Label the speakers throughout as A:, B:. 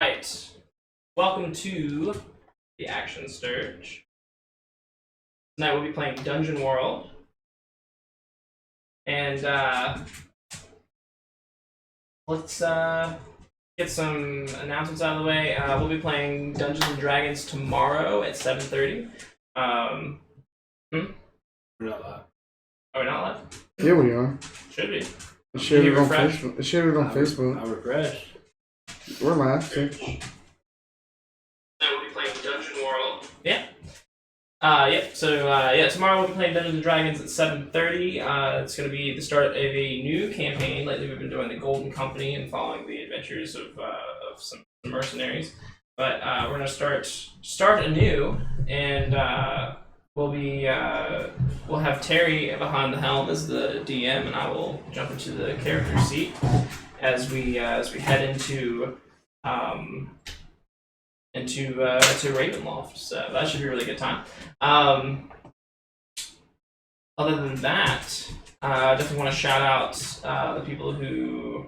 A: Right. Welcome to the Action Sturge. Tonight we'll be playing Dungeon World. And let's get some announcements out of the way. We'll be playing Dungeons and Dragons tomorrow at 7:30.
B: We're not live.
A: Are we not live?
C: Yeah, we are.
A: Should be.
C: It shared it on
A: refresh?
C: Facebook. It shared it on Facebook.
B: I refreshed.
C: We're live. Too.
A: Tonight we'll be playing Dungeon World. Yeah. Yep. So tomorrow we'll be playing Dungeons and Dragons at 7:30. It's going to be the start of a new campaign. Lately we've been doing the Golden Company and following the adventures of some mercenaries. But we're going to start anew, and we'll have Terry behind the helm as the DM, and I will jump into the character seat as we head into Ravenloft. So that should be a really good time. Other than that, I definitely want to shout out the people who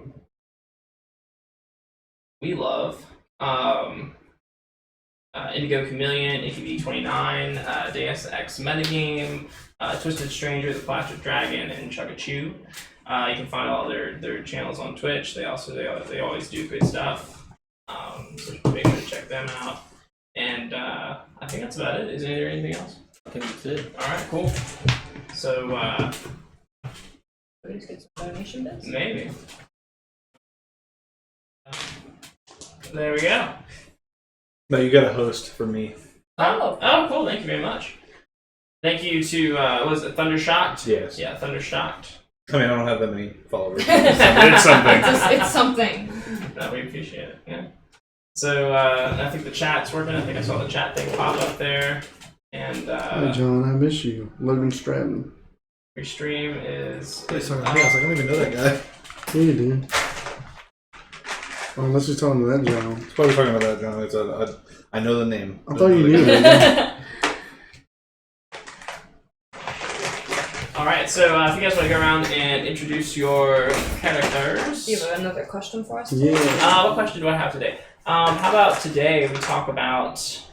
A: we love. Indigo Chameleon, AKB29, Deus Ex Metagame, Twisted Stranger, The Plastic Dragon, and Chugga-Chew. You can find all their channels on Twitch. They always do good stuff. So make sure to check them out. And I think that's about it. Is there anything else?
B: I think that's it.
A: Alright, cool. So
D: Let's get some donation bits.
A: maybe. There we go.
E: No, you got a host for me.
A: Oh, cool. Thank you very much. Thank you to, was it Thundershocked?
E: Yes.
A: Yeah, Thundershocked.
E: I mean, I don't have that many followers. It's something.
D: It's something.
A: No, we appreciate it. Yeah. So, I think the chat's working. I think I saw the chat thing pop up there. And,
C: Hey, John, I miss you. Logan Stratton.
A: your stream is...
E: I was like, I don't even know that guy.
C: Yeah, you do. Well, unless you're talking to that John.
E: That's why we're talking about that, John. I know the name.
C: I thought you knew that.
A: Alright, so if you guys want to go around and introduce your characters.
D: You have another question for us?
C: Yeah.
A: What question do I have today? How about today we talk about...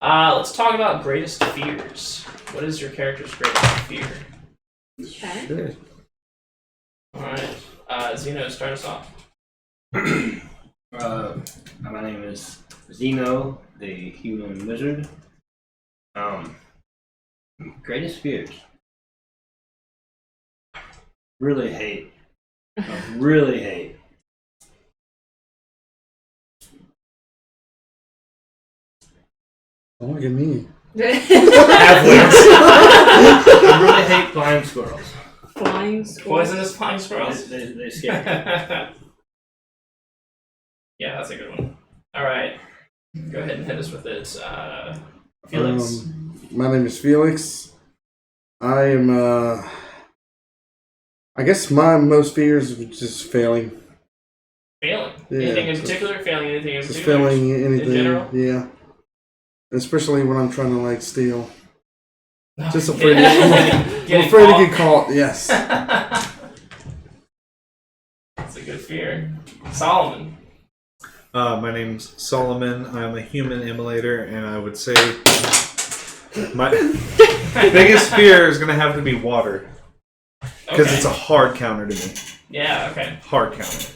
A: let's talk about greatest fears. What is your character's greatest fear?
D: Okay.
C: Sure.
A: Alright. Zeno, start us off.
B: My name is Zeno, the human wizard. Greatest fears. Really hate. I really hate.
C: Oh, look at me.
B: I really hate flying squirrels.
D: Flying squirrels.
A: Poisonous flying squirrels?
B: They scare me.
A: Yeah, that's a good one. Alright. Go ahead and hit us with it. Felix.
C: My name is Felix. I am, I guess my most fears is just failing.
A: Failing?
C: Yeah,
A: Anything in
C: just-
A: particular? Failing anything in
C: Just
A: particular?
C: failing anything.
A: general?
C: Yeah. Especially when I'm trying to, like, steal.
A: No,
C: Just afraid, I'm afraid to get caught, yes.
A: That's a good fear. Solomon.
E: My name's Solomon. I'm a human immolator, and I would say my biggest fear is going to have to be water. Because it's a hard counter to me.
A: Yeah, okay.
E: Hard counter.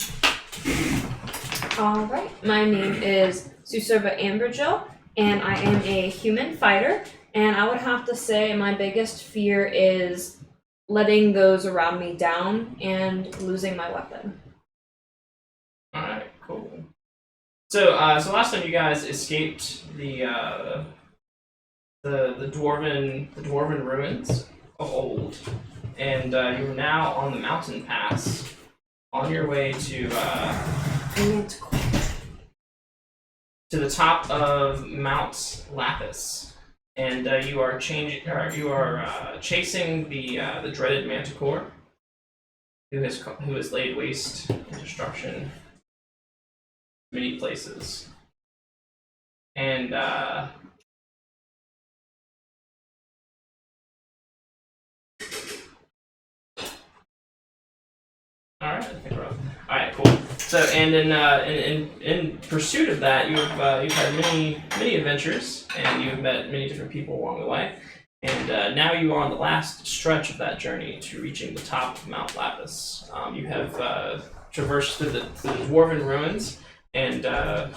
D: Alright. My name is Susurba Amberjill, and I am a human fighter. And I would have to say my biggest fear is letting those around me down and losing my weapon.
A: Alright, cool. So last time you guys escaped the dwarven ruins of old, and you're now on the mountain pass, on your way to the top of Mount Lapis, and you are chasing the dreaded Manticore, who has laid waste and destruction many places. And Alright, I think we're up. All right, cool. So, and in pursuit of that, you've had many adventures, and you've met many different people along the way. And now you are on the last stretch of that journey to reaching the top of Mount Lapis. You have traversed through the dwarven ruins, and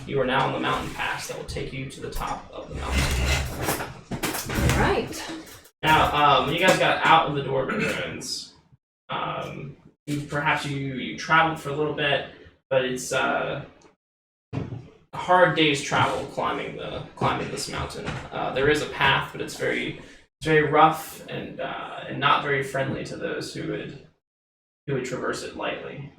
A: you are now on the mountain pass that will take you to the top of the mountain.
D: All right.
A: Now, when you guys got out of the dwarven ruins, perhaps you traveled for a little bit, but it's a hard day's travel climbing this mountain. There is a path, but it's very rough and not very friendly to those who would traverse it lightly.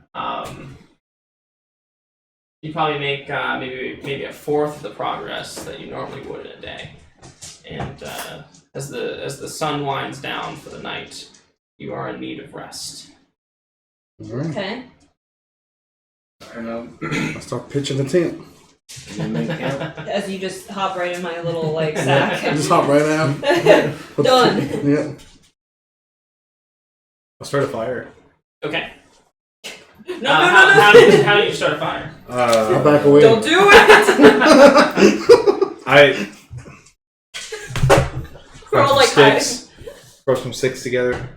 A: You probably make maybe a fourth of the progress that you normally would in a day. And as the sun winds down for the night, you are in need of rest.
C: All right.
D: Okay.
C: I start pitching the tent.
D: As you just hop right in my little like sack.
C: Just hop right out.
D: Done.
C: Yeah.
E: I'll start a fire.
A: Okay.
D: No.
A: How did you start a fire?
C: I back away.
D: Don't do it.
E: I
D: We're all like
E: sticks, rub some sticks together,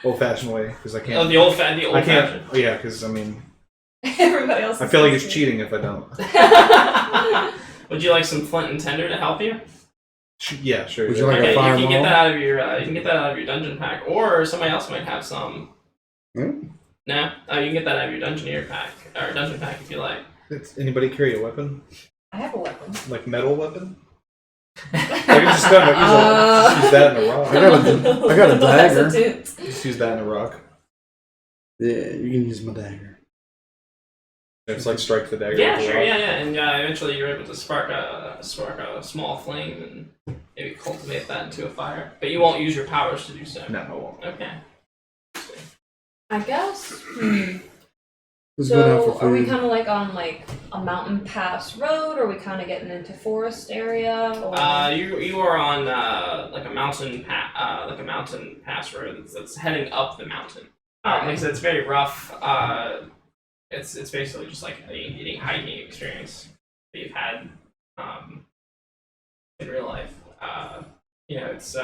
E: old-fashioned way, because I can't.
A: Oh, the old
E: I
A: fashioned.
E: can't. Oh, yeah, because I mean,
D: Everybody else.
E: I feel like it's cheating if I don't.
A: Would you like some flint and tinder to help you?
E: Yeah, sure.
C: Would you like
A: Okay,
C: a fire
A: you can get
C: maul?
A: that out of your dungeon pack, or somebody else might have some.
C: Hmm?
A: No, you can get that out of your dungeon pack if you like.
E: Does anybody carry a weapon?
D: I have a weapon.
E: Like metal weapon? I can just use that in a rock.
C: I got a dagger.
E: Just use that in a rock.
C: Yeah, you can use my dagger.
E: It's like strike the dagger.
A: Yeah,
E: with the
A: sure,
E: rock.
A: yeah, and eventually you're able to spark a small flame and maybe cultivate that into a fire. But you won't use your powers to do so.
E: No, I won't.
A: Okay.
D: I guess.
C: Who's going out
D: So
C: for
D: are we
C: food?
D: kind of like on like a mountain pass road? Or are we kind of getting into forest area? Or...
A: You are on like a mountain pass road that's heading up the mountain. Like I said, it's very rough. It's basically just like any hiking experience that you've had in real life. It's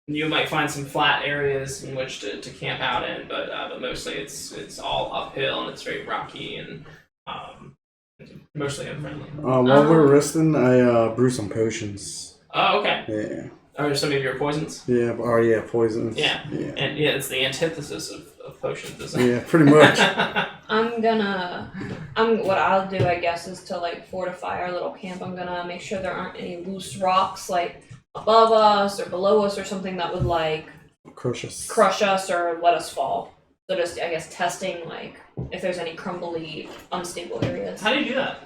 A: you might find some flat areas in which to camp out in, but mostly it's all uphill and it's very rocky and mostly unfriendly.
C: While we're resting, I brew some potions.
A: Oh, okay.
C: Yeah.
A: Are some of your poisons?
C: Yeah. Poisons.
A: Yeah.
C: Yeah.
A: And yeah, it's the antithesis of potions, isn't it?
C: Yeah, pretty much.
D: what I'll do, I guess, is to like fortify our little camp. I'm gonna make sure there aren't any loose rocks like above us or below us or something that would like
C: Crush us.
D: or let us fall. So just, I guess, testing like if there's any crumbly, unstable areas.
A: How do you do that?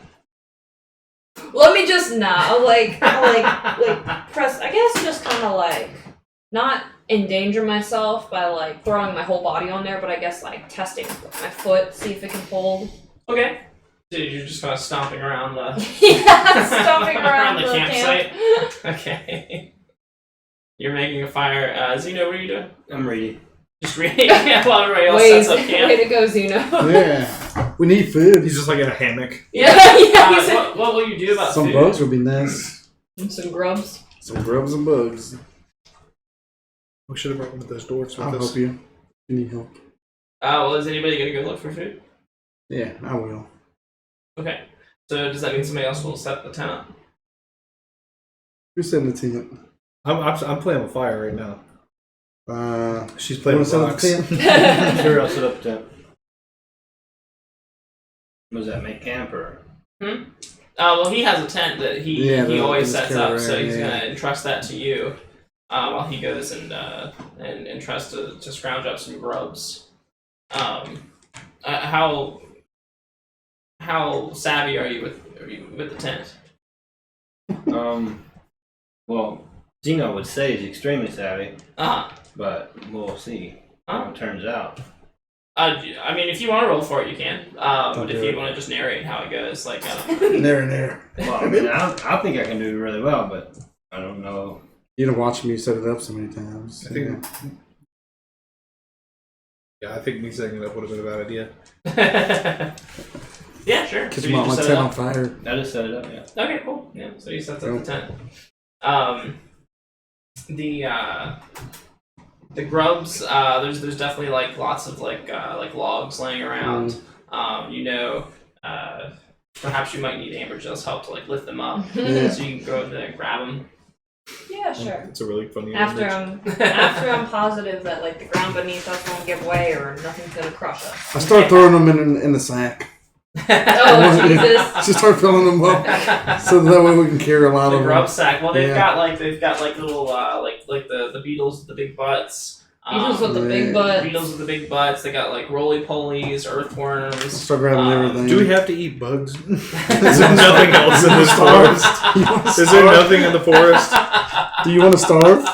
D: Let me just like press. I guess just kind of like not endanger myself by like throwing my whole body on there, but I guess like testing with my foot, see if it can hold.
A: Okay. So you're just kind of stomping around the
D: Yeah, stomping around
A: the
D: the
A: campsite.
D: camp.
A: Okay. You're making a fire. Zeno, what are you doing?
B: I'm ready.
A: Just reading while everybody else
D: Way
A: sets up camp.
D: to go, Zuno.
C: Yeah. We need food.
E: He's just like in a hammock.
D: Yeah.
A: What will you do about
C: Some
A: food?
C: bugs would be nice.
D: Some grubs.
C: Some grubs and bugs.
E: We should have brought one of those doors with
C: I'll
E: us.
C: help you. You need help.
A: Is anybody gonna go look for food?
C: Yeah, I will.
A: Okay. So does that mean somebody else will set the tent up?
C: Who's setting the tent?
E: I'm playing with fire right now. She's playing
C: wanna
E: with
C: set up
E: rocks.
C: the tent?
B: Sure, I'll set up tent. What does that make camp or?
A: Well, he has a tent that he always sets up, so he's
C: yeah.
A: gonna entrust that to you while he goes and tries to scrounge up some grubs. How savvy are you with the tent?
B: Well, Zeno would say he's extremely savvy,
A: Uh-huh.
B: but we'll see how it turns out.
A: I mean, if you want to roll for it, you can. But if
C: do
A: you
C: it.
A: want to just narrate how it goes, like,
C: There.
B: Well, I mean, I think I can do really well, but I don't know.
C: You've watched me set it up so many times.
E: I think Yeah, I think me setting it up would have been a bad idea.
A: Yeah, sure.
C: Because
A: So
C: you
A: you
C: want my
A: just set
C: tent
A: it
C: on
A: up.
C: fire.
B: I just set it up, yeah.
A: Okay, cool. Yeah, so you set up the tent. The grubs. There's definitely like lots of like logs laying around. Perhaps you might need Amberjell's help to like lift them up,
C: Yeah.
A: so you can go over there and grab them.
D: Yeah, sure.
E: It's a really funny
D: After
E: image.
D: I'm positive that like the ground beneath us won't give way or nothing's gonna crush us.
C: I start throwing them in the sack.
D: Oh Jesus!
C: Just start filling them up, so that way we can carry a lot
A: The
C: of
A: grub
C: them.
A: sack. Well, they've
C: Yeah.
A: got little like the beetles with the big butts.
D: Beetles with the big butts.
A: Beetles with the big butts. They got like roly polies, earthworms.
C: Start grabbing everything.
E: Do we have to eat bugs? Is there nothing else in this forest?
C: You wanna
E: Is there
C: starve?
E: nothing in the forest?
C: Do you want to starve?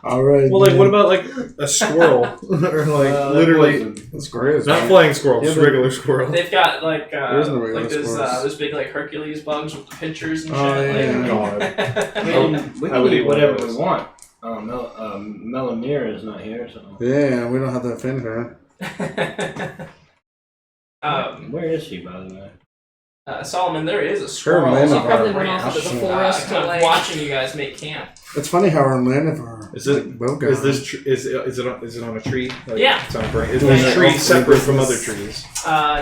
C: All right.
E: Well, like,
C: yeah.
E: what about like a squirrel, or like literally
C: That's great.
E: not flying squirrel, just
C: Yeah, but-
E: regular squirrel?
A: They've got like
C: There's no regular
A: like
C: squirrels.
A: those big like Hercules bugs with the pinchers and shit.
C: Oh, yeah.
E: God.
B: I mean, we
E: I
B: can
E: would
B: eat
E: eat one of
B: whatever
E: those.
B: we want. Melamira is not here, so.
C: Yeah, we don't have to offend her.
B: Where is she, by the way?
A: Solomon, there is a squirrel.
C: man
D: She
C: of
D: probably
C: our
D: went off into the
C: ranch.
D: forest to
A: kind of
D: like.
A: watching you guys make camp.
C: It's funny how our land of our
E: Is it-
C: bow
E: Is
C: guys.
E: this is it on a tree? Like,
A: Yeah.
E: It's on a branch. Is
C: Doing
E: this
C: their
E: tree
C: own
E: separate from other
C: business.
E: trees?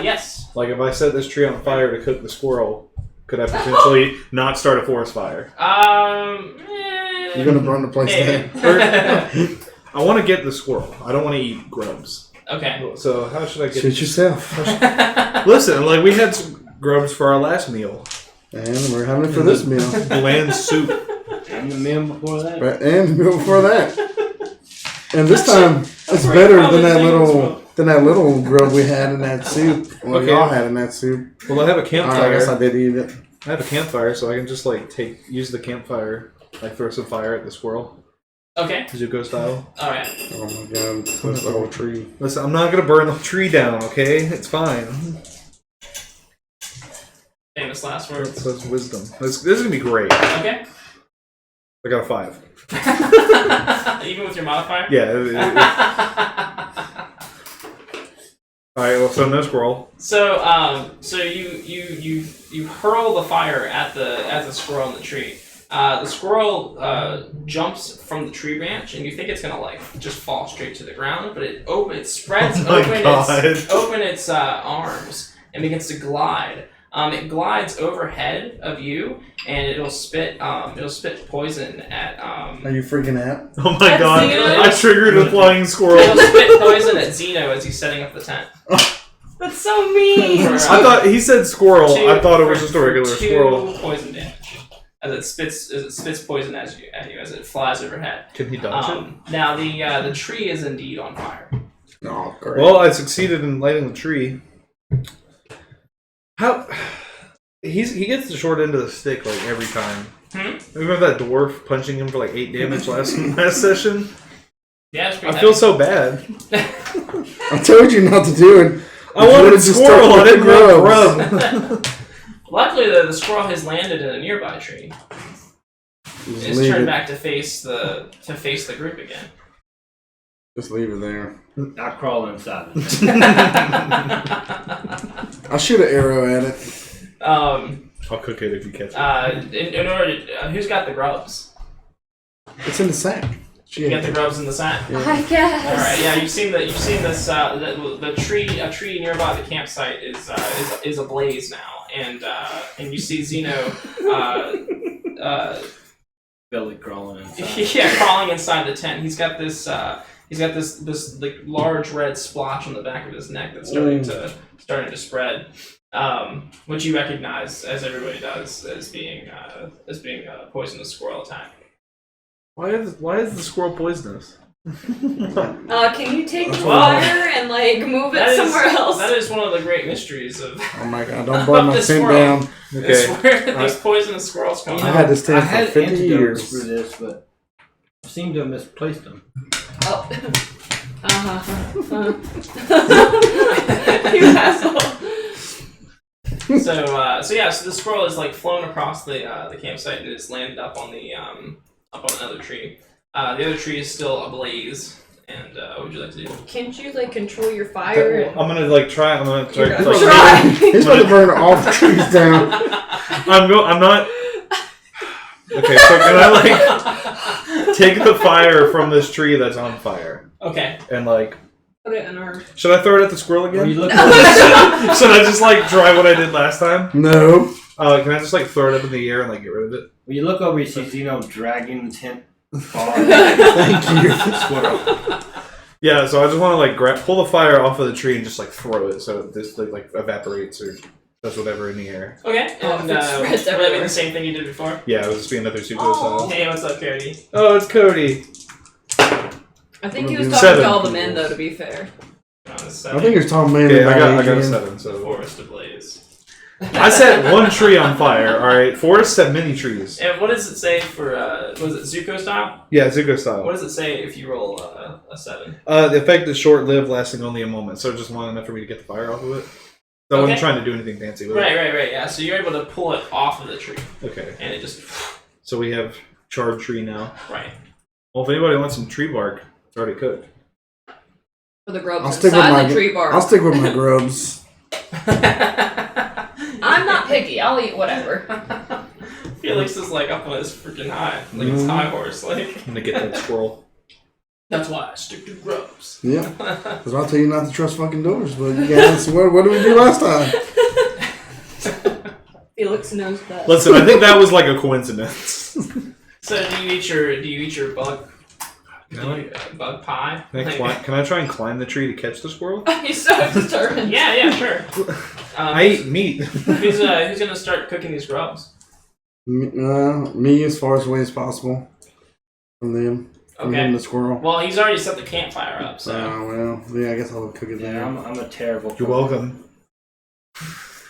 A: Yes.
E: Like if I set this tree on fire to cook the squirrel, could I potentially not start a forest fire?
C: You're gonna burn the place down.
A: Maybe.
E: I want to get the squirrel. I don't want to eat grubs.
A: Okay.
E: So how should I get?
C: Shoot yourself.
E: Listen, like we had some grubs for our last meal.
C: And we're having it for this meal.
E: Bland soup.
B: And the meal before that?
C: Right, and the meal before that. And this time it's
A: where
C: better
A: you
C: than
A: probably
C: that
A: think
C: little grub we had in that soup. Well,
E: Okay.
C: y'all had in that soup.
E: Well, I have a
C: I guess
E: campfire.
C: I did eat it.
E: I have a campfire, so I can just like use the campfire, like throw some fire at the squirrel,
A: Okay.
E: Zuko style.
A: All right.
C: Oh my god, that's the whole tree.
E: Listen, I'm not gonna burn the tree down, okay? It's fine.
A: Famous last words.
E: That's wisdom. This is gonna be great.
A: Okay.
E: I got a 5.
A: Even with your modifier.
E: Yeah. All right. Well, so no squirrel.
A: So you hurl the fire at the squirrel in the tree. The squirrel jumps from the tree branch, and you think it's gonna like just fall straight to the ground, but it spreads
E: Oh my
A: open its arms and begins to glide. It glides overhead of you, and it'll spit poison at.
C: Are you freaking out?
E: Oh my
D: That's
E: god!
D: Xeno?
E: I triggered a flying squirrel.
A: It'll spit poison at Zeno as he's setting up the tent.
D: That's so mean.
A: For,
E: I thought he said squirrel. I thought it was
A: for-
E: just a regular
A: for 2
E: squirrel.
A: poison damage as it spits poison at you as it flies overhead.
E: Can he dodge it?
A: Now the tree is indeed on fire.
C: Oh, great.
E: Well, I succeeded in lighting the tree. How he gets the short end of the stick like every time. Remember that dwarf punching him for like 8 damage last session?
A: Yeah, it's pretty
E: I feel so bad.
C: I told you not to do it.
E: I wanted
C: to start
E: squirrel. I
C: with
E: didn't
C: the
E: want grub.
A: Luckily, the squirrel has landed in a nearby tree.
C: Just
A: It's
C: leave
A: turned
C: it.
A: back to face the group again.
C: Just leave it there.
B: I crawl inside it.
C: I'll shoot an arrow at it.
E: I'll cook it if you catch it.
A: In order to, who's got the grubs?
C: It's in the sack.
A: You got the grubs in the sack.
D: I guess.
A: All right, yeah, you've seen this. The tree nearby the campsite is ablaze now, and you see Zeno,
B: Belly crawling inside.
A: yeah, crawling inside the tent. He's got this like large red splotch on the back of his neck that's starting to spread, which you recognize, as everybody does, as being a poisonous squirrel attack.
E: Why is the squirrel poisonous?
D: Can you take the
A: Well,
D: fire and like move it somewhere else?
A: That is one of the great mysteries of
C: Oh my god, don't burn my
A: This
C: tent
A: squirrel.
C: down.
A: is where these poisonous squirrels come
C: I
A: from.
C: had this tent
B: I
C: for
B: had
C: 50
B: antidotes
C: years.
B: for this, but I seem to have misplaced them.
D: Oh. You asshole.
A: So the squirrel is like flown across the campsite and has landed up on another tree. The other tree is still ablaze, And what would you like to do?
D: Can't you like control your fire? And...
E: I'm gonna like try. I'm gonna try.
D: You're
E: Like,
D: gonna try.
C: He's about to burn all the trees down.
E: I'm not. Okay, so can I like take the fire from this tree that's on fire
A: Okay.
E: and like?
D: Put it in our.
E: Should I throw it at the squirrel again?
B: Or you look
E: Should I just like try what I did last time?
C: No.
E: Can I just like throw it up in the air and like get rid of it?
B: when you look over, you see Zeno dragging the tent far.
C: Thank you.
B: Squirrel.
E: Yeah, so I just want to like pull the fire off of the tree and just like throw it so this like evaporates or does whatever in the air.
A: Okay.
D: Oh,
A: And
D: if it spreads
A: would that be
D: everywhere.
A: the same thing you did before?
E: Yeah, it'll just be another Zuko
D: Oh.
E: style.
A: Hey, what's up, Cody?
E: Oh, it's Cody.
D: I think he was talking
E: 7.
D: to all the men, though. To be fair.
C: I think it's Tom Mann.
E: Okay,
C: about
E: I got a
C: Adrian.
E: 7. So
A: Forest ablaze.
E: I set one tree on fire. All right, forests have many trees.
A: And what does it say for was it Zuko style?
E: Yeah, Zuko style.
A: What does it say if you roll a 7?
E: The effect is short-lived, lasting only a moment, so just long enough for me to get the fire off of it. So I wasn't
A: Okay.
E: trying to do anything fancy with
A: Right. Yeah. So you're able to pull it off of the tree,
E: it. Okay,
A: and it just
E: so we have charred tree now.
A: right.
E: Well, if anybody wants some tree bark, it's already cooked.
D: For the grubs
C: I'll stick with
D: inside
C: my
D: the tree bark.
C: I'll stick with my grubs.
D: I'm not picky. I'll eat whatever.
A: Felix is like up on his freaking high, like his high horse. Like
E: I'm gonna get that squirrel.
A: that's why I stick to grubs.
C: Yeah. Because I'll tell you not to trust fucking doors, but you guys, what did we do last time?
D: Felix knows best.
E: Listen, I think that was like a coincidence.
A: So do you eat your bug?
E: Can I,
A: Bug pie?
E: can I try and climb the tree to catch the squirrel?
D: He's so determined.
A: Yeah, sure.
E: I eat meat.
A: Who's gonna start cooking these grubs?
C: Me as far away as possible from them. From
A: Okay.
C: him, the squirrel.
A: Well, he's already set the campfire up, so.
C: Well, yeah, I guess I'll cook it
B: Yeah,
C: there.
B: I'm a terrible.
E: You're welcome.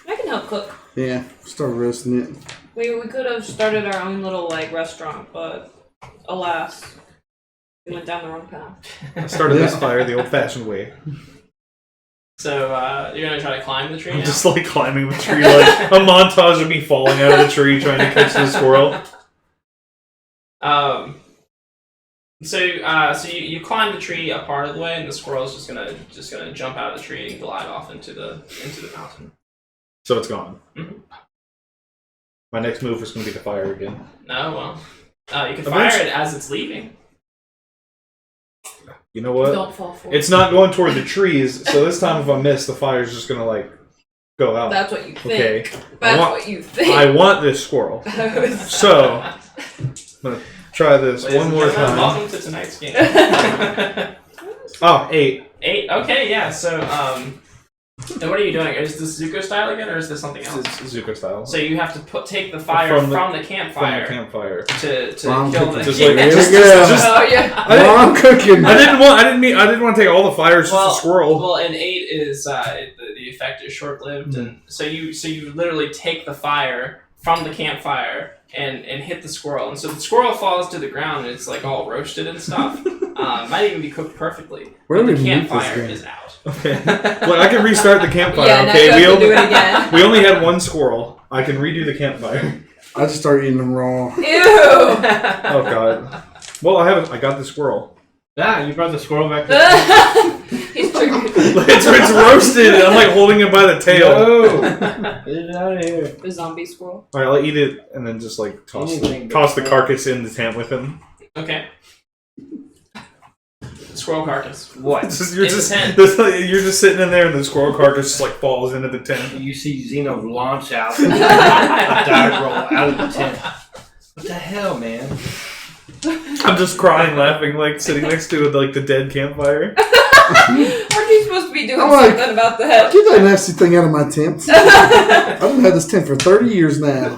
D: I can help cook.
C: Yeah, start roasting it.
D: We could have started our own little like restaurant, but alas, we went down the wrong path.
E: I started this fire the old-fashioned way.
A: So you're gonna try to climb the tree
E: I'm
A: now?
E: just like climbing the tree, like a montage of me falling out of the tree trying to catch the squirrel.
A: So you climb the tree a part of the way, and the squirrel's just gonna jump out of the tree and glide off into the mountain.
E: So it's gone.
A: Mhm.
E: My next move is going to be to fire again.
A: No, well, you can fire it as it's leaving.
E: You know what?
D: Don't fall for
E: It's not going toward the trees, so this time if I miss, the fire's just going to like go out.
D: That's what you think.
E: Okay.
D: That's
E: want-
D: what you think.
E: I want this squirrel. So I'm going to try this
A: Ladies
E: one
A: and
E: more
A: gentlemen,
E: time.
A: Welcome to tonight's game.
E: Oh, 8.
A: 8. Okay, yeah. So and what are you doing? Is this Zuko style again, or is this something else?
E: It's Zuko style.
A: So you have to take the fire from the
E: From
A: campfire
E: the campfire.
A: to
C: Mom
A: kill
C: cooking.
A: the
E: Just like-
C: Here we
E: just-
C: go.
E: just-
D: Oh yeah.
C: Mom cooking.
E: I didn't want to take all the fires, just a squirrel.
A: Well, and 8 is the effect is short lived, and so you literally take the fire from the campfire and hit the squirrel, and so the squirrel falls to the ground and it's like all roasted and stuff. Might even be cooked perfectly.
C: Where
A: but
C: do
A: the
C: we meet this
A: campfire
C: guy?
A: is out.
E: Okay. Look, I can restart the campfire.
D: Yeah, now
E: Okay,
D: you have
E: we
D: to
E: only
D: do it again.
E: we only had one squirrel. I can redo the campfire.
C: I just start eating them raw.
D: Ew.
E: Oh god. Well, I got the squirrel.
B: Ah, you brought the squirrel back.
D: He's triggered.
E: It's roasted. I'm like holding it by the tail.
B: No, get it out of here.
D: The zombie squirrel.
E: All right, I'll eat it and then just like toss
B: Anything
E: the
B: but-
E: carcass in the tent with him.
A: Okay. Squirrel carcass.
B: What?
E: You're
A: In the
E: just
A: tent.
E: you're just sitting in there and the squirrel carcass just like falls into the tent.
B: You see Zeno launch out, a dive roll out of the tent. What the hell, man?
E: I'm just crying, laughing, like sitting next to like the dead campfire.
D: Aren't you supposed to be doing
C: I'm like,
D: something about the head?
C: Get that nasty thing out of my tent. I've been had this tent for 30 years now.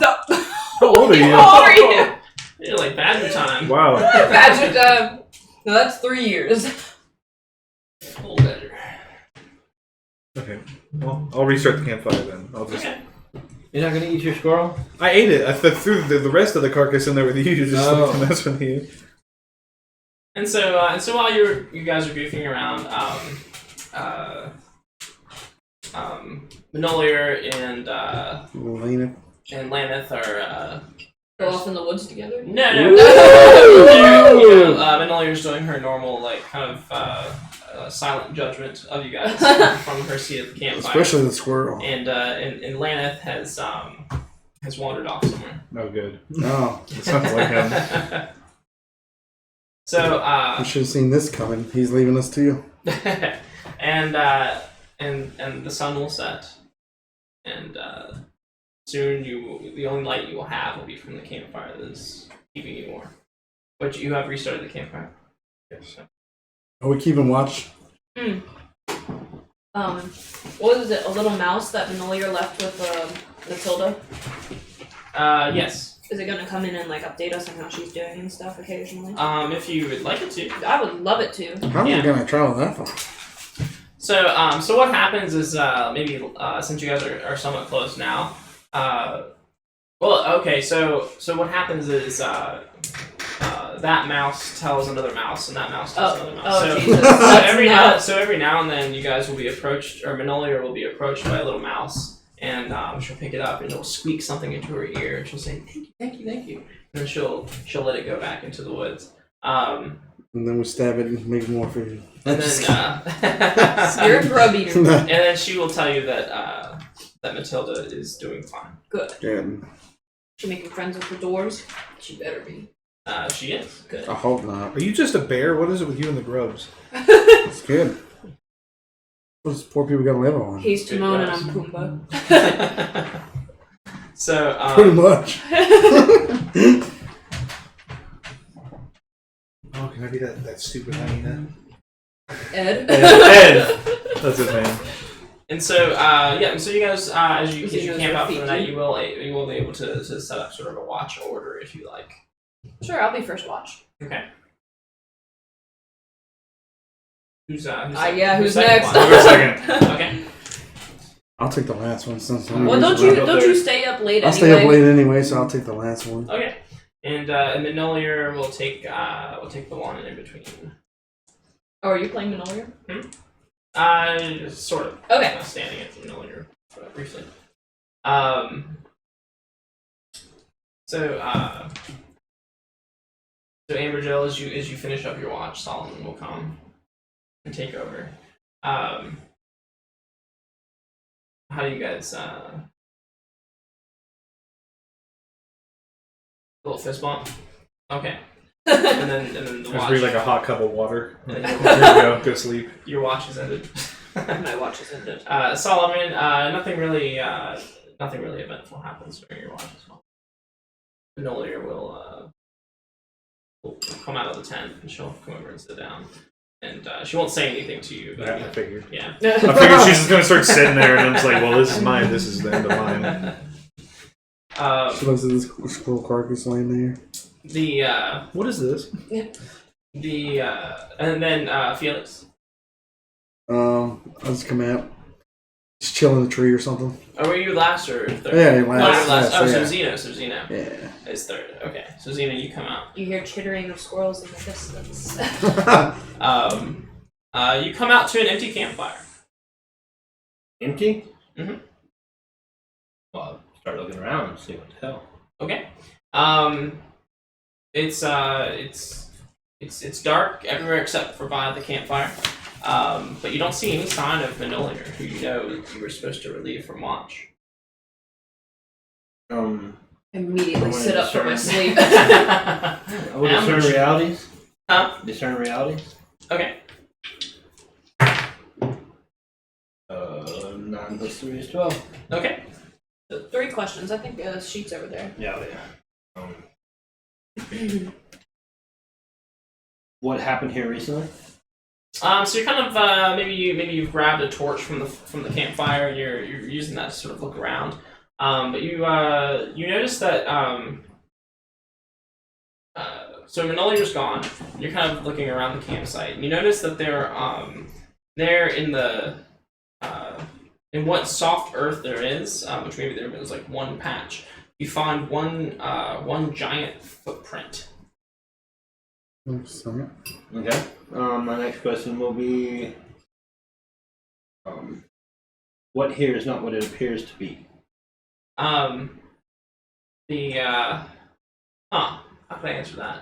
E: How old are you?
D: How old are you?
A: You're like Badger time.
E: Wow.
D: Badger time. No, that's 3 years.
A: Old Badger.
E: Okay. Well, I'll restart the campfire then. I'll just.
A: Okay.
B: You're not gonna eat your squirrel?
E: I ate it. I threw the rest of the carcass in there with you just
B: Oh.
E: to mess with you.
A: And so while you guys are goofing around, Manolier and
C: Lena.
A: Laneth are
D: Go off in the woods together.
A: no.
C: Woo!
A: Manolia's doing her normal, like, kind of silent judgment of you guys from her seat at the campfire.
C: Especially the squirrel.
A: And Laneth has wandered off somewhere.
E: No good.
C: Oh,
E: It sounds like him.
A: So
C: you should have seen this coming. He's leaving us too.
A: and the sun will set, and soon the only light you will have will be from the campfire that is keeping you warm. But you have restarted the campfire. Yes.
C: Are we keeping watch?
D: What was it? A little mouse that Manolia left with Matilda?
A: Yes.
D: Is it gonna come in and like update us on how she's doing and stuff occasionally?
A: If you would like it to.
D: I would love it to.
C: How are we gonna travel that far?
A: So what happens is maybe since you guys are somewhat close now. So what happens is that mouse tells another mouse, and that mouse tells another mouse.
D: Oh, Jesus.
A: So every now and then, you guys will be approached, or Manolia will be approached by a little mouse, and she'll pick it up and it'll squeak something into her ear, and she'll say, "Thank you," and then she'll let it go back into the woods.
C: And then we stab it and make more food.
A: And then
D: You're a grub eater.
A: and then she will tell you that Matilda is doing fine.
D: Good.
C: Good.
D: She making friends with the dwarves? She better be.
A: She is good.
C: I hope not.
E: Are you just a bear? What is it with you and the grubs?
C: It's good. Those poor people gotta live on.
D: He's Timon and I'm Pumbaa.
A: So
C: Pretty much.
E: Oh, can I be that stupid hyena?
D: Ed?
E: Ed! That's his name.
A: And so, so you guys, as you camp out for the night, you will be able to set up sort of a watch order if you like.
D: Sure, I'll be first watch.
A: Okay. Who's
D: who's
A: who's
D: next?
E: I'll go second.
A: Okay.
C: I'll take the last one since
D: Well, don't you stay up late
C: I'll
D: anyway?
C: stay up late anyway, so I'll take the last one.
A: Okay. And Manolia will take the one in between.
D: Oh, are you playing Manolia?
A: Sort of.
D: Okay.
A: Standing at Manolia briefly. So Amberjill, as you finish up your watch, Solomon will come and take over. How do you guys little fist bump? Okay. And then the
E: Just
A: watch.
E: read like a hot cup of water.
A: And
E: Here
A: then
E: you go. Go sleep.
A: your watch is ended.
D: My watch is ended.
A: Solomon, nothing really eventful happens during your watch as well. Manolia will come out of the tent and she'll come over and sit down. And she won't say anything to you. But,
E: Yeah, I figured.
A: Yeah.
E: I figured she's just gonna start sitting there, and I'm just like, well, this is mine. This is the end of mine.
C: She looks at this squirrel carcass laying there.
E: What is this?
A: And then Felix.
C: I'll just come out. Just chill in a tree or something.
A: Oh, were you last or third?
C: Yeah,
A: last.
C: last,
A: Oh,
C: yeah.
A: so Zeno
C: Yeah.
A: is third. Okay, so Zeno, you come out.
D: You hear chittering of squirrels in the distance.
A: You come out to an empty campfire.
B: Empty?
A: Mhm.
B: Well, I'll start looking around and see what the hell.
A: Okay. It's dark everywhere except for by the campfire. But you don't see any sign of Manolia, who you know you were supposed to relieve from watch.
D: Immediately sit up from my sleep.
B: I will discern realities.
A: Huh?
B: Discern realities.
A: Okay.
B: 9 plus 3 is 12.
A: Okay.
D: 3 questions. I think the sheet's over there.
B: Yeah. What happened here recently?
A: So you're kind of maybe you've grabbed a torch from the campfire and you're using that to sort of look around. But you notice that so Manolia's gone. You're kind of looking around the campsite, and you notice that they're in the in what soft earth there is, which maybe there was like one patch. You find one giant footprint.
B: Okay. My next question will be, what here is not what it appears to be?
A: How can I answer that?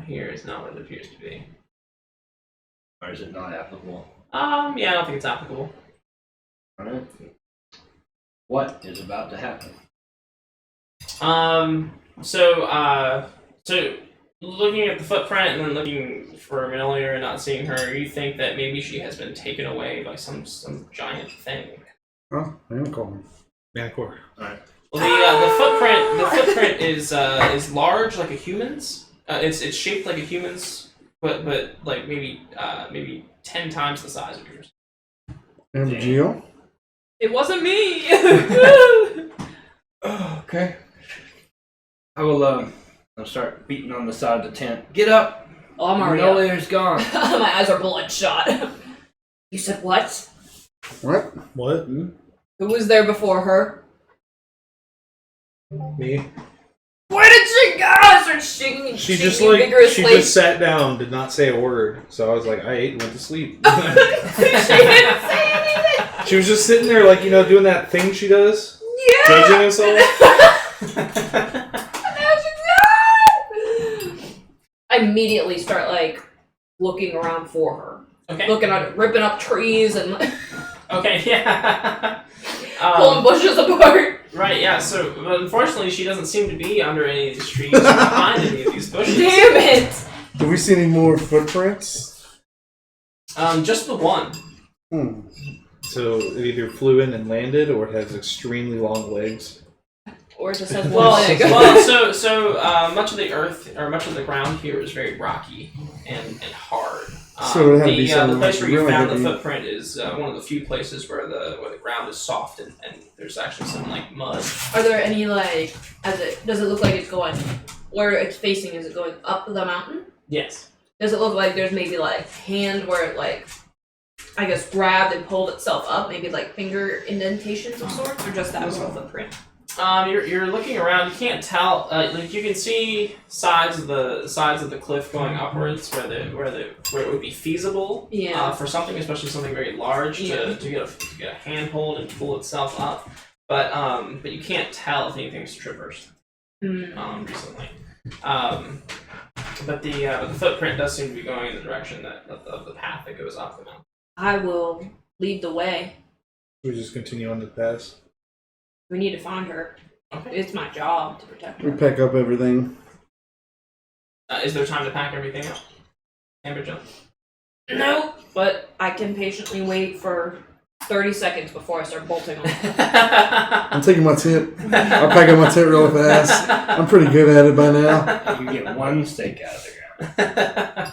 A: here is not what it appears to be.
B: Or is it not applicable?
A: Yeah, I don't think it's applicable.
B: Alright. What is about to happen?
A: So looking at the footprint and then looking for Manolier and not seeing her, you think that maybe she has been taken away by some giant thing.
C: Oh, unicorn.
E: Manicore.
B: Alright.
A: Well, the footprint is large like a human's. It's shaped like a human's, but like maybe 10 times the size of yours.
C: Geo?
D: It wasn't me.
B: Okay. I will I'll start beating on the side of the tent. Get up!
D: Oh, I'm already up.
B: Manolier's gone.
D: My eyes are bloodshot. You said what?
C: What?
E: What?
D: Who was there before her?
E: Me?
D: Where did she go? I started shaking and
E: She
D: shaking
E: just like
D: vigorously.
E: she just sat down, did not say a word. So I was like, I ate and went to sleep.
D: She didn't say anything.
E: She was just sitting there, like, doing that thing she does,
D: Yeah.
E: judging herself.
D: Now she's gone. I immediately start like looking around for her,
A: Okay.
D: looking at ripping up trees and
A: Okay. Yeah.
D: pulling bushes apart.
A: Right. Yeah. So, but unfortunately, she doesn't seem to be under any of these trees or behind any of these bushes.
D: Damn it!
C: Do we see any more footprints?
A: Just the one.
E: So it either flew in and landed, or it has extremely long legs.
D: Or it just has
A: Well,
D: one leg.
A: much of the earth or much of the ground here is very rocky and hard.
C: So it had to be
A: The
C: something
A: place where you
C: really
A: found the
C: heavy.
A: footprint is one of the few places where the ground is soft and there's actually some like mud.
D: Are there any like does it look like it's going where it's facing, is it going up the mountain?
A: Yes.
D: Does it look like there's maybe like hand where it like I guess grabbed and pulled itself up, maybe like finger indentations of sorts, or just that was a footprint?
A: You're looking around. You can't tell. Like you can see sides of the cliff going upwards, where it would be feasible.
D: Yeah.
A: For something, especially something very large, to get a handhold and pull itself up. But you can't tell if anything's traversed. Recently. But the footprint does seem to be going in the direction of the path that goes up the mountain.
D: I will lead the way.
E: We just continue on the path.
D: We need to find her.
A: Okay.
D: It's my job to protect
C: We
D: her.
C: pack up everything.
A: Is there time to pack everything up? Amber Jill?
D: No, but I can patiently wait for 30 seconds before I start bolting on.
C: I'm taking my tent. I'll pack up my tent real fast. I'm pretty good at it by now.
B: You can get one stake out of the ground.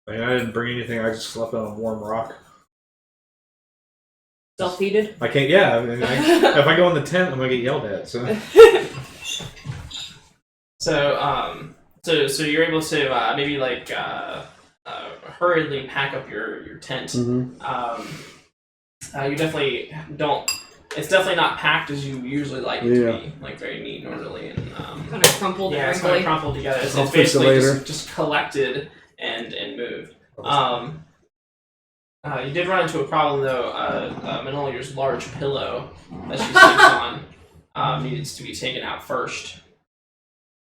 E: I didn't bring anything. I just slept on a warm rock.
D: Self-heated?
E: I can't. Yeah. If I go in the tent, I'm gonna get yelled at. So.
A: So you're able to maybe like hurriedly pack up your tent.
C: Mm-hmm.
A: You definitely don't. It's definitely not packed as you usually like it to be, like very neat and orderly and
D: Kind of crumpled
A: yeah,
D: and
A: it's kind of
D: wrinkly.
A: crumpled together. It's
C: I'll fix it
A: basically
C: later.
A: just collected and moved. You did run into a problem though. Manolier's large pillow that she sleeps on needs to be taken out first.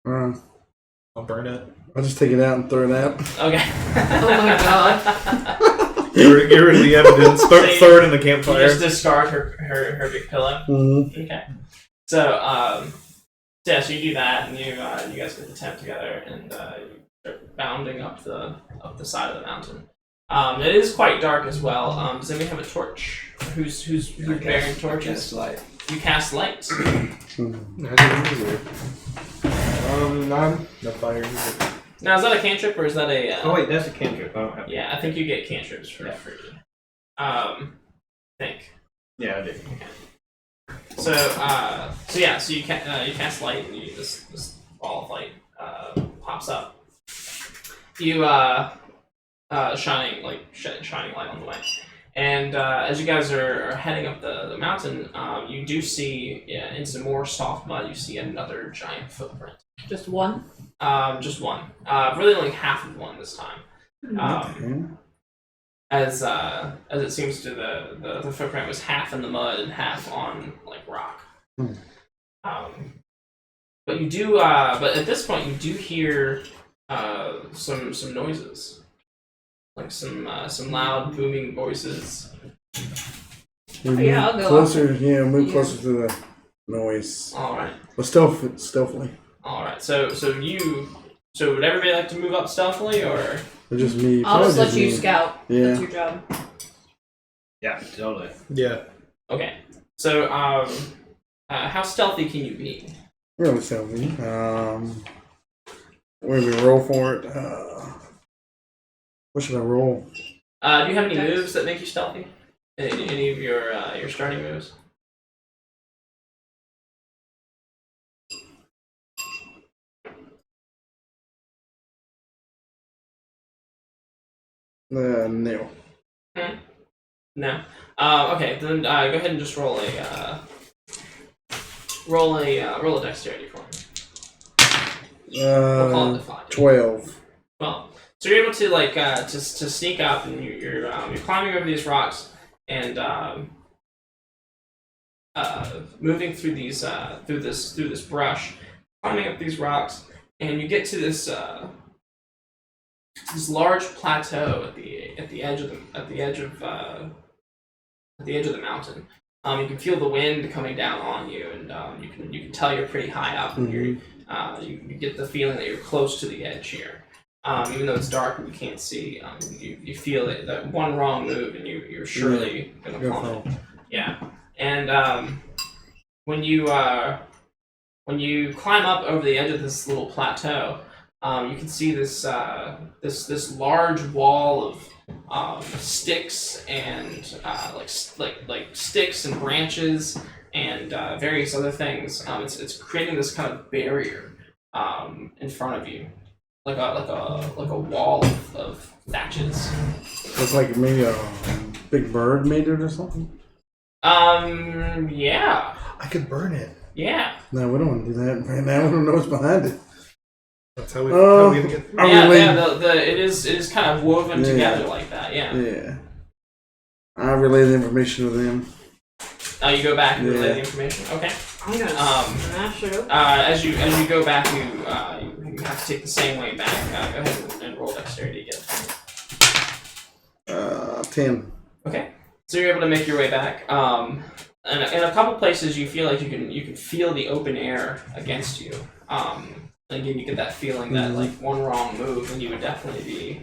E: I'll burn it.
C: I'll just take it out and throw it out.
A: Okay.
D: Oh my god.
E: Get rid of the evidence. Throw it in the
A: You
E: campfire.
A: just discard her big pillow.
C: Mm-hmm.
A: Okay. So so you do that, and you guys get the tent together, and you start bounding up the side of the mountain. It is quite dark as well. Does anybody have a torch? Who's bearing torches?
B: Light.
A: You cast light.
E: None. No fire.
A: Now, is that a cantrip or is that a?
B: Oh wait, that's a cantrip. I don't have.
A: Yeah, I think you get cantrips for free. I think.
B: Yeah, I do.
A: So you cast light, and this ball of light pops up. You shining light on the way, and as you guys are heading up the mountain, you do see in some more soft mud. You see another giant footprint.
D: Just one?
A: Just one. Really only half of one this time. As it seems to the footprint was half in the mud and half on like rock. But you do but at this point you do hear some noises, like some loud booming voices.
C: We
D: Yeah, I'll
C: move
D: go
C: closer. Yeah, move
D: Yeah.
C: closer to the noise.
A: All right.
C: But stealthily.
A: All right. So would everybody like to move up stealthily, or?
C: Or just me.
D: I'll just
C: probably
D: let you
C: me.
D: scout.
C: Yeah.
D: That's your job.
B: Yeah, totally.
E: Yeah.
A: Okay. So how stealthy can you be?
C: Really stealthy. Where we roll for it? What should I roll?
A: Do you have any
D: Dex.
A: moves that make you stealthy? Any of your starting moves?
C: No.
A: No. Okay, then go ahead and just roll a dexterity for me. We'll call it defiant.
C: 12.
A: Well, so you're able to to sneak up, and you're climbing over these rocks and moving through these through this brush, climbing up these rocks, and you get to this large plateau at the edge of the mountain. You can feel the wind coming down on you, and you can tell you're pretty high up, and you get the feeling that you're close to the edge here. Even though it's dark and you can't see, you feel that one wrong move and you're surely gonna fall. Yeah, and when you climb up over the edge of this little plateau, you can see this large wall of sticks and like sticks and branches and various other things. It's creating this kind of barrier in front of you, like a wall of thatches.
C: Looks like maybe a big bird made it or something.
A: Yeah.
E: I could burn it.
A: Yeah.
C: No, we don't want to do that right now. We don't know what's behind it.
E: That's how we get through.
A: It is kind of woven together like that. Yeah.
C: Yeah. I relay the information to them.
A: You go back and relay the information. Okay.
D: I'm gonna smash it open.
A: As you go back, you have to take the same way back. Go ahead and roll dexterity again.
C: 10.
A: Okay. So you're able to make your way back. And in a couple places, you feel like you can feel the open air against you. Again, you get that feeling that like one wrong move, and you would definitely be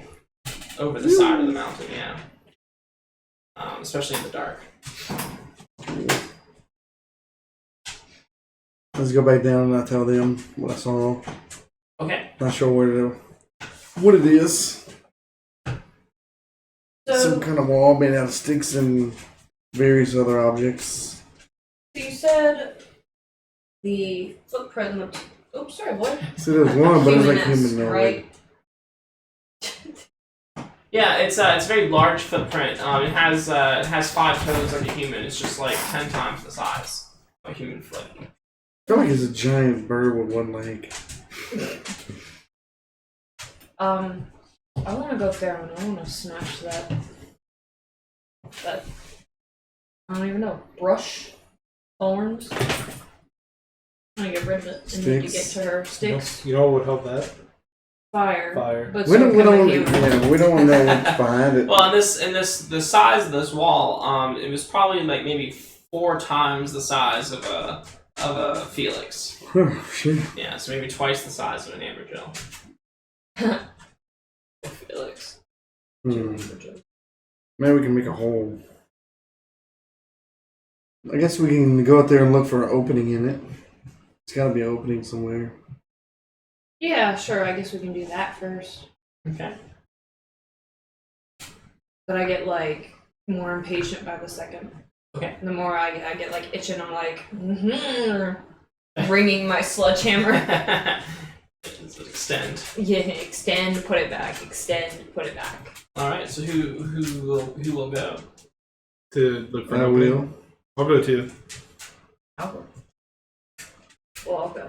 A: over the side of the mountain. Yeah. Especially in the dark.
C: Let's go back down and I'll tell them what I saw.
A: Okay.
C: Not sure what it is.
D: So
C: Some kind of wall made out of sticks and various other objects.
D: you said the footprint looked. Oops, sorry, what?
C: So there's one, but it's like
D: Human-esque,
C: human,
D: right?
A: Yeah, it's a very large footprint. It has 5 toes like a human. It's just like 10 times the size of a human foot.
C: I feel like it's a giant bird with one leg.
D: I want to go there and I want to smash that. I don't even know. Brush, thorns. I'm gonna get rid of it and need to get to her. Sticks,
E: You know what would help that?
D: fire. But
C: We
D: so
C: don't
D: can the human.
C: we don't know what's behind it.
A: Well, in the size of this wall, it was probably like maybe 4 times the size of a Felix.
C: Oh, shit.
A: Yeah, so maybe twice the size of an ambergel.
D: Felix.
C: Maybe we can make a hole. I guess we can go out there and look for an opening in it. It's gotta be an opening somewhere.
D: Yeah, sure. I guess we can do that first.
A: Okay.
D: But I get like more impatient by the second.
A: Okay.
D: The more I get like itching, I'm like ringing my sledgehammer.
A: Extend.
D: Yeah, extend, put it back. Extend, put it back.
A: All right. So who will go?
E: To look for
C: I
E: an opening?
C: will.
E: I'll go too.
D: I'll go. Well, I'll go.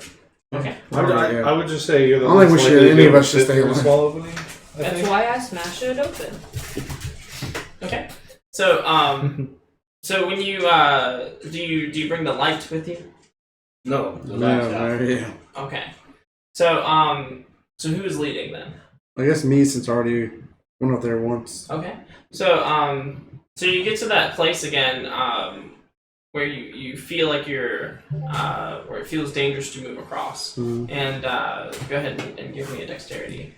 A: Okay.
E: I would just say you're the
C: I don't think
E: least
C: we should
E: likely to
C: any
E: be
C: of
E: able
C: us
E: to
C: just
E: fit
C: stay
E: through a
C: alive.
E: small opening. I
D: That's
E: think.
D: why I smashed it open.
A: Okay. So so when you do you bring the light with you?
B: No, the
C: No,
B: laptop.
C: yeah.
A: Okay. So So who is leading then?
C: I guess me, since I already went up there once.
A: Okay. So so you get to that place again, where you feel like you're where it feels dangerous to move across. And go ahead and give me a dexterity.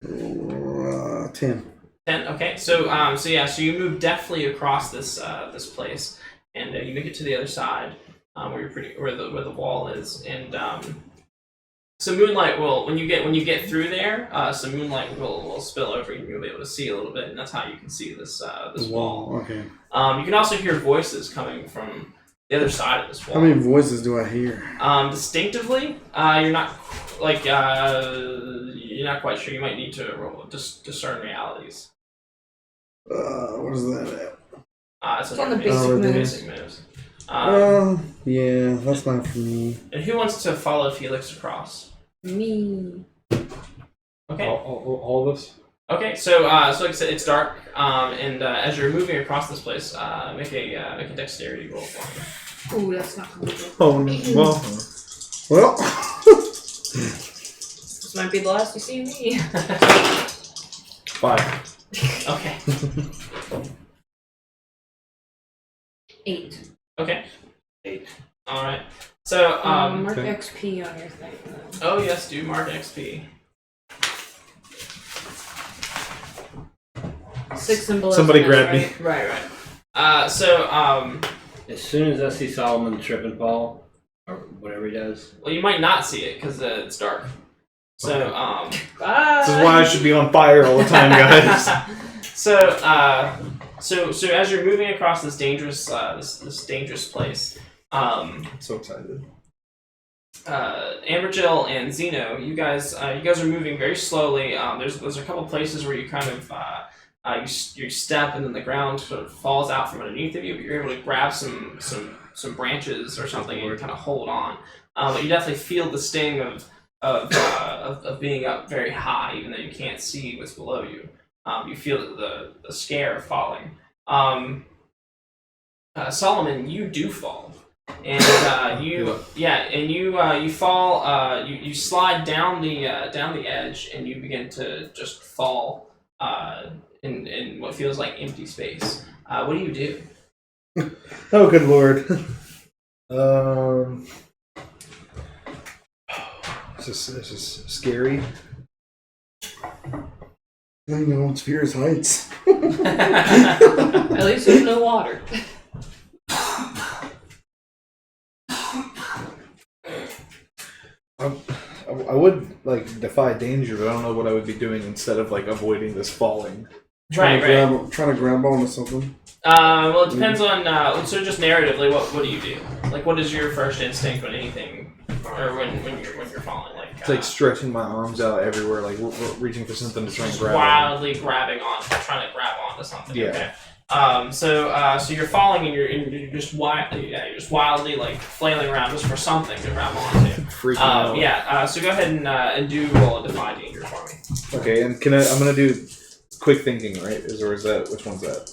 C: 10.
A: 10. Okay. So so you move deftly across this this place, and you make it to the other side, where where the wall is, and so moonlight will when you get through there, some moonlight will spill over and you'll be able to see a little bit, and that's how you can see this this wall.
C: Okay.
A: You can also hear voices coming from the other side of this wall.
C: How many voices do I hear?
A: Distinctively, you're not you're not quite sure. You might need to roll discern realities.
C: What is that at?
D: It's on the
C: basic
D: moves.
C: Yeah, that's not for me.
A: And who wants to follow Felix across?
D: Me.
A: Okay.
E: All of us?
A: Okay, so like I said, it's dark, and as you're moving across this place, make a dexterity roll for me.
D: Ooh, that's not gonna be good.
E: Oh, well.
C: Well.
D: This might be the last you see of me.
E: 5.
A: Okay.
D: 8.
A: Okay. 8. All right. So
D: Mark
E: okay.
D: XP on your thing.
A: oh yes, do mark XP.
D: 6 and below.
E: Somebody grab
D: right?
E: me.
A: Right. So
B: As soon as I see Solomon trip and fall, or whatever he does,
A: well, you might not see it because it's dark. So
D: Bye.
E: This is why I should be on fire all the time, guys.
A: so as you're moving across this dangerous this dangerous place,
E: I'm so excited.
A: Amberjill and Zeno, you guys are moving very slowly. There's a couple places where you kind of you step and then the ground sort of falls out from underneath of you, but you're able to grab some branches or something and kind of hold on. But you definitely feel the sting of being up very high, even though you can't see what's below you. You feel the scare of falling. Solomon, you do fall, and you fall. You slide down the edge, and you begin to just fall in what feels like empty space. What do you do?
E: Oh, good lord. This is scary.
C: I think no one's fear is heights.
D: At least there's no water.
E: I would like defy danger, but I don't know what I would be doing instead of like avoiding this falling.
C: Trying to grab onto something.
A: Well, it depends on so just narratively. What do you do? Like, what is your first instinct when anything, or when you're falling? Like,
E: It's like stretching my arms out everywhere, like reaching for something to try and
A: just
E: grab.
A: wildly trying to grab onto something.
E: Yeah.
A: Okay. So you're falling and you're just wildly like flailing around just for something to grab onto.
E: Freaking out.
A: Yeah. So go ahead and do roll a defy danger for me.
E: Okay, and I'm gonna do quick thinking, right? Or is that which one's that?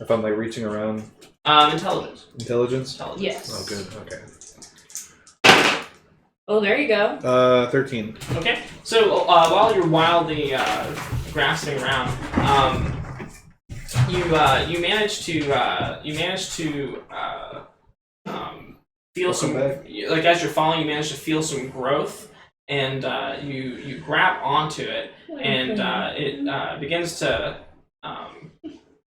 E: If I'm like reaching around.
A: Intelligence.
E: Intelligence.
D: Yes.
E: Oh, good. Okay.
D: Oh, there you go.
E: 13.
A: Okay. So while you're wildly grasping around, you manage to feel some like as you're falling, you manage to feel some growth, and you grab onto it, and it begins to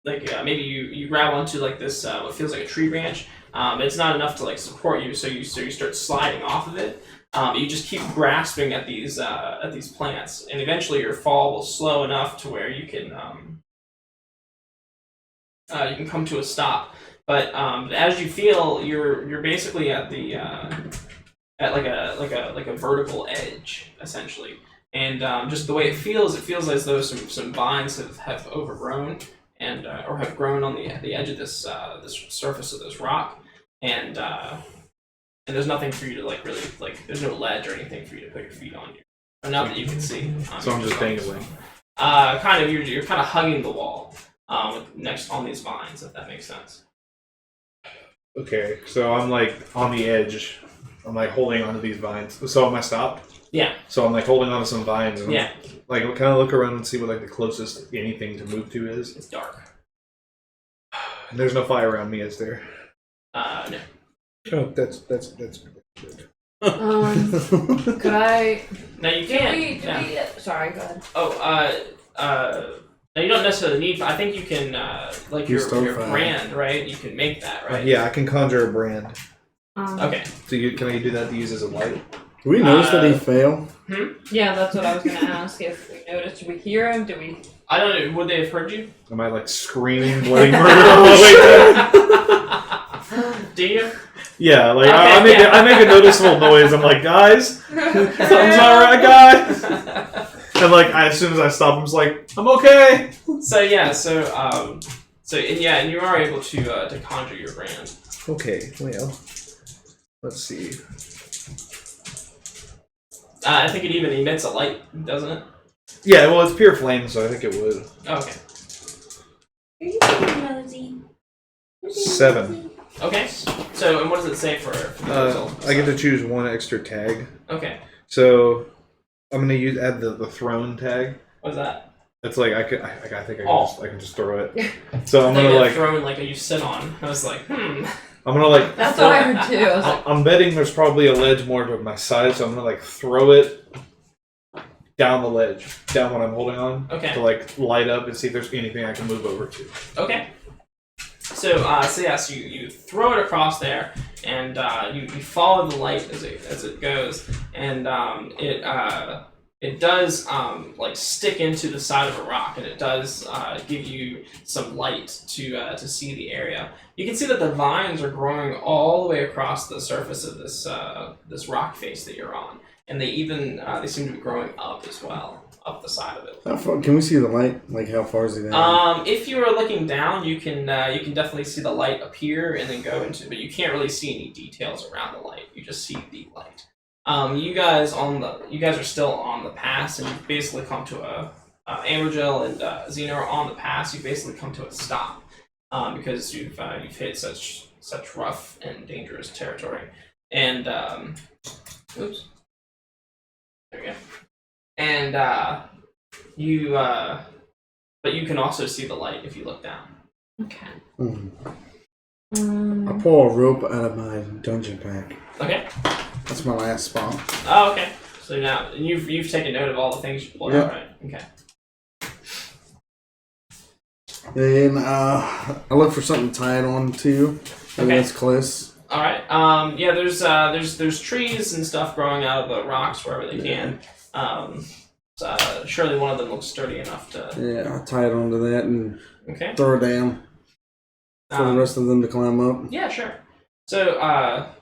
A: maybe you grab onto like this what feels like a tree branch. It's not enough to like support you, so you start sliding off of it. You just keep grasping at these plants, and eventually your fall will slow enough to where you can come to a stop. But as you feel, you're basically at the at like a vertical edge essentially, and just the way it feels as though some vines have overgrown and or have grown on the edge of this surface of this rock, and there's nothing for you to like really like. There's no ledge or anything for you to put your feet on. Or not that you can see.
E: So I'm just dangling.
A: Kind of. You're kind of hugging the wall next on these vines, if that makes sense.
E: Okay, so I'm like on the edge. I'm like holding onto these vines. So am I stopped?
A: Yeah.
E: So I'm like holding on to some vines and
A: Yeah.
E: like kind of look around and see what like the closest anything to move to is.
A: It's dark.
E: And there's no fire around me, is there?
A: No.
E: Oh, that's good.
D: Could I?
A: Now you
D: Did
A: can't.
D: we? Sorry, go ahead.
A: Now you don't necessarily need. I think you can, like
C: You
A: your
C: start fire.
A: brand, right? You can make that, right?
E: Yeah, I can conjure a brand.
A: Okay.
E: So can I do that to use as a light?
C: Do we notice that he failed?
D: Yeah, that's what I was gonna ask. If we noticed, did we hear him? Did we?
A: I don't know. Would they have heard you?
E: Am I like screaming bloody murder all the way down?
A: Do you?
E: Yeah, like
A: Okay,
E: I make a noticeable noise. I'm like, guys, something's not right, guys. And like as soon as I stop, I'm just like, I'm okay.
A: So yeah, and you are able to conjure your brand.
E: Okay, well, let's see.
A: I think it even emits a light, doesn't it?
E: Yeah, well, it's pure flame, so I think it would.
A: Okay.
D: Are you being nosy?
E: 7.
A: Okay. So, and what does it say for the result?
E: I get to choose one extra tag.
A: Okay.
E: So I'm gonna add the throne tag.
A: What's that?
E: It's like I think I can just throw it. So I'm
A: Like
E: gonna
A: a
E: like
A: throne, like you sit on. I was like,
E: I'm gonna like.
D: That's what I heard too. I was like,
E: I'm betting there's probably a ledge more to my side, so I'm gonna like throw it down the ledge, down what I'm holding on,
A: Okay.
E: to like light up and see if there's anything I can move over to.
A: Okay. So you throw it across there, and you follow the light as it goes, and it does like stick into the side of a rock, and it does give you some light to see the area. You can see that the vines are growing all the way across the surface of this rock face that you're on, and they even they seem to be growing up as well, up the side of it.
C: How far, can we see the light? Like how far is he down?
A: If you are looking down, you can definitely see the light appear and then go into, but you can't really see any details around the light. You just see the light. You guys are still on the pass, and you've basically come to a Ambergel and Xena are on the pass. You've basically come to a stop because you've hit such rough and dangerous territory. And oops, there we go. And but you can also see the light if you look down.
D: okay.
C: I pull a rope out of my dungeon pack.
A: Okay.
C: That's my last spot.
A: Oh, okay. So now you've taken note of all the things you pulled out, right? Okay.
C: Then I look for something to tie it on to. And
A: Okay.
C: that's close.
A: All right. Yeah. There's trees and stuff growing out of the rocks wherever they can. Surely one of them looks sturdy enough to.
C: Yeah, I tie it onto that and
A: Okay.
C: throw it down for the rest of them to climb up.
A: Yeah, sure. So,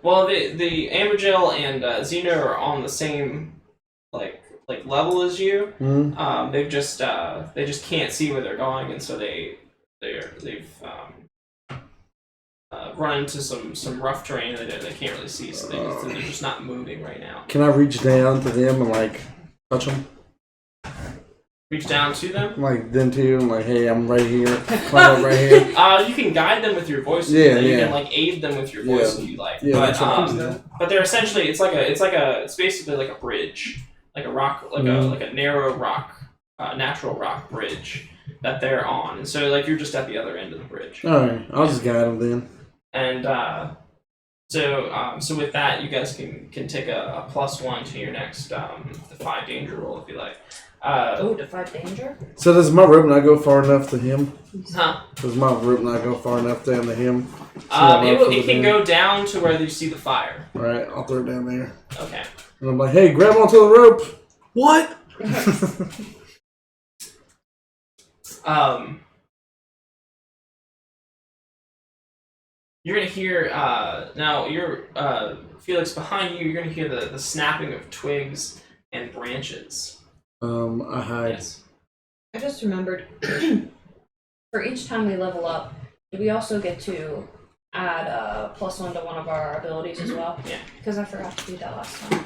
A: well, the Ambergel and Xena are on the same like level as you.
C: Mm-hmm.
A: They just can't see where they're going, and so they've run into some rough terrain that they can't really see, so they're just not moving right now.
C: Can I reach down to them and like touch them?
A: Reach down to them.
C: Like them too, and like, hey, I'm right here. Climb up right here.
A: You can guide them with your voice.
C: Yeah,
A: You
C: yeah.
A: can like aid them with your voice if you like.
C: Yeah,
A: but
C: that's what I'm doing.
A: but they're essentially it's basically like a bridge, like a rock, like a narrow rock, natural rock bridge that they're on, and so like you're just at the other end of the bridge.
C: All right, I'll just guide them then.
A: And so with that, you guys can take a +1 to your next defy danger roll if you like.
D: Defy danger?
C: So does my rope not go far enough to him?
A: Huh?
C: Does my rope not go far enough down to him? So
A: It can go down to where you see the fire.
C: All right, I'll throw it down there.
A: Okay.
C: And I'm like, hey, grab onto the rope.
E: What?
A: You're gonna hear now. You're Felix behind you. You're gonna hear the snapping of twigs and branches.
C: I hide.
A: Yes.
D: I just remembered, for each time we level up, do we also get to add a +1 to one of our abilities as well?
A: Yeah.
D: Because I forgot to do that last time.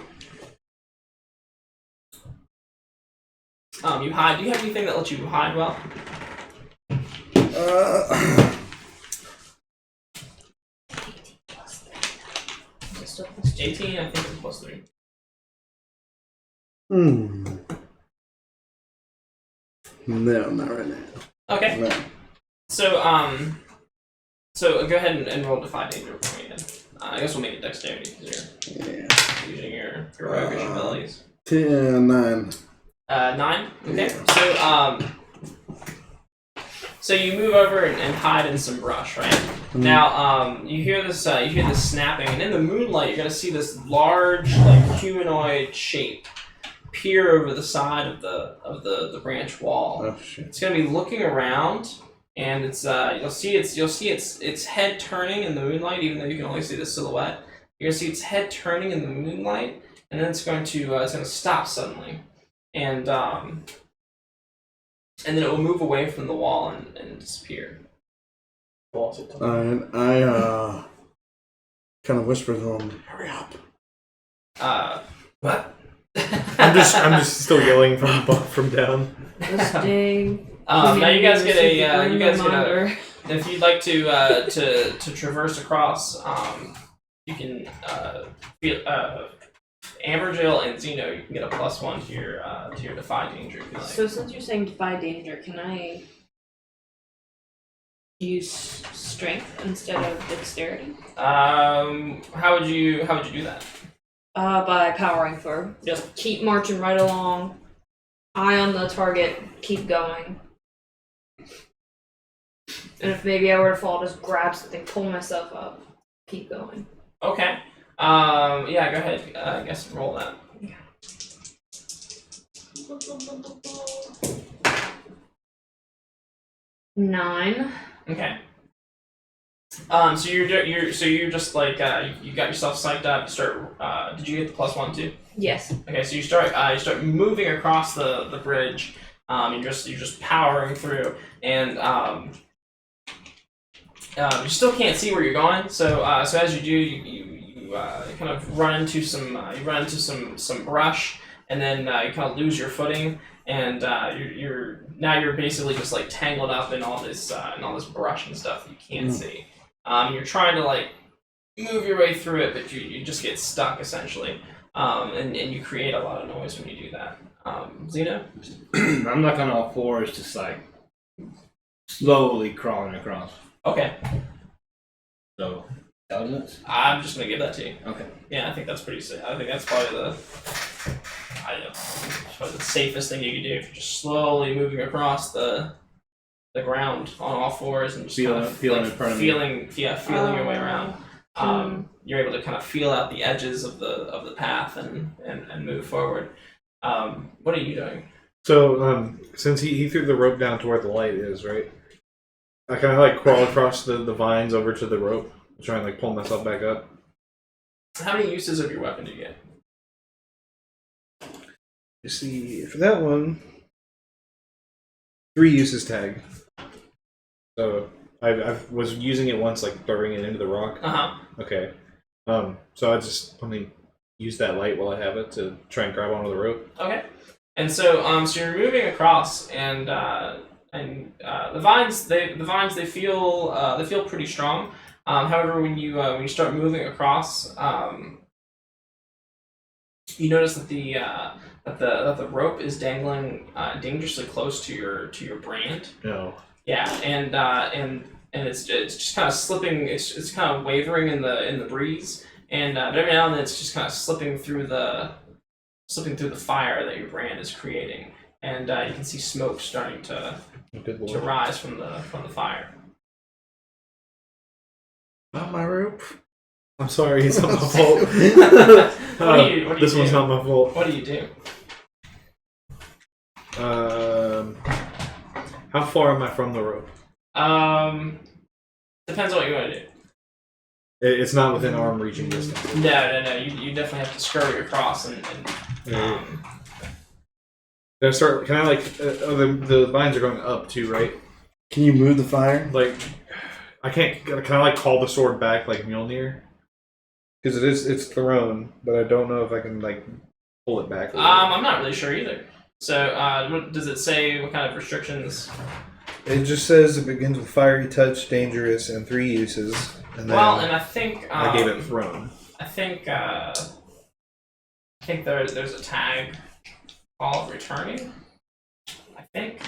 A: You hide. Do you have anything that lets you hide well?
D: 18 plus 3. Is it still +2?
A: 18. I think it's +3.
C: No, not right now.
A: Okay.
C: No.
A: So go ahead and roll Defy Danger for me then. I guess we'll make it Dexterity because you're using your roguish abilities.
C: 9.
A: 9. Okay.
C: Yeah.
A: So you move over and hide in some brush, right?
C: Mm-hmm.
A: Now, you hear this snapping, and in the moonlight, you're gonna see this large, like humanoid shape peer over the side of the branch wall.
C: Oh shit.
A: It's gonna be looking around, and it's you'll see its head turning in the moonlight, even though you can only see the silhouette. You're gonna see its head turning in the moonlight, and then it's gonna stop suddenly, and then it will move away from the wall and disappear.
C: Alright, I kind of whisper to him, "Hurry up!"
A: What?
E: I'm just still yelling from down.
A: Now you guys get a if you'd like to traverse across, you can Amberjill and Zeno, you can get a +1 to your Defy Danger if you like.
D: So since you're saying Defy Danger, can I use Strength instead of Dexterity?
A: How would you do that?
D: By powering through. Just keep marching right along. Eye on the target. Keep going. And if maybe I were to fall, just grab something, pull myself up, keep going.
A: Okay. Yeah, go ahead. I guess roll that.
D: Yeah. 9.
A: Okay. So you're just like you got yourself psyched up. You start. Did you get the +1 too?
D: Yes.
A: Okay, so you start moving across the bridge. You're just powering through, and you still can't see where you're going. So as you do, you kind of run into some brush, and then you kind of lose your footing, and you're basically just like tangled up in all this brush and stuff that you can't see. You're trying to like move your way through it, but you just get stuck essentially, and you create a lot of noise when you do that. Zeno?
B: I'm not on all fours, just like slowly crawling across.
A: Okay.
B: So, intelligence?
A: I'm just gonna give that to you.
B: Okay.
A: Yeah, I think that's pretty safe. I think that's probably probably the safest thing you can do if you're just slowly moving across the ground on all fours and just
B: feeling
A: like,
B: in front of
A: feeling your way around. You're able to kind of feel out the edges of the path and move forward. What are you doing?
E: So, since he threw the rope down to where the light is, right? I kind of like crawl across the vines over to the rope, try and like pull myself back up.
A: How many uses of your weapon do you get?
E: You see, for that one, 3 uses tag. So I was using it once, like throwing it into the rock. Okay. So I just only use that light while I have it to try and grab onto the rope.
A: Okay. And so so you're moving across, and the vines they feel pretty strong. However, when you start moving across, you notice that the rope is dangling dangerously close to your brand.
E: No.
A: Yeah, and it's just kind of slipping. It's kind of wavering in the breeze, and but every now and then it's just kind of slipping through the fire that your brand is creating, and you can see smoke starting to rise from the fire.
C: Not my rope.
E: I'm sorry, it's not my fault.
A: What do you
E: this
A: do?
E: one's not my fault.
A: What do you do?
E: How far am I from the rope?
A: Depends on what you want to do.
E: It's not within arm reaching distance.
A: No. You definitely have to scurry across and
E: Can I start? Can I like? The vines are going up too, right?
C: Can you move the fire?
E: Like, I can't. Can I like call the sword back like Mjolnir? Because it's thrown, but I don't know if I can like pull it back.
A: I'm not really sure either. So, what does it say? What kind of restrictions?
E: It just says it begins with fiery touch, dangerous, and 3 uses. And then
A: And I think
E: I gave it thrown.
A: I think there's a tag call returning, I think.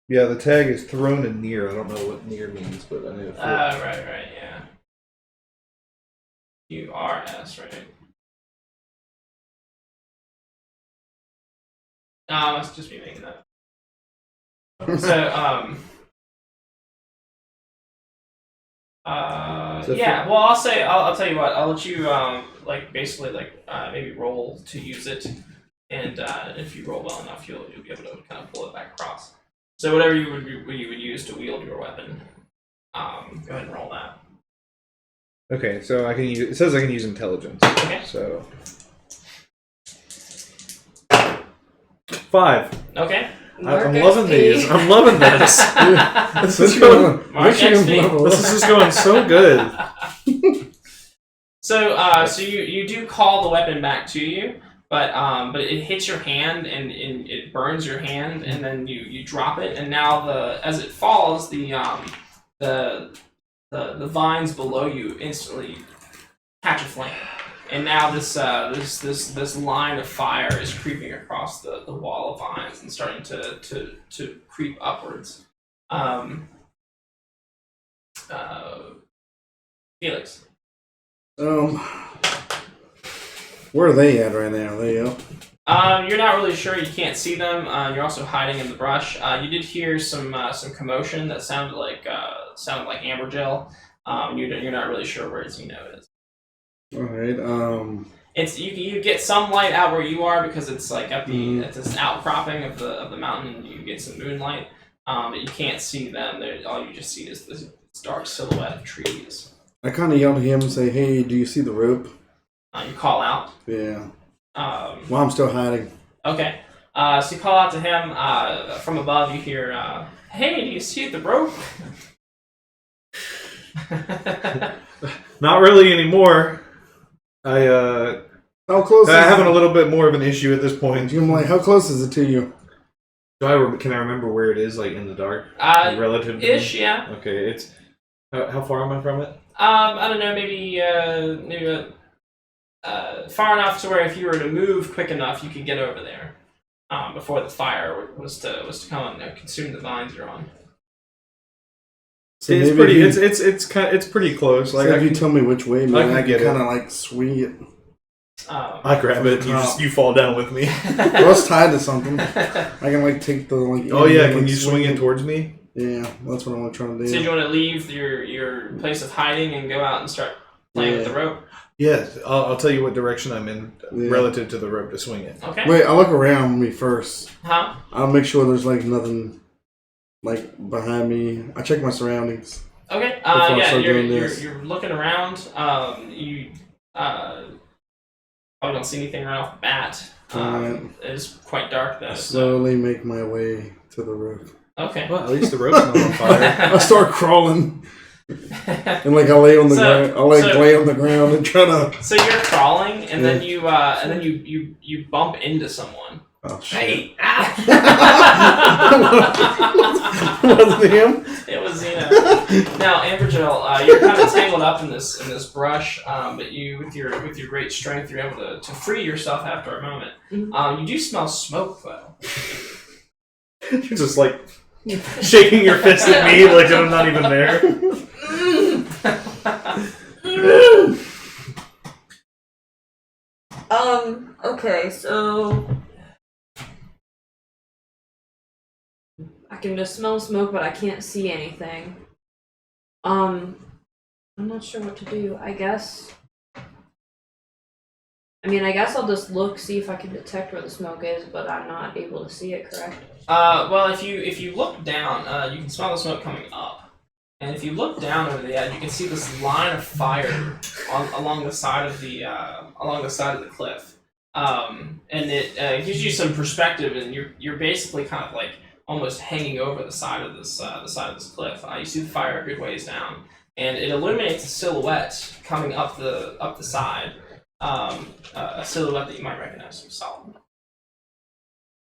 E: Yeah, the tag is thrown in near. I don't know what near means, but I know.
A: Right, yeah. URS, right? Must just be making that. So, yeah. Well, I'll tell you what. I'll let you basically maybe roll to use it, and if you roll well enough, you'll be able to kind of pull it back across. So whatever you would use to wield your weapon, go ahead and roll that.
E: Okay, so I can use. It says I can use intelligence.
A: Okay.
E: So 5.
A: Okay.
E: I'm loving these. I'm loving this.
C: This is going.
A: Mark XP.
E: This is just going so good.
A: So you do call the weapon back to you, but it hits your hand and it burns your hand, and then you drop it, and now as it falls, the vines below you instantly catch a flame, and now this line of fire is creeping across the wall of vines and starting to creep upwards. Felix.
C: Where are they at right now? Are they up?
A: You're not really sure. You can't see them. You're also hiding in the brush. You did hear some commotion that sounded like amber gel. You're not really sure where Zeno is.
C: All right.
A: It's you get some light out where you are because it's like at the it's this outcropping of the mountain. And you get some moonlight. But you can't see them. All you just see is this dark silhouette of trees.
C: I kind of yell to him and say, "Hey, do you see the rope?"
A: You call out.
C: Yeah. Well, I'm still hiding.
A: Okay. So you call out to him from above. You hear, "Hey, do you see the rope?"
E: Not really anymore. How
C: close?
E: I'm having a little bit more of an issue at this point.
C: I'm like, how close is it to you?
E: Can I remember where it is, like in the dark, relative to
A: ish,
E: me?
A: yeah.
E: Okay, it's how far am I from it?
A: I don't know, maybe far enough to where if you were to move quick enough, you could get over there before the fire was to come and consume the vines you're on.
C: So
E: it's pretty. It's pretty close. Like,
C: if you tell me which way, man, I can
E: get
C: kind of like swing it.
E: I grab it. You fall down with me.
C: Well, it's tied to something. I can like take the like.
E: Oh yeah, can you swing it towards me?
C: Yeah, that's what I'm trying to do.
A: So you want to leave your place of hiding and go out and start playing with the rope?
E: Yes, I'll tell you what direction I'm in relative to the rope to swing it.
A: Okay.
C: Wait, I'll look around me first.
A: Huh?
C: I'll make sure there's like nothing like behind me. I check my surroundings.
A: Okay. You're looking around. You probably don't see anything right off the bat. It is quite dark though.
C: I slowly make my way to the roof.
A: Okay.
E: Well, at least the rope's not on fire.
C: I start crawling. And like I lay on the ground. I lay on the ground and try to.
A: So you're crawling, and then you bump into someone.
C: Oh shit!
A: Hey,
C: Was it him?
A: It was Zeno. Now, Ambergel, you're kind of tangled up in this brush, but you, with your great strength, you're able to free yourself after a moment. You do smell smoke, though.
E: You're just like shaking your fist at me like I'm not even there.
D: Okay, so I can just smell smoke, but I can't see anything. I'm not sure what to do. I guess I'll just look, see if I can detect where the smoke is, but I'm not able to see it, correct?
A: Well, if you look down, you can smell the smoke coming up. And if you look down over the edge, you can see this line of fire along the side of the cliff, and it gives you some perspective. And you're basically kind of like almost hanging over the side of this cliff. You see the fire a good ways down, and it illuminates a silhouette coming up the side. A silhouette that you might recognize from Solomon.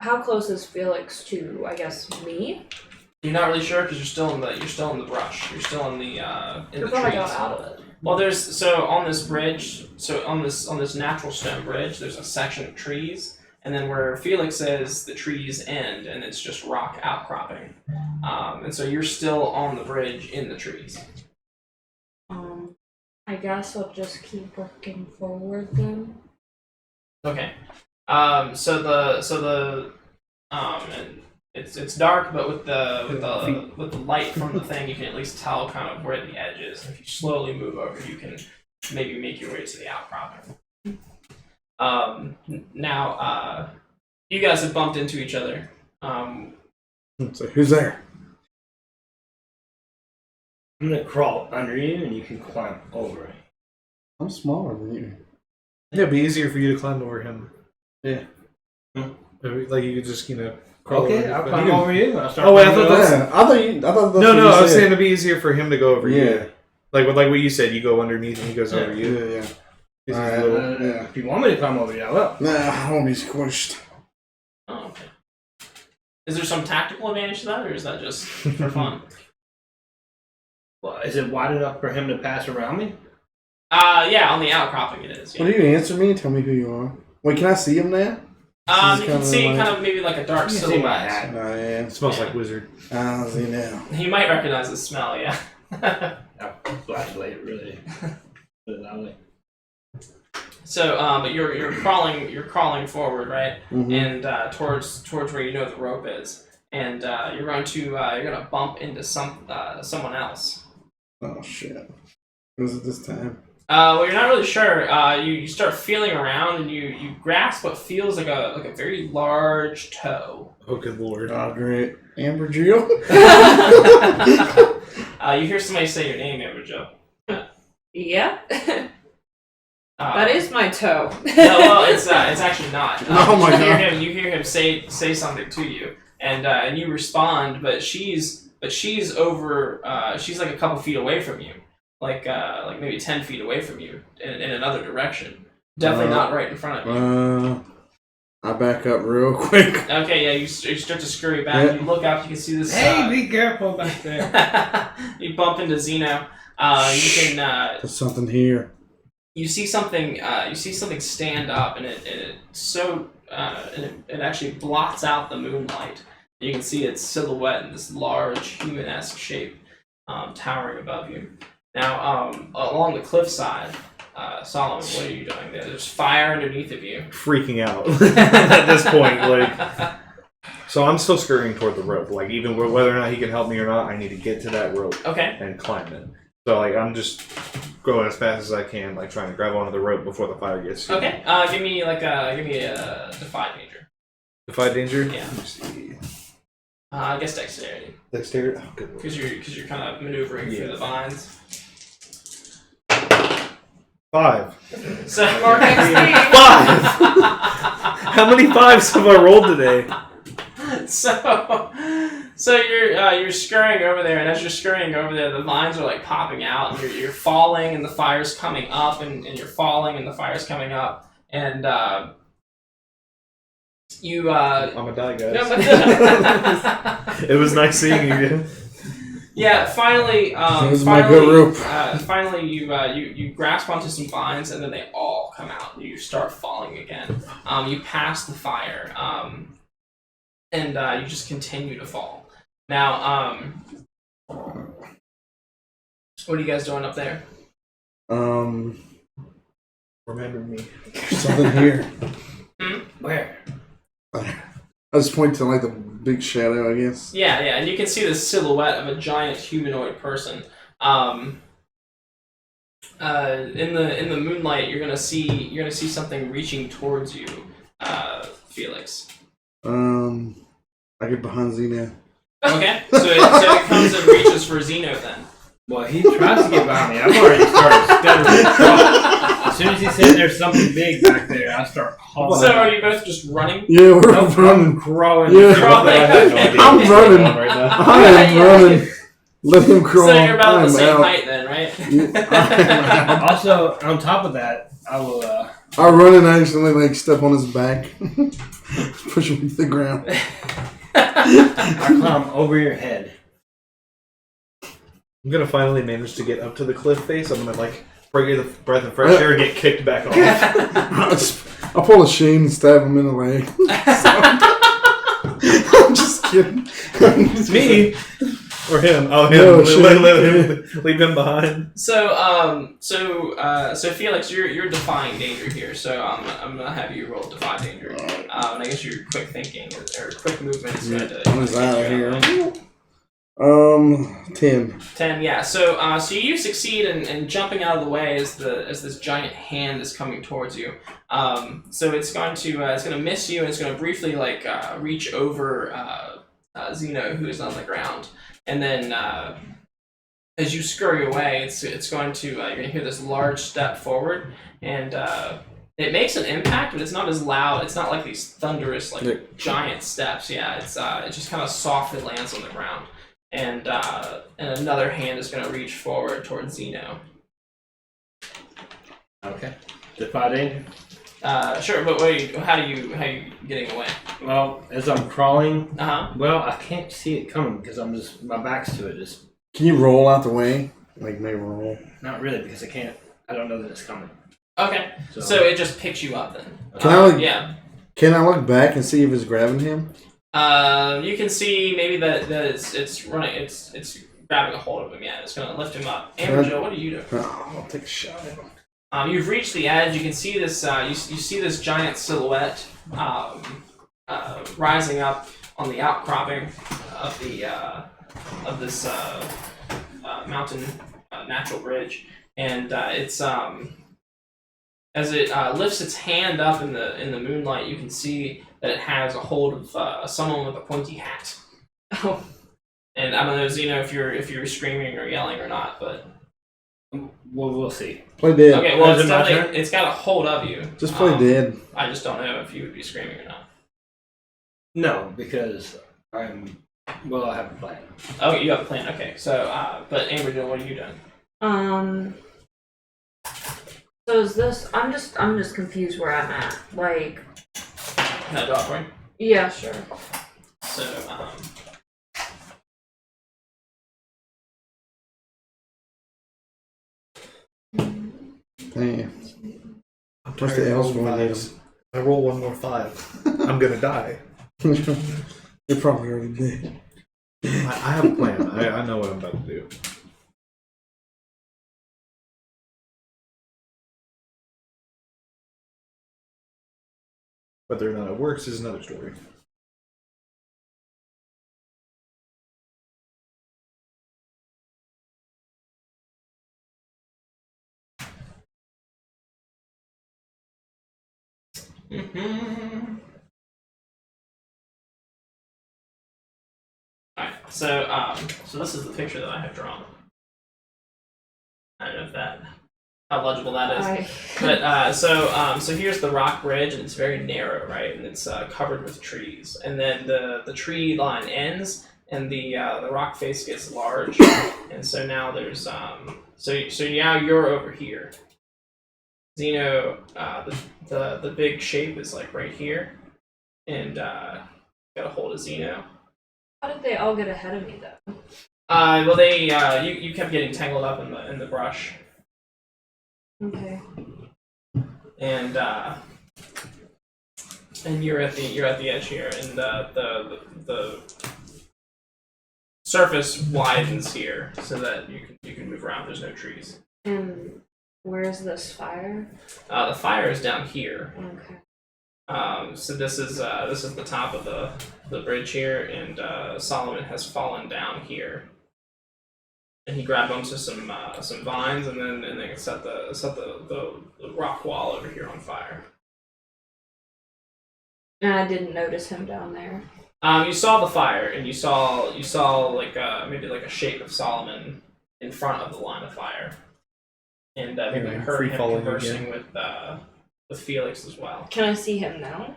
D: How close is Felix to, I guess, me?
A: You're not really sure because you're still in the brush. You're still in the trees.
D: Probably got out of it.
A: Well, there's on this bridge, on this natural stone bridge, there's a section of trees, and then where Felix is, the trees end, and it's just rock outcropping. And so you're still on the bridge in the trees.
D: I guess I'll just keep working forward then.
A: Okay. And it's dark, but with the light from the thing, you can at least tell kind of where the edge is. If you slowly move over, you can maybe make your way to the outcropping. Now, you guys have bumped into each other.
C: So who's there?
B: I'm gonna crawl under you, and you can climb over it.
C: I'm smaller than you.
E: Yeah, it'd be easier for you to climb over him.
C: Yeah.
E: Like you could just, crawl
B: Okay,
E: over.
B: I'll climb over you. I'll start.
E: Oh wait, I thought
B: climbing
E: that's
C: Yeah, I thought that's
E: no.
C: what you
E: I was
C: said.
E: saying it'd be easier for him to go over you.
C: Yeah.
E: Like what you said, you go underneath and he goes over you.
C: Yeah, yeah.
E: He's just
C: Alright,
E: little.
C: yeah.
B: If you want me to climb over you, I will.
C: Nah, I won't be squished.
A: Oh, okay. Is there some tactical advantage to that, or is that just for fun?
B: Well, is it wide enough for him to pass around me?
A: Yeah, on the outcropping it is. Yeah.
C: Will you answer me and tell me who you are? Wait, can I see him now?
A: You can see kind of maybe like a dark
B: You can see my
A: silhouette.
B: hat.
C: Oh, yeah.
E: It smells
A: Yeah.
E: like wizard.
C: I see now.
A: He might recognize the smell, yeah.
B: Flashlight, really. Put it that way.
A: So, but you're crawling forward, right?
C: Mm-hmm.
A: And towards where you know the rope is, and you're gonna bump into someone else.
C: Oh, shit. Who's it this time?
A: Well, you're not really sure. You start feeling around, and you grasp what feels like a very large toe.
E: Oh, good lord.
C: Oh, great. Amber Jill?
A: You hear somebody say your name, Amber Joe.
D: Yeah. That is my toe.
A: No, well, it's actually not.
C: Oh my God.
A: You hear him say something to you, and you respond, but she's over. She's like a couple feet away from you, like maybe 10 feet away from you in another direction. Definitely not right in front of you.
C: I back up real quick.
A: Okay, yeah, you start to scurry back.
C: Yeah.
A: You look up, you can see this.
B: Hey, be careful back there.
A: You bump into Zeno. You can.
C: There's something here.
A: You see something. You see something stand up, and it actually blots out the moonlight. You can see its silhouette in this large human-esque shape, towering above you. Now, along the cliffside, Solomon, what are you doing there? There's fire underneath of you.
E: Freaking out at this point, like. So I'm still scurrying toward the rope. Like, even whether or not he can help me or not, I need to get to that rope
A: Okay.
E: and climb it. So, like, I'm just going as fast as I can, like, trying to grab onto the rope before the fire gets to me.
A: Okay. Give me a defy danger.
E: Defy danger?
A: Yeah.
E: Let me see.
A: I guess dexterity,
E: Dexterity? Oh, good lord.
A: because you're kind of maneuvering through the vines.
E: 5.
A: So
D: More XP.
E: 5! How many 5s have I rolled today?
A: So you're scurrying over there, and as you're scurrying over there, the vines are like popping out, and you're falling, and the fire's coming up, and you're falling, and the fire's coming up, and you
E: I'm a die, guys.
A: no, but
E: It was nice seeing you again.
A: yeah, finally,
C: This is my good rope.
A: finally, you grasp onto some vines, and then they all come out, and you start falling again. You pass the fire, and you just continue to fall. Now, what are you guys doing up there?
E: Remember me.
C: There's something here.
B: Where?
C: I just point to like the big shadow, I guess.
A: Yeah, and you can see the silhouette of a giant humanoid person. In the moonlight, you're gonna see something reaching towards you, Felix.
C: I get behind Zeno.
A: Okay, so it comes and reaches for Zeno then.
B: Well, he tries to get behind me. I've already started stuttering. As soon as he said there's something big back there, I start hauling.
A: So are you both just running?
C: Yeah, we're
B: Nope,
C: running.
B: I'm crawling.
C: Yeah.
A: Crawling.
E: I have no idea
C: I'm
E: what's
C: running.
E: going on right now.
C: I am running. Let him crawl.
A: So you're about
C: I'm
A: the same
C: out.
A: height then, right?
B: Also, on top of that, I will.
C: I run and accidentally like step on his back, push him to the ground.
B: I climb over your head.
E: I'm gonna finally manage to get up to the cliff face. I'm gonna like break the breath of fresh air and get kicked back off.
C: I'll pull a sheen and stab him in the leg. I'm just kidding.
E: Me or him? Oh, him.
C: No,
E: Leave him behind.
A: So Felix, you're defying danger here. So I'm gonna have you roll defy danger. And I guess your quick thinking or quick movement is going to.
C: I'm out of here. 10.
A: 10, yeah. So you succeed in jumping out of the way as this giant hand is coming towards you. So it's going to miss you, and it's going to briefly reach over Zeno, who is on the ground, and then as you scurry away, it's going to you're going to hear this large step forward, and it makes an impact, but it's not as loud. It's not like these thunderous giant steps. Yeah, it just kind of softly lands on the ground. And another hand is going to reach forward towards Zeno.
B: Okay. Defy danger.
A: Sure, but how are you getting away?
B: Well, as I'm crawling,
A: Uh-huh.
B: I can't see it coming because my back's to it.
C: Can you roll out the way? Like maybe roll.
B: Not really because I don't know that it's coming.
A: Okay, so it just picks you up then.
C: Can I look back and see if it's grabbing him?
A: You can see maybe that it's running. It's grabbing a hold of him. Yeah, it's gonna lift him up. Amberjo, what are you doing?
C: I'll take a shot at him.
A: You've reached the edge. You can see this. You see this giant silhouette rising up on the outcropping of this mountain natural bridge, and it's as it lifts its hand up in the moonlight, you can see that it has a hold of someone with a pointy hat.
D: Oh.
A: And I don't know, Zeno, if you're screaming or yelling or not, but
B: we'll see.
C: Play dead.
A: okay. Well,
B: Is it my turn?
A: it's got a hold of you.
C: Just play dead.
A: I just don't know if you would be screaming or not.
B: No, because I have a plan.
A: Oh, you have a plan. Okay, so but Amberjo, what are you doing?
D: So is this? I'm just confused where I'm at. Like.
A: Can I draw it for you?
D: Yeah, sure.
A: So
C: Damn. What's the else going to
E: I roll one more 5. I'm gonna die.
C: You're probably already dead.
E: I have a plan. I know what I'm about to do. Whether or not it works is another story.
A: alright, so this is the picture that I have drawn. I don't know how legible that is. But so here's the rock bridge, and it's very narrow, right? And it's covered with trees. And then the tree line ends, and the rock face gets large. And so now there's so now you're over here. Zeno, the big shape is like right here, and got a hold of Zeno.
D: How did they all get ahead of me though?
A: Well, they you kept getting tangled up in the brush.
D: Okay.
A: And you're at the edge here, and the surface widens here so that you can move around. There's no trees.
D: And where's this fire?
A: The fire is down here.
D: Okay.
A: So this is the top of the bridge here, and Solomon has fallen down here. And he grabbed onto some vines, and then set the rock wall over here on fire.
D: And I didn't notice him down there.
A: You saw the fire, and you saw like maybe like a shape of Solomon in front of the line of fire, and maybe you heard him conversing with Felix as well.
D: Can I see him now?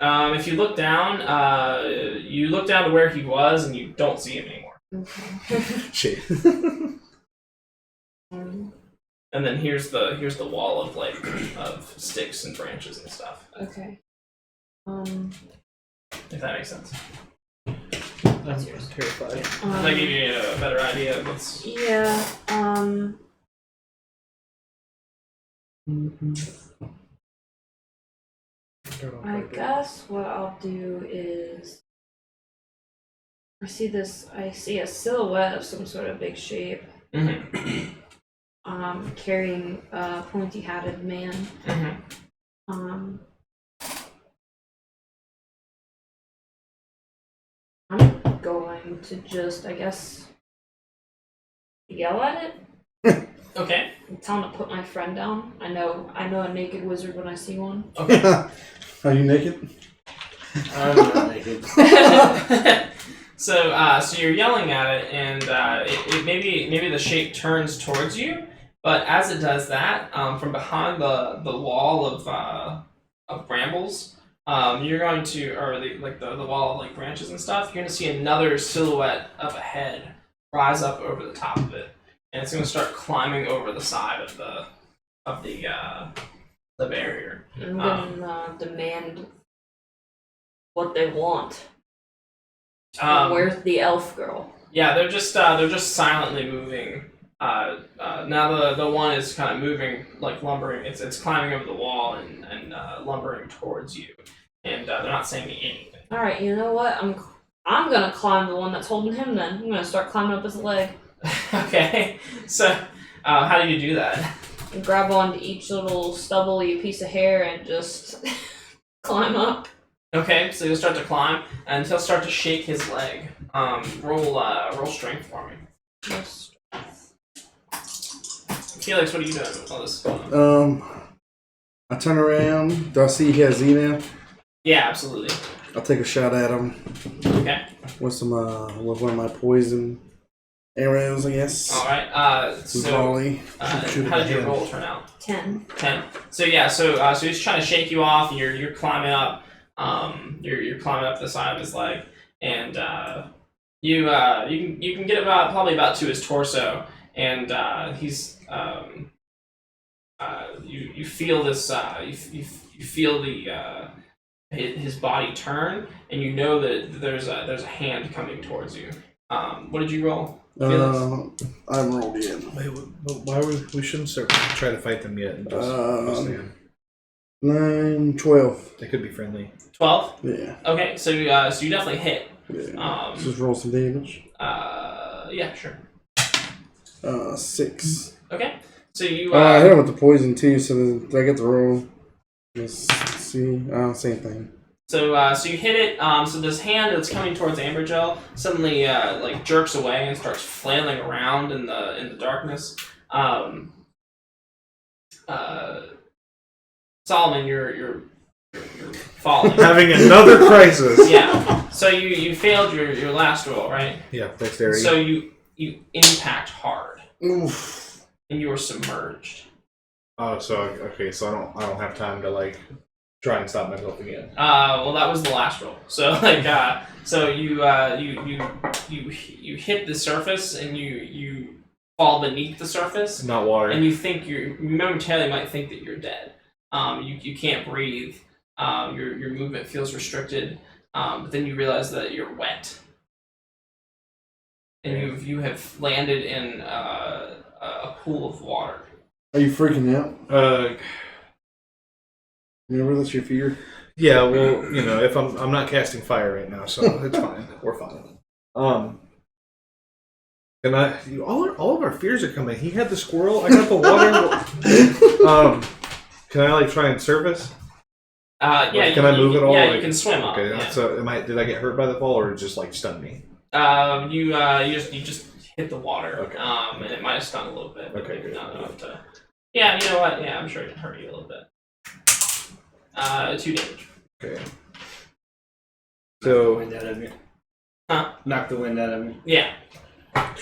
A: If you look down to where he was, and you don't see him anymore.
D: Okay.
E: Shit.
A: And then here's the wall of of sticks and branches and stuff.
D: Okay.
A: If that makes sense.
E: I'm terrified.
A: Does that give you a better idea of what's...
D: Yeah. I guess what I'll do is I see a silhouette of some sort of big shape.
A: Mm-hmm.
D: Carrying a pointy-hatted man.
A: Mm-hmm.
D: I'm going to just, I guess, yell at it.
A: Okay.
D: And tell him to put my friend down. I know a naked wizard when I see one.
A: Okay.
C: Are you naked?
B: I'm not naked.
A: So you're yelling at it, and it maybe the shape turns towards you, but as it does that, from behind the wall of brambles, you're going to, or the wall of like branches and stuff, you're going to see another silhouette of a head rise up over the top of it, and it's going to start climbing over the side of the barrier.
D: I'm gonna demand what they want. Where's the elf girl?
A: Yeah, they're just silently moving. Now the one is kind of moving, like lumbering. It's climbing over the wall and lumbering towards you, and they're not saying anything.
D: All right, you know what? I'm gonna climb the one that's holding him. Then I'm gonna start climbing up his leg.
A: Okay, so how do you do that?
D: And grab onto each little stubbly piece of hair and just climb up.
A: Okay, so you'll start to climb, and he'll start to shake his leg. Roll strength for me.
D: Just
A: Felix, what are you doing with all this going on?
C: I turn around. Do I see he has email?
A: Yeah, absolutely.
C: I'll take a shot at him
A: Okay.
C: with some with one of my poison arrows, I guess.
A: All right. So
C: Volley. Shoot
A: how
C: at
A: did
C: the
A: your
C: head.
A: roll turn out?
D: 10.
A: 10. So yeah, so he's trying to shake you off, and you're climbing up. You're climbing up the side of his leg, and you can get probably about to his torso, and he's you feel this you feel the his body turn, and you know that there's a hand coming towards you. What did you roll? Felix?
C: I haven't rolled yet.
E: Wait, why we shouldn't try to fight them yet? And just stand.
C: 9, 12.
E: They could be friendly.
A: 12.
C: Yeah.
A: Okay, so you definitely hit.
C: Yeah. Just roll some damage.
A: Yeah, sure.
C: 6.
A: Okay, so you.
C: I hit him with the poison too, so I get the roll. Just see. Same thing.
A: So you hit it. So this hand that's coming towards Ambergel suddenly like jerks away and starts flailing around in the darkness. Solomon, you're falling.
E: Having another crisis.
A: Yeah. So you failed your last roll, right?
E: Yeah, dexterity.
A: So you impact hard,
C: Oof.
A: and you are submerged.
E: Oh, so okay, so I don't have time to like try and stop myself again.
A: Well, that was the last roll. So like, so you hit the surface, and you fall beneath the surface,
E: Not water.
A: and you momentarily might think that you're dead. You can't breathe. Your movement feels restricted. But then you realize that you're wet, and you have landed in a pool of water.
C: Are you freaking out? Remember that's your fear?
E: Yeah, well, if I'm not casting fire right now, so it's fine. We're fine. And all of our fears are coming. He had the squirrel. I got the water. Can I like try and surface?
A: Yeah.
E: Can I move at all?
A: Yeah,
E: Like,
A: you can swim up.
E: Okay.
A: Yeah.
E: So did I get hurt by the fall, or just like stun me?
A: You just hit the water.
E: Okay.
A: And it might have stung a little bit. But
E: Okay,
A: maybe
E: good.
A: not enough to. Yeah, you know what? Yeah, I'm sure it can hurt you a little bit. 2 damage.
E: Okay.
B: Knock the
E: So
B: wind out of me.
A: Huh?
B: Knock the wind out of me.
A: Yeah.
E: I'm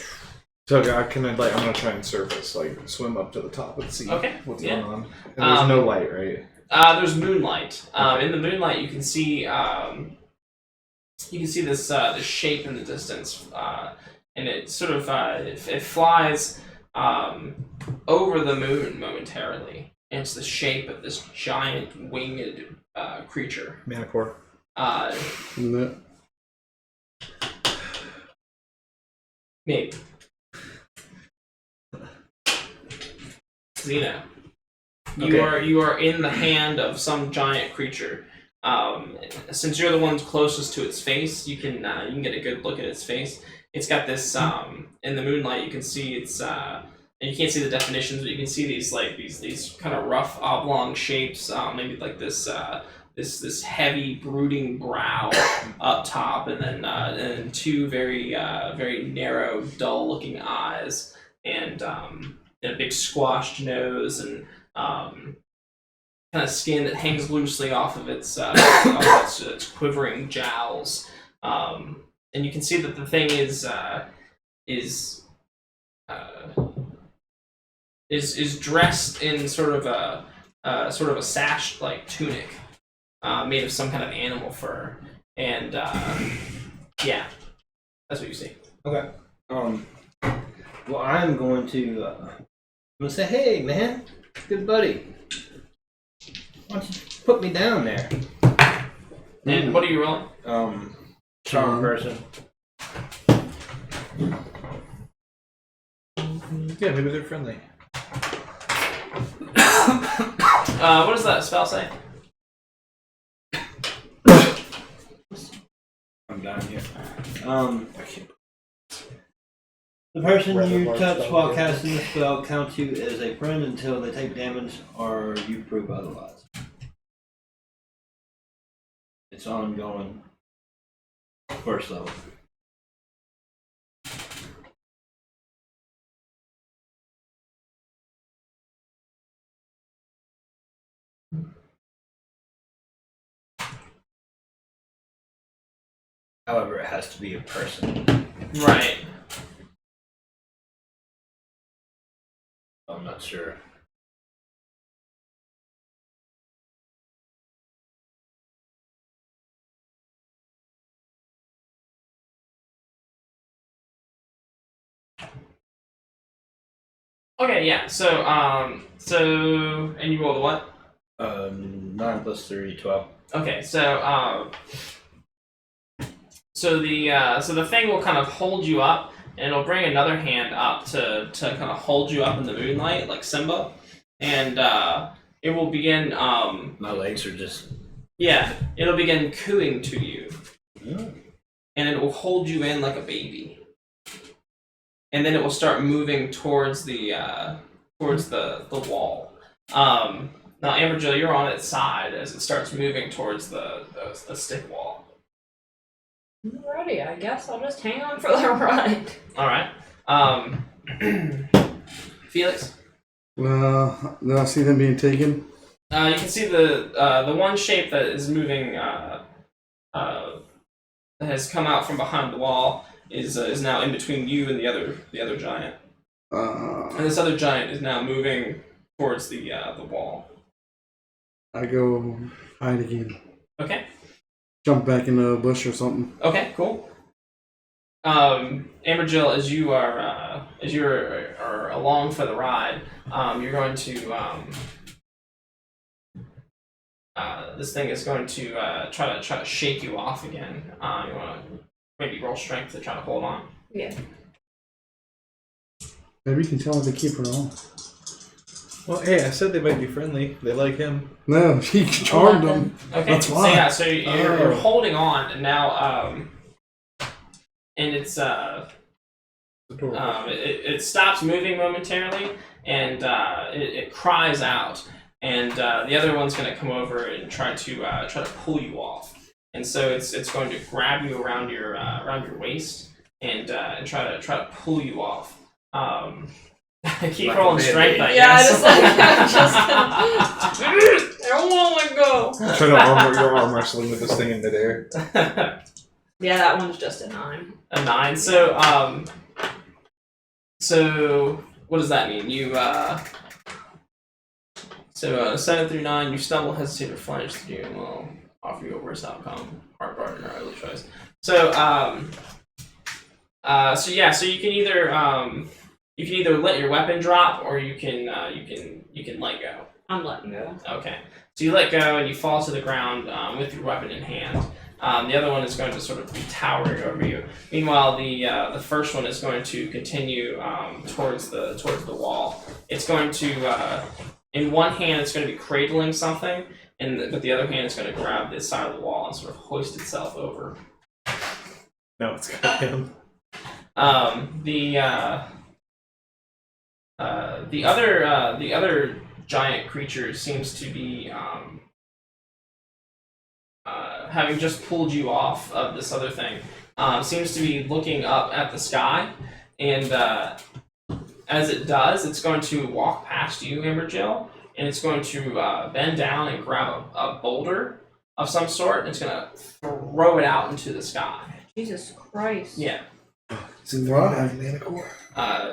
E: gonna try and surface, like swim up to the top and see what's
A: yeah.
E: going on. And there's no light, right?
A: There's moonlight. In the moonlight, you can see this shape in the distance, and it sort of it flies over the moon momentarily. And it's the shape of this giant winged creature.
E: Manicore.
C: No.
A: Maybe. Xena. You are in the hand of some giant creature. Since you're the ones closest to its face, you can get a good look at its face. It's got this in the moonlight. You can see it's and you can't see the definitions, but you can see these kind of rough oblong shapes. Maybe like this this heavy brooding brow up top, and then two very narrow, dull looking eyes, and a big squashed nose, and kind of skin that hangs loosely off of its quivering jowls. And you can see that the thing is dressed in sort of a sash like tunic, made of some kind of animal fur, and yeah, that's what you see.
B: Okay. Well, I'm going to say, hey, man, good buddy. Why don't you put me down there?
A: And what are you rolling?
B: Charm person.
E: Yeah, maybe they're friendly.
A: What does that spell say?
B: I'm down here. The person you touch while casting the spell counts you as a friend until they take damage or you prove otherwise. It's ongoing. First level. However, it has to be a person.
A: Right.
B: I'm not sure.
A: Okay, yeah. So and you rolled a what?
B: 9 plus 3, 12.
A: Okay, so the thing will kind of hold you up, and it'll bring another hand up to kind of hold you up in the moonlight, like Simba, and it will begin.
B: My legs are just.
A: Yeah, it'll begin cooing to you,
B: Mm.
A: and it will hold you in like a baby, and then it will start moving towards the wall. Now, Amberjill, you're on its side as it starts moving towards the stick wall.
D: Alrighty, I guess I'll just hang on for the ride.
A: All right. Felix?
C: Do I see them being taken?
A: You can see the one shape that is moving that has come out from behind the wall is now in between you and the other giant. And this other giant is now moving towards the wall.
C: I go hide again.
A: Okay.
C: Jump back in the bush or something.
A: Okay. Cool. Amberjill, as you are along for the ride, you're going to this thing is going to try to shake you off again. You want to maybe roll strength to try to hold on.
D: Yeah.
C: Maybe you can tell her to keep her on.
E: Well, hey, I said they might be friendly. They like him.
C: No, he charmed them.
A: Okay.
C: That's
A: So
C: why.
A: yeah, so you're holding on, and now and it's it stops moving momentarily, and it cries out, and the other one's going to come over and try to pull you off, and so it's going to grab you around your waist and try to pull you off. Keep
B: Like
A: rolling
B: a
A: strength, I
D: Yeah,
A: guess.
D: I don't want to go.
E: Trying to arm wrestling with this thing in midair.
D: Yeah, that one's just a 9.
A: A 9. So what does that mean? You 7 through 9, you stumble, hesitate, or flinch. You will offer you a worse outcome. Hard bargain or early choice. So you can either let your weapon drop, or you can let go.
D: I'm letting go.
A: Okay. So you let go and you fall to the ground with your weapon in hand. The other one is going to sort of be towering over you. Meanwhile, the first one is going to continue towards the wall. It's going to In one hand, it's going to be cradling something, but the other hand is going to grab this side of the wall and sort of hoist itself over.
E: No, it's got him.
A: The other giant creature seems to be having just pulled you off of this other thing. Seems to be looking up at the sky, and as it does, it's going to walk past you, Amberjill, and it's going to bend down and grab a boulder of some sort, and it's going to throw it out into the sky.
D: Jesus Christ.
A: Yeah.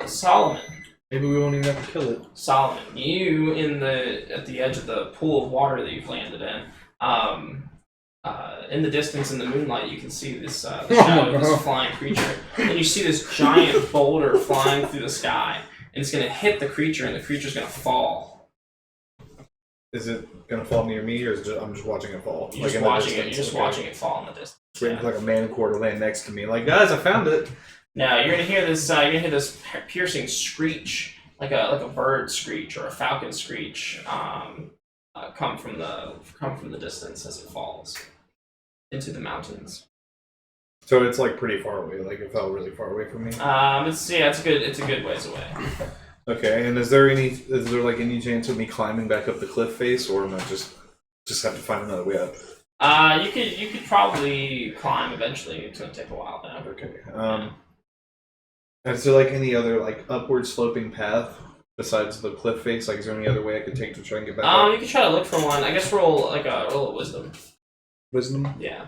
A: Solomon.
E: Maybe we won't even have to kill it.
A: Solomon, you at the edge of the pool of water that you've landed in the distance in the moonlight, you can see this the shadow of this flying creature, and you see this giant boulder flying through the sky, and it's going to hit the creature, and the creature's going to fall.
E: Is it going to fall near me, or is I'm just watching it fall?
A: You're just watching it. You're just watching it fall in the distance.
E: Waiting for like a manicore to land next to me, like, guys, I found it.
A: Now you're gonna hear this. You're gonna hear this piercing screech, like a bird screech or a falcon screech, come from the distance as it falls into the mountains.
E: So it's like pretty far away. Like it fell really far away from me.
A: It's a good ways away.
E: Okay, and is there like any chance of me climbing back up the cliff face, or am I just have to find another way up?
A: You could probably climb eventually. It's gonna take a while though.
E: Okay. Is there like any other like upward sloping path besides the cliff face? Like, is there any other way I could take to try and get back up?
A: You could try to look for one. I guess roll a wisdom.
E: Wisdom?
A: Yeah.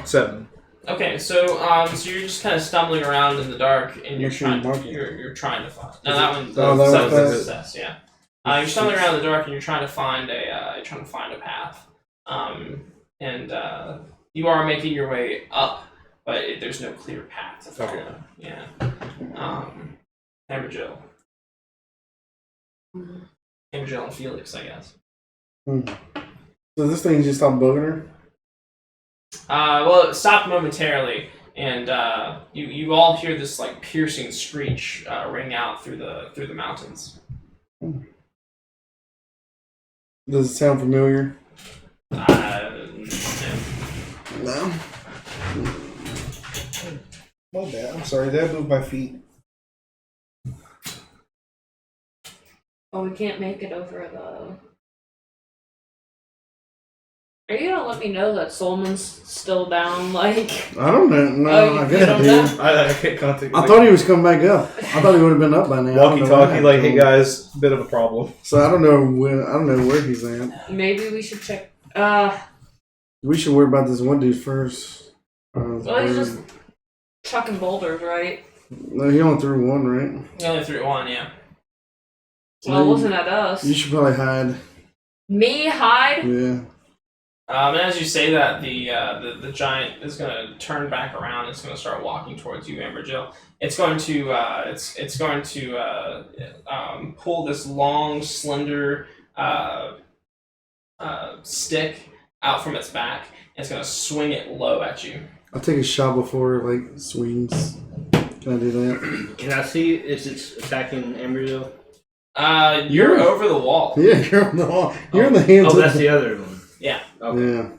E: 7.
A: Okay, so you're just kind of stumbling around in the dark, and you're trying to find. No, that one. That was a success. Yeah. You're stumbling around in the dark, and you're trying to find a path. You are making your way up, but there's no clear path to follow. Okay. Yeah. Amberjill. Amberjill and Felix, I guess.
C: So this thing just stopped bugging her?
A: Well, it stopped momentarily, and you all hear this like piercing screech ring out through the mountains.
C: Does it sound familiar?
A: No.
C: No.
E: My bad. I'm sorry. Did I move my feet?
D: Oh, we can't make it over the... Are you gonna let me know that Solomon's still down, like...
C: I don't know. No, I guess I did.
E: I can't contact.
C: I thought he was coming back up. I thought he would have been up by now.
E: Walkie-talkie, like, hey guys, bit of a problem.
C: So I don't know where he's at.
D: Maybe we should check...
C: We should worry about this one dude first.
D: Well, he's just chucking boulders, right?
C: No, he only threw one, right?
A: He only threw one, yeah.
D: Well, it wasn't at us.
C: You should probably hide.
D: Me hide?
C: Yeah.
A: And as you say that, the giant is going to turn back around. It's going to start walking towards you, Amberjill. It's going to pull this long, slender stick out from its back. And it's going to swing it low at you.
C: I'll take a shot before it like swings. Can I do that?
B: Can I see if it's attacking Amberjill?
A: You're over the wall.
C: Yeah, you're on the wall. You're in the hands of
B: that's the other one.
A: Yeah.
B: Okay.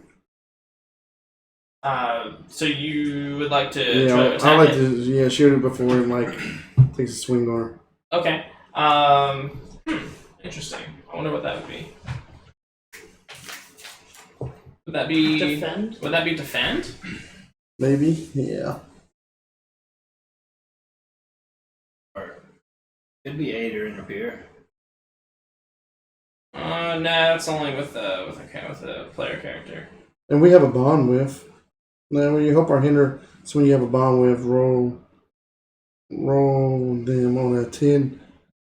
C: Yeah.
A: So you would like to
C: Yeah,
A: try to attack
C: I like
A: it?
C: to shoot it before it like takes a swing on her.
A: Okay. Interesting. I wonder what that would be. Would that be
D: Defend?
A: Would that be defend?
C: Maybe. Yeah.
B: It'd be 8 or interfere.
A: No, that's only with a player character.
C: And we have a bond with. Now, when you help our hinder, it's when you have a bond with, roll them on a 10.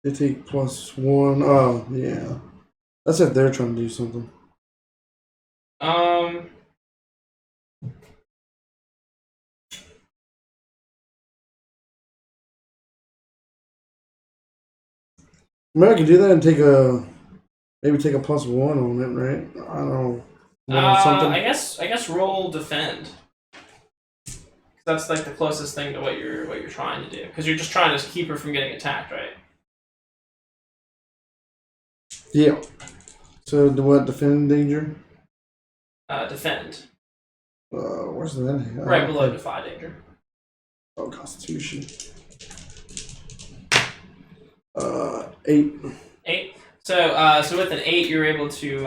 C: They take +1. Oh, yeah. That's if they're trying to do something. I mean, I could do that and maybe take a +1 on it, right? I don't know. Something.
A: I guess roll defend. That's like the closest thing to what you're trying to do. Because you're just trying to keep her from getting attacked, right?
C: Yeah. So do what? Defend danger.
A: Defend.
C: Where's that?
A: Right below defy danger.
C: Oh, Constitution. 8.
A: 8. So with an 8, you're able to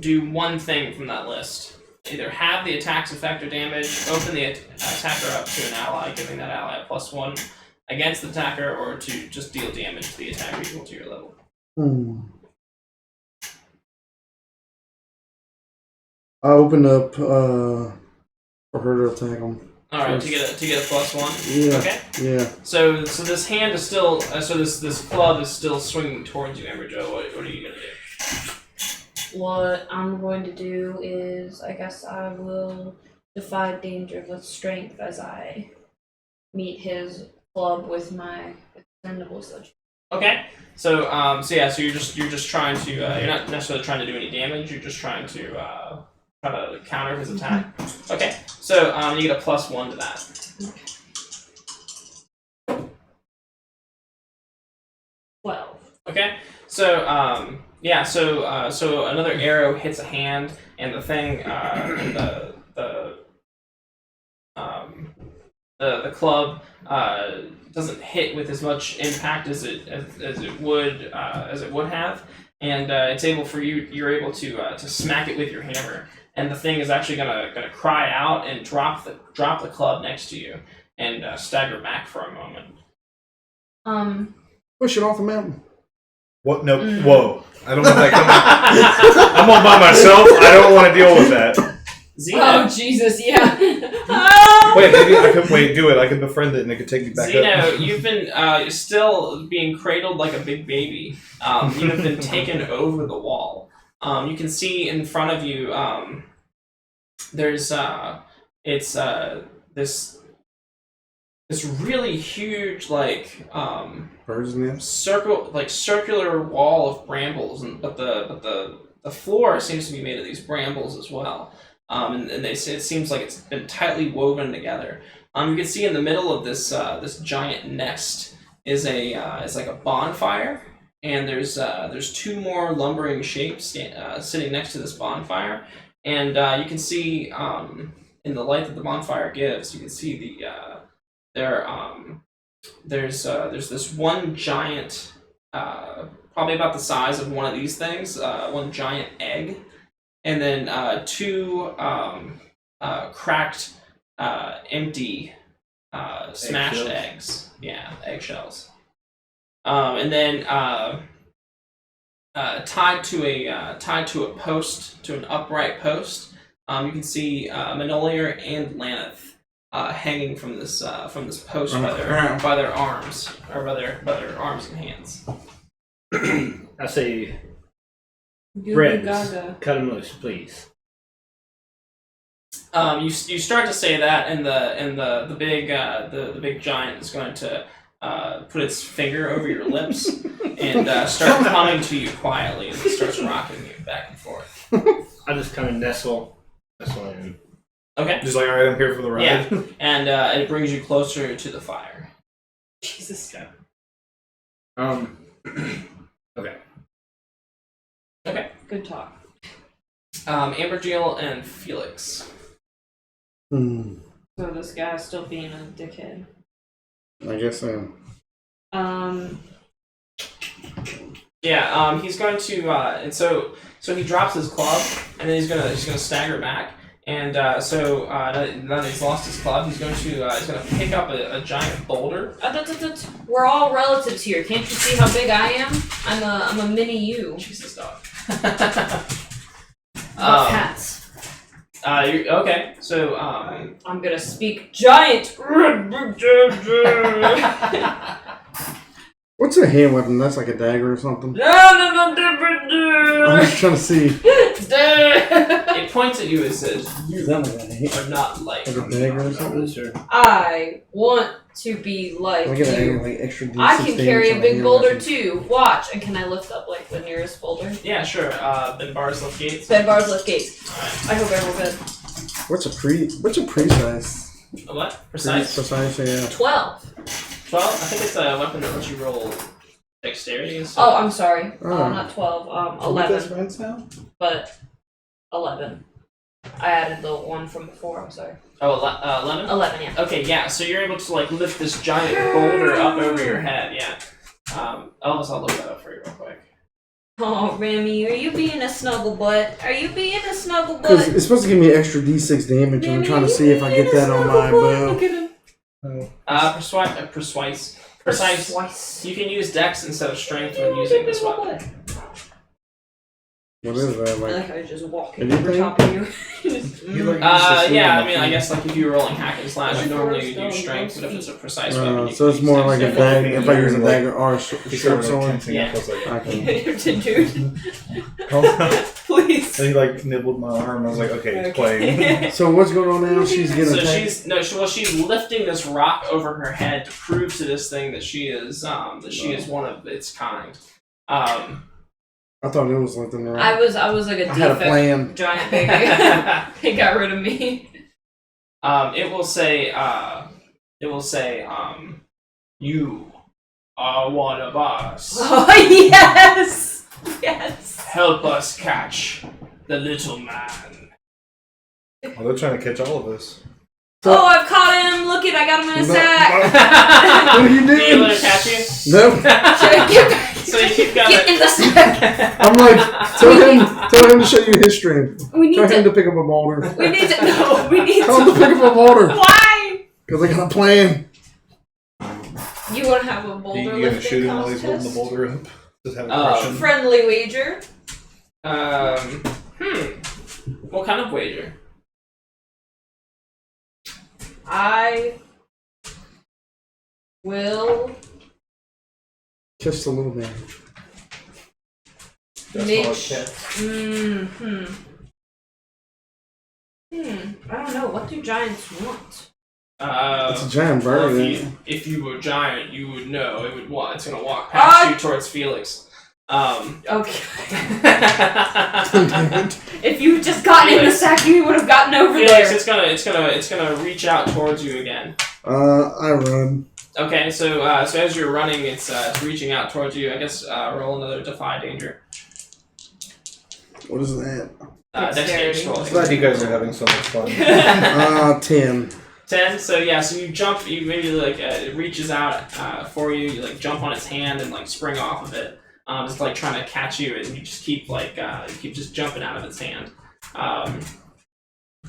A: do one thing from that list. Either have the attack's effect or damage, open the attacker up to an ally, giving that ally a +1 against the attacker, or to just deal damage to the attacker equal to your level.
C: I opened up for her to attack him.
A: All right, to get a +1.
C: Yeah.
A: Okay.
C: Yeah.
A: So this hand is still this club is still swinging towards you, Amber Joe. What are you gonna do?
D: What I'm going to do is, I guess I will defy danger with strength as I meet his club with my extendable sledge.
A: Okay. So you're just trying to you're not necessarily trying to do any damage. You're just trying to counter his attack. Okay. So you get a +1 to that.
D: Okay. 12.
A: Okay. So so another arrow hits a hand, and the thing the club doesn't hit with as much impact as it would have, and you're able to smack it with your hammer, and the thing is actually gonna cry out and drop the club next to you and stagger back for a moment.
C: Push it off the mountain.
E: What? No. Whoa. I don't want that coming. I'm all by myself. I don't want to deal with that.
A: Zeno.
D: Oh Jesus! Yeah.
E: Wait, maybe I could do it. I could befriend it, and it could take me back
A: Zeno,
E: up.
A: you've been still being cradled like a big baby. You have been taken over the wall. You can see in front of you. There's this really huge
C: Bird's nest.
A: circular wall of brambles, but the floor seems to be made of these brambles as well. And it seems like it's been tightly woven together. You can see in the middle of this giant nest is like a bonfire, and there's 2 more lumbering shapes sitting next to this bonfire, and you can see in the light that the bonfire gives, you can see there's this one giant, probably about the size of one of these things, one giant egg, and then 2 cracked, empty, smashed eggs. Yeah, eggshells. And then tied to a post, to an upright post, you can see Manolier and Laneth hanging from this post by their arms, or by their arms and hands.
B: I say,
D: Gooby
B: Reds,
D: Gaga.
B: cut him loose, please.
A: You start to say that, and the big giant is going to put its finger over your lips and start coming to you quietly, and it starts rocking you back and forth.
B: I just kind of nestle in.
A: Okay.
E: Just like, all right, I'm here for the ride.
A: Yeah, and it brings you closer to the fire.
D: Jesus.
B: Okay.
A: Okay.
D: Good talk.
A: Amberjill and Felix.
C: So
D: this guy's still being a dickhead.
C: I guess so.
A: Yeah. He's going to and so he drops his club, and then he's gonna stagger back. And now that he's lost his club, he's going to pick up a giant boulder.
D: We're all relatives here. Can't you see how big I am? I'm a mini you.
A: Jesus, dog.
D: Hats.
A: Okay, so
D: I'm gonna speak giant.
C: What's a hand weapon? That's like a dagger or something.
D: No.
C: I'm just trying to see.
A: it points at you and says, "You
C: Sound like a hand.
A: are not like
C: Like a dagger or something.
B: Sure.
D: I want to be like
C: I get
D: you.
C: like extra.
D: I
C: D6
D: can carry a
C: damage on
D: big
C: hand
D: boulder
C: weapon.
D: too. Watch, and can I lift up like the nearest boulder?
A: Yeah, sure. Ben Bar's left gates.
D: Ben Bar's lift gates.
A: Alright.
D: I hope everyone good.
C: What's a precise?
A: A what? Precise?
C: Precise, yeah.
D: 12.
A: 12? I think it's a weapon that lets you roll dexterity and
D: Oh,
A: stuff.
D: I'm sorry.
C: Oh.
D: Not 12.
E: What does
D: 11.
E: mine sound?
D: But 11. I added the one from before. I'm sorry.
A: Oh, 11?
D: 11, yeah.
A: Okay, yeah, so you're able to, like, lift this giant boulder up over your head, yeah. Elvis, I'll look that up for you real quick.
D: Oh, Remy, are you being a snuggle butt? Are you being a snuggle
C: Because
D: butt?
C: it's supposed to give me extra D6 damage, and I'm trying to see if I get that on my bow.
D: Look at him.
A: Precise. You can use dex instead of strength when using this weapon.
C: What is that?
D: I
C: Like,
D: like how I just walking
C: Anything?
D: over top of you.
A: Yeah, I mean, I guess, like, if you were rolling hack and slash, normally you do strength, but if it's a precise weapon, you
C: so
A: can
C: it's
A: use
C: more
A: dex.
C: like a dagger. If I use a dagger or a short sword,
A: Yeah.
E: I was like,
C: I can.
D: Dude,
E: and
D: please.
E: he like nibbled my arm. I was like, okay, it's playing.
C: So what's going on now? She's getting
A: So
C: attacked.
A: she's lifting this rock over her head to prove to this thing that she is one of its kind.
C: I thought it was like the around.
D: I was like a
C: I had a
D: defect
C: plan.
D: giant baby. They got rid of me.
A: It will say, you are one of us.
D: Oh yes, yes.
A: Help us catch the little man.
E: Well, they're trying to catch all of us.
D: Oh, I've caught him. Look it, I got him in a
C: No.
D: sack.
C: What are you
A: Do you
C: doing?
A: let her catch you?
C: Nope.
D: Get back.
A: So you've got
D: Get in the sack.
C: I'm like, tell him to show you his strength.
D: We need
C: Tell him
D: to.
C: to pick up a boulder.
D: We need to. No, we need
C: Tell him to
D: to.
C: pick up a boulder.
D: Why?
C: Because I got a plan.
D: You want to have a boulder
E: You gonna
D: lifting
E: shoot him while he's holding the
D: contest?
E: boulder up? Just have a
A: Oh.
E: question.
D: Friendly wager.
A: What kind of wager?
D: I will
C: Just a little bit.
E: That's
D: make.
E: all it takes.
D: I don't know. What do giants want?
C: It's a giant
A: Well,
C: bird. isn't it?
A: if you were a giant, you would know it would walk. It's gonna walk past you towards Felix.
D: Okay. If you had just gotten in the sack, you would have gotten over
A: Felix,
D: there.
A: it's gonna reach out towards you again.
C: I run.
A: Okay, so as you're running, it's reaching out towards you. I guess roll another defy danger.
C: What is that?
A: Dexterity roll.
E: I'm glad you guys are having so much fun.
C: 10.
A: 10. So yeah, so you jump. You maybe like it reaches out for you. You like jump on its hand and like spring off of it. It's like trying to catch you, and you just keep like you keep just jumping out of its hand.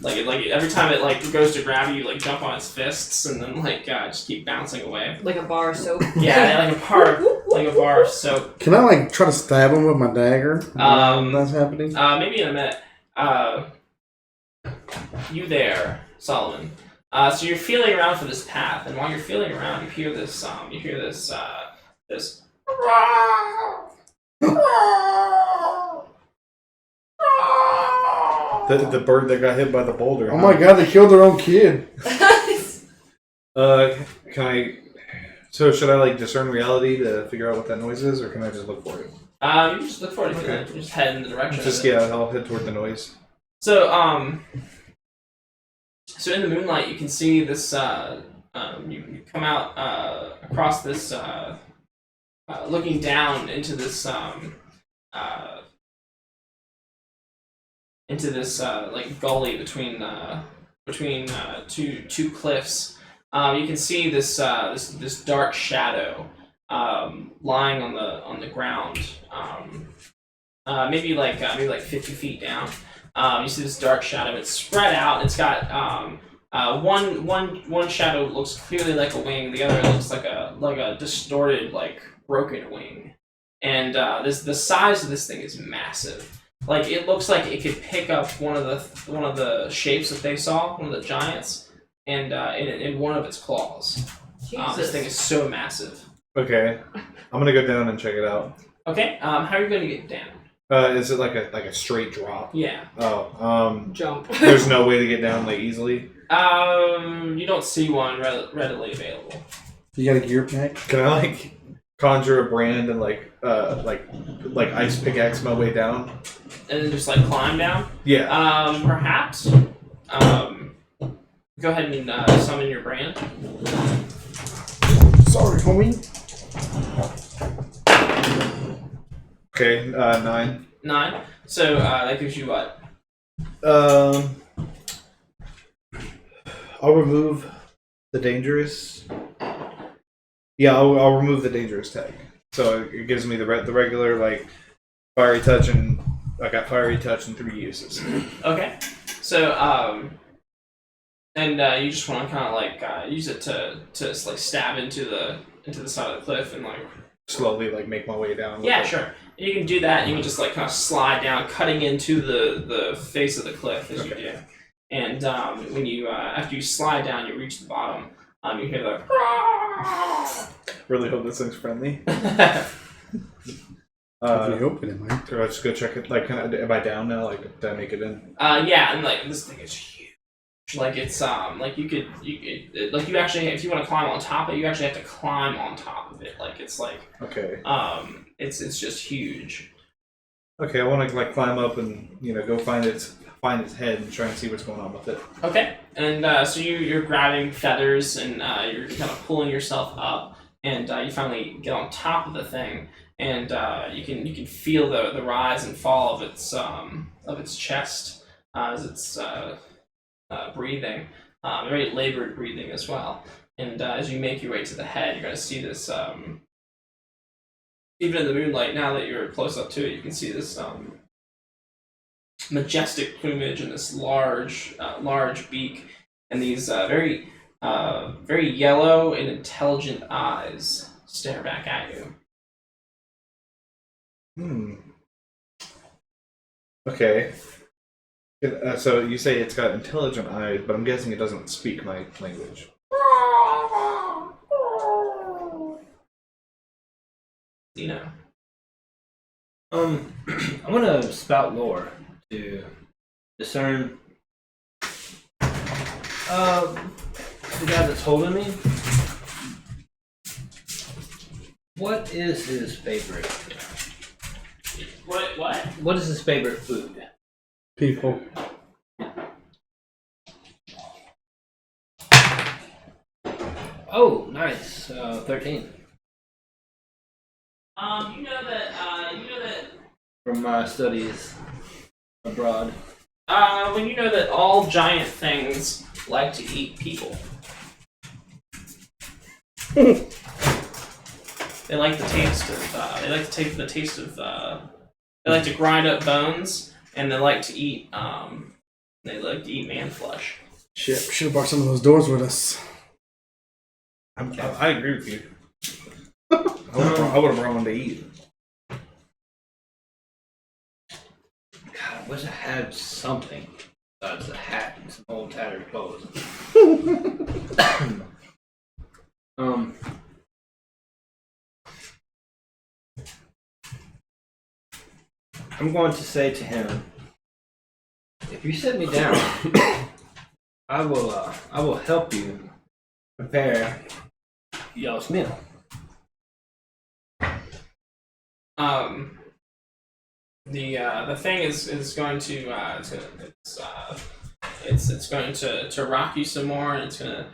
A: Like every time it like goes to grab you, you like jump on its fists, and then like just keep bouncing away.
D: Like a bar of soap.
A: Yeah, like a bar of soap.
C: Can I like try to stab him with my dagger? That's happening.
A: Maybe in a minute. You there, Solomon? So you're feeling around for this path, and while you're feeling around, you hear this. This.
E: The bird that got hit by the boulder.
C: Oh my god, they killed their own kid.
E: Can I? So should I like discern reality to figure out what that noise is, or can I just look for it?
A: You can just look for it. If you just head in the direction.
E: Just
A: of it.
E: I'll head toward the noise.
A: So so in the moonlight, you can see this. You come out across this, looking down into this like gully between two cliffs. You can see this this dark shadow lying on the ground. Maybe like 50 feet down. You see this dark shadow. It's spread out. It's got one shadow looks clearly like a wing. The other looks like a distorted, like broken wing. And the size of this thing is massive. Like it looks like it could pick up one of the shapes that they saw, one of the giants, and in one of its claws. This thing is so massive.
E: Okay, I'm gonna go down and check it out.
A: Okay. How are you going to get down?
E: Is it like a straight drop?
A: Yeah.
E: Oh.
D: Jump.
E: There's no way to get down like easily.
A: You don't see one readily available.
C: You got a gear pack?
E: Can I like conjure a brand and like ice pickaxe my way down?
A: And then just like climb down?
E: Yeah.
A: Perhaps. go ahead and summon your brand.
C: Sorry, homie.
E: Okay, 9.
A: 9. So that gives you what?
E: I'll remove the dangerous. Yeah, I'll remove the dangerous tag. So it gives me the regular like fiery touch, and I got fiery touch in 3 uses.
A: Okay. So and you just want to kind of like use it to like stab into the side of the cliff and like
E: Slowly like make my way down.
A: yeah, sure. And you can do that. And you can just like kind of slide down, cutting into the face of the cliff as you do. And when you after you slide down, you reach the bottom. You hear the.
E: Really hope this thing's friendly.
C: If you open it, Mike.
E: Do I just go check it? Like, am I down now? Like, did I make it in?
A: Yeah, and like this thing is huge. Like it's like you actually, if you want to climb on top of it, you actually have to climb on top of it. Like it's like
E: Okay.
A: it's just huge.
E: Okay, I want to like climb up and go find its head and try and see what's going on with it.
A: Okay, and so you're grabbing feathers and you're kind of pulling yourself up, and you finally get on top of the thing, and you can feel the rise and fall of its chest as it's breathing, very labored breathing as well. And as you make your way to the head, you're going to see this. Even in the moonlight, now that you're close up to it, you can see this majestic plumage and this large beak, and these very yellow and intelligent eyes stare back at you.
E: Okay. So you say it's got intelligent eyes, but I'm guessing it doesn't speak my language.
B: I'm gonna spout lore to discern the guy that's holding me. What is his favorite?
A: What?
B: What is his favorite food?
C: People.
B: Oh, nice. 13.
A: You know that
B: From my studies abroad.
A: when you know that all giant things like to eat people. They like the taste of. They like to take the taste of. They like to grind up bones, and they like to eat. They like to eat man flesh.
C: Shit, should have brought some of those doors with us.
E: I agree with you. I would have brought one to eat.
B: God, I wish I had something besides a hat and some old tattered clothes. I'm going to say to him, if you sit me down, I will help you prepare y'all's meal.
A: The thing is going to it's going to rock you some more, and it's gonna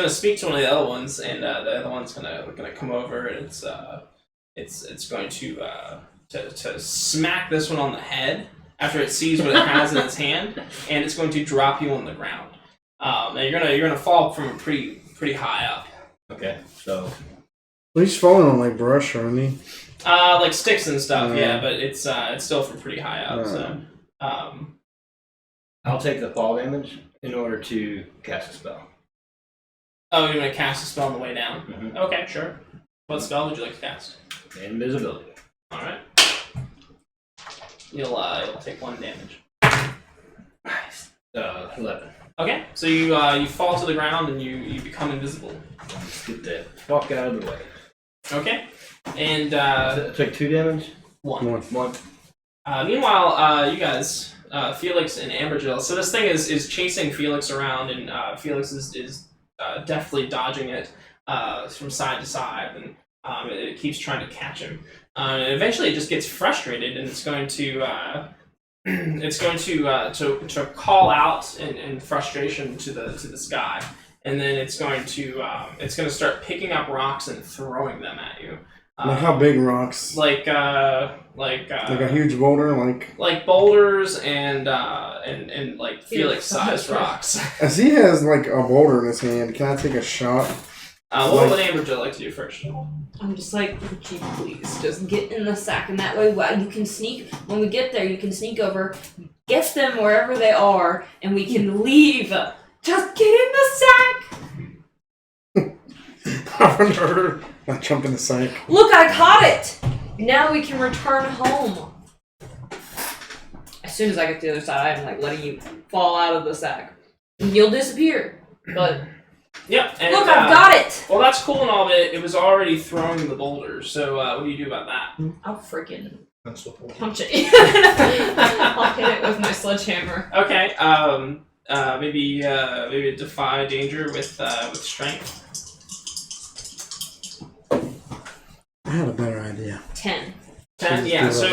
A: speak to one of the other ones, and the other one's gonna come over, and it's going to smack this one on the head after it sees what it has in its hand, and it's going to drop you on the ground. And you're gonna fall from pretty high up.
B: Okay, so
C: Well, he's falling on like brush, aren't he?
A: Like sticks and stuff, yeah, but it's still from pretty high up. So,
B: I'll take the fall damage in order to cast a spell.
A: oh, you're gonna cast a spell on the way down?
B: Mhm.
A: Okay, sure. What spell would you like to cast?
B: Invisibility.
A: All right. You'll take 1 damage.
B: Nice. 11.
A: Okay, so you fall to the ground and you become invisible.
B: Let's get the fuck out of the way.
A: Okay, and
B: I took 2 damage.
A: 1.
B: 1.
A: Meanwhile, you guys, Felix and Amberjill. So this thing is chasing Felix around, and Felix is deftly dodging it from side to side, and it keeps trying to catch him. And eventually, it just gets frustrated, and it's going to it's going to call out in frustration to this guy, and then it's going to start picking up rocks and throwing them at you.
C: Like how big rocks?
A: Like a
C: huge boulder,
A: like boulders and like Felix-sized rocks.
C: As he has like a boulder in his hand, can I take a shot?
A: What would Amber like to do first?
D: I'm just like, would you please just get in the sack, and that way you can sneak. When we get there, you can sneak over, get them wherever they are, and we can leave. Just get in the sack.
C: I jump in the sack.
D: Look, I caught it! Now we can return home. As soon as I get to the other side, I'm like letting you fall out of the sack. And you'll disappear. But
A: yep. And,
D: look, I've got it!
A: Well, that's cool and all, but it was already throwing the boulders. So what do you do about that?
D: I'll freaking
E: That's the point.
D: punch it. I'll hit it with my sledgehammer.
A: Okay. Maybe defy danger with strength.
C: I had a better idea.
D: 10.
A: 10. Yeah. So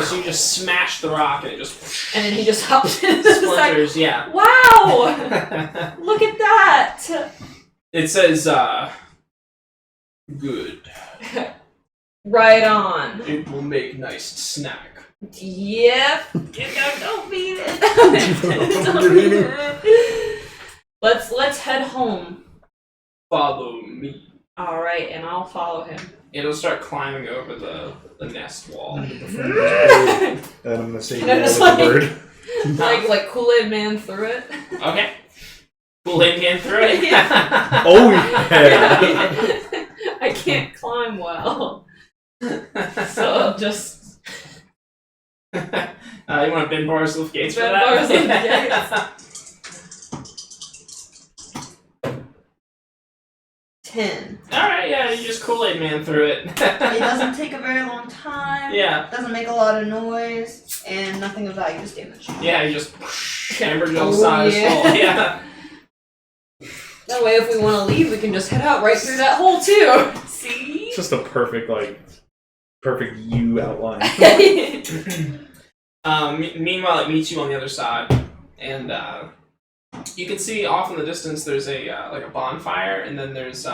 A: so you just smash the rock and it just
D: And then he just hops into the sack.
A: splinters. Yeah.
D: Wow! Look at that!
A: It says good.
D: Right on.
A: It will make nice snack.
D: Yep. Don't beat it. Don't beat it. Let's head home.
A: Follow me.
D: All right, and I'll follow him.
A: It'll start climbing over the nest wall.
E: And I'm gonna say
D: And I'm
E: yeah
D: just
E: with
D: like-
E: the bird.
D: like Kool-Aid Man through it.
A: Okay. Kool-Aid Man through it.
E: Oh yeah.
D: I can't climb well, so I'll just
A: You want to bend bars lift gates for
D: Bend
A: that?
D: bars, lift gates. 10.
A: Alright, yeah, you just Kool-Aid Man through it.
F: It doesn't take a very long time.
A: Yeah.
F: Doesn't make a lot of noise, and nothing of value is damaged.
A: Yeah, you just Amber Jill size
D: yeah.
A: hole. Yeah.
D: That way, if we want to leave, we can just head out right through that hole too. See?
E: It's just a perfect U outline.
A: Meanwhile, it meets you on the other side, and you can see off in the distance there's a like a bonfire, and then there's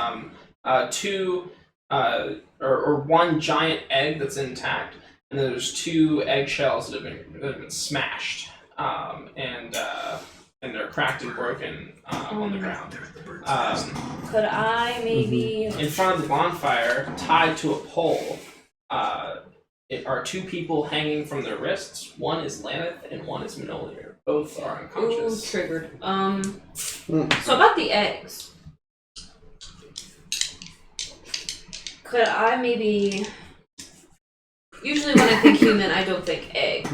A: two or one giant egg that's intact, and then there's two eggshells that have been smashed, and they're cracked and broken on the ground.
D: Could I maybe?
A: In front of the bonfire, tied to a pole, are two people hanging from their wrists. One is Laneth and one is Manolier. Both are
D: Ooh,
A: unconscious.
D: triggered. So about the eggs. Could I maybe? Usually when I think human, I don't think egg.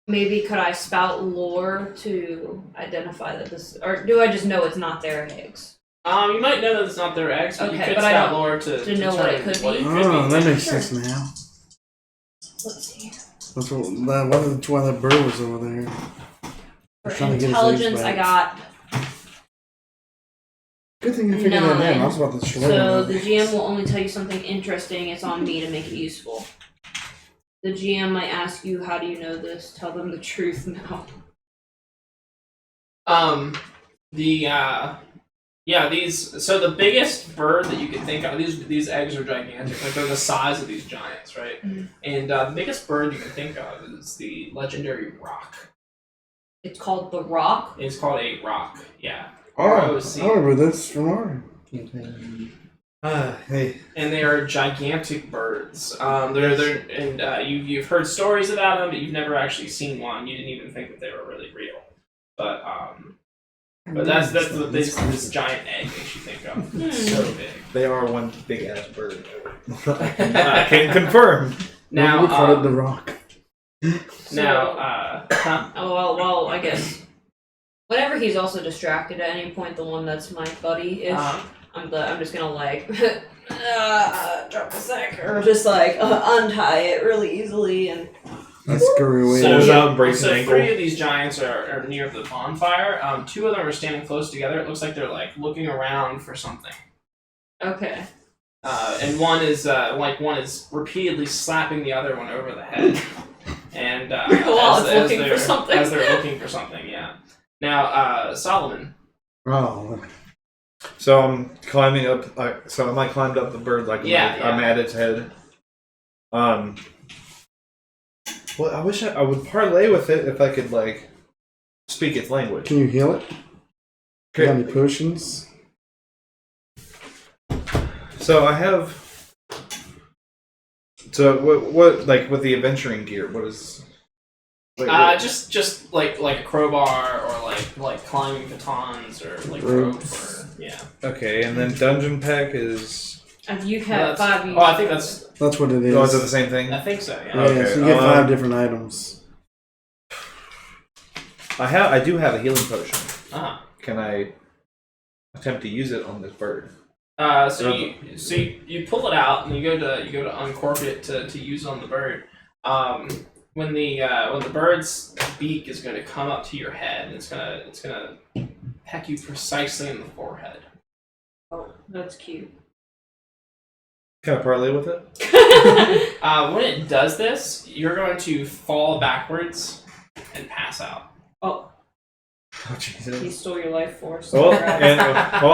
D: Maybe could I spout lore to identify that this, or do I just know it's not their eggs?
A: You might know that it's not their eggs, but
D: Okay,
A: you could
D: but I
A: spout
D: don't-
A: lore to
D: know what it
A: determine
D: could be.
C: Oh, that makes
D: Sure.
C: sense now.
D: Let's see.
C: That's why that bird was over there.
D: For
C: trying to get his
D: intelligence,
C: eggs
D: I
C: back.
D: got.
C: Good thing you figured that out.
D: 9.
C: I was about to destroy
D: So
C: it.
D: the GM will only tell you something interesting. It's on me to make it useful. The GM might ask you, "How do you know this?" Tell them the truth now.
A: So the biggest bird that you can think of, these eggs are gigantic, like they're the size of these giants, right?
D: Mhm.
A: And the biggest bird you can think of is the legendary roc.
D: It's called the Rock.
A: It's called a roc, yeah.
C: Oh,
A: ROC.
C: I remember this from our.
E: Hey.
A: And they are gigantic birds. You've heard stories about them, but you've never actually seen one. You didn't even think that they were really real. But that's what this giant egg makes you think of. It's so big.
E: They are one big ass bird. I can confirm.
A: Now,
C: we call it the Rock.
D: Oh well, I guess. Whenever he's also distracted at any point, the one that's my buddy-ish, I'm just gonna like drop the sack or just like untie it really easily and.
C: Let's screw away.
A: So,
E: Pulls out and breaks an
A: so
E: ankle.
A: 3 of these giants are near the bonfire. 2 of them are standing close together. It looks like they're like looking around for something.
D: Okay.
A: And one is repeatedly slapping the other one over the head. and
D: While it's looking for
A: they're,
D: something.
A: as they're looking for something, yeah. Now, Solomon.
C: Oh,
E: So I'm climbing up. So am I climbed up the bird? Like
A: Yeah, yeah.
E: I'm at its head. Well, I wish I would parlay with it if I could like speak its language.
C: can you heal it? You got
E: Okay.
C: any potions?
E: So I have. So what like with the adventuring gear? What is? Like,
A: Just like a crowbar or like climbing batons or like rope or yeah.
E: okay, and then dungeon pack is.
D: And you
A: No,
D: have
A: that's-
D: 5
A: Oh, I think that's.
C: That's what it is.
E: Oh, is it the same thing?
A: I think so.
C: Yeah,
A: Yeah.
E: Okay,
C: so you get 5 different items.
E: I do have a healing potion.
A: Uh-huh.
E: Can I attempt to use it on this bird?
A: So you pull it out and you go to uncork it to use on the bird. When the bird's beak is going to come up to your head and it's gonna peck you precisely in the forehead.
D: Oh, that's cute.
E: Can I parlay with it?
A: When it does this, you're going to fall backwards and pass out.
D: Oh,
E: Oh Jesus!
D: he stole your life force.
E: Oh, and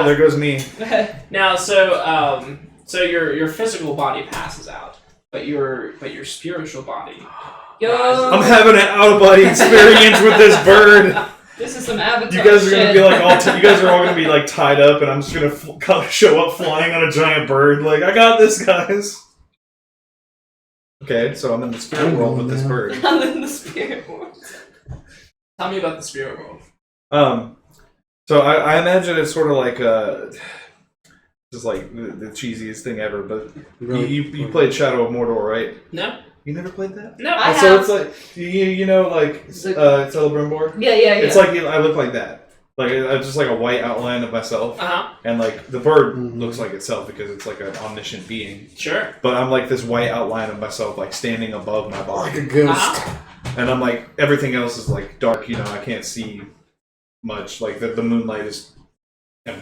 E: there goes me.
A: Now, so your physical body passes out, but your spiritual body.
D: Yo,
E: I'm having an out of body experience with this bird.
D: this is some Avatar
E: You guys are
D: shit.
E: gonna be like you guys are all gonna be like tied up, and I'm just gonna show up flying on a giant bird. Like I got this, guys. Okay, so I'm in the spirit world with this bird.
D: I'm in the spirit world.
A: Tell me about the spirit world.
E: So I imagine it's sort of like just like the cheesiest thing ever. But you played Shadow of Mordor, right?
A: No,
E: You never played that?
A: no.
D: I
E: So
D: have.
E: it's like you know like Celebrimbor.
D: Yeah.
E: It's like I look like that. Like it's just like a white outline of myself, and like the bird looks like itself because it's like an omniscient being.
A: Sure.
E: But I'm like this white outline of myself, like standing above my
C: Like
E: body,
C: a ghost.
E: and I'm like everything else is like dark. You know, I can't see much. Like the moonlight is.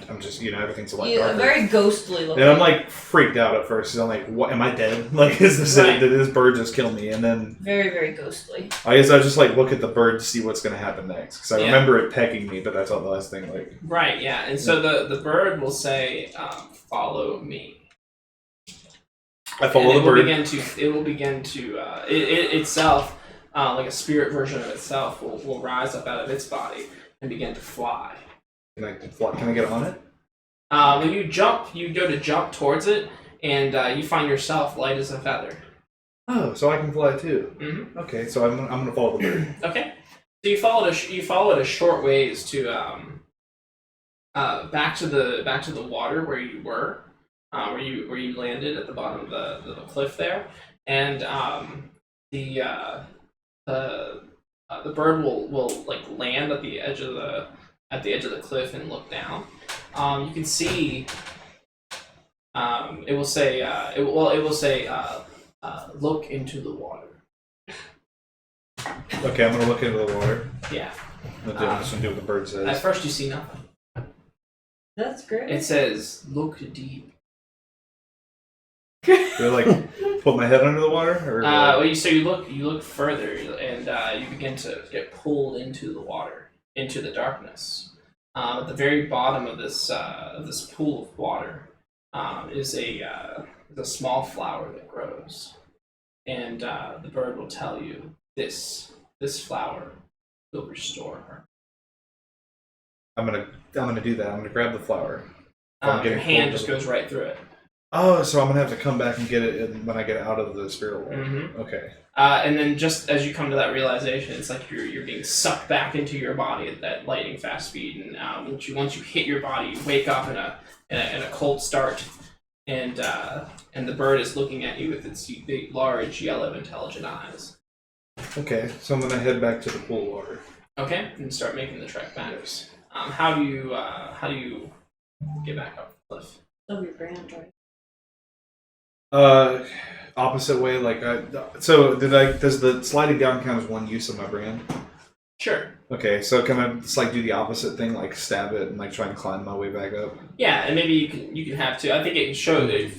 E: I'm just everything's a lot
D: You
E: darker.
D: very ghostly looking.
E: And I'm like freaked out at first. 'Cause I'm like, "What? Am I dead? Like, is this
A: Right.
E: Did this bird just kill me?" And then
D: very, very ghostly.
E: I guess I just like look at the bird to see what's gonna happen next. Because I
A: Yeah.
E: remember it pecking me, but that's all the last thing. Like,
A: Right. Yeah. And so the bird will say, "Follow me."
E: I follow
A: And
E: the bird.
A: it will begin to it itself, like a spirit version of itself, will rise up out of its body and begin to fly.
E: Can I get on it?
A: When you go to jump towards it, and you find yourself light as a feather.
E: Oh, so I can fly too.
A: Mm-hmm.
E: Okay, so I'm gonna follow the bird.
A: Okay, so you followed a short ways to back to the water where you were, where you landed at the bottom of the cliff there, and the bird will like land at the edge of the cliff and look down. You can see. It will say. Look into the water.
E: Okay, I'm gonna look into the water.
A: Yeah.
E: I'm just gonna do what the bird
A: At
E: says.
A: first, you see nothing.
D: That's great.
A: It says, "Look deep."
E: Do I like put my head under the water, or do I-
A: You look further, and you begin to get pulled into the water, into the darkness. At the very bottom of this pool of water is a small flower that grows, and the bird will tell you this flower will restore her.
E: I'm gonna do that. I'm gonna grab the flower.
A: Your
E: getting
A: hand
E: pulled
A: just
E: to the-
A: goes right through it.
E: Oh, so I'm gonna have to come back and get it when I get out of the spirit world.
A: Mm-hmm.
E: Okay.
A: And then just as you come to that realization, it's like you're being sucked back into your body at that lightning fast speed, and once you hit your body, you wake up in a cold start, and the bird is looking at you with its big, large, yellow, intelligent eyes.
E: Okay, so I'm gonna head back to the pool of water.
A: Okay, and start making the trek back. How do you get back up the cliff?
D: That'll be grand, right?
E: Opposite way, like does the sliding down count as one use of my brand?
A: Sure.
E: Okay, so can I just like do the opposite thing, like stab it and like try and climb my way back up?
A: Yeah, and maybe you can have to. I think it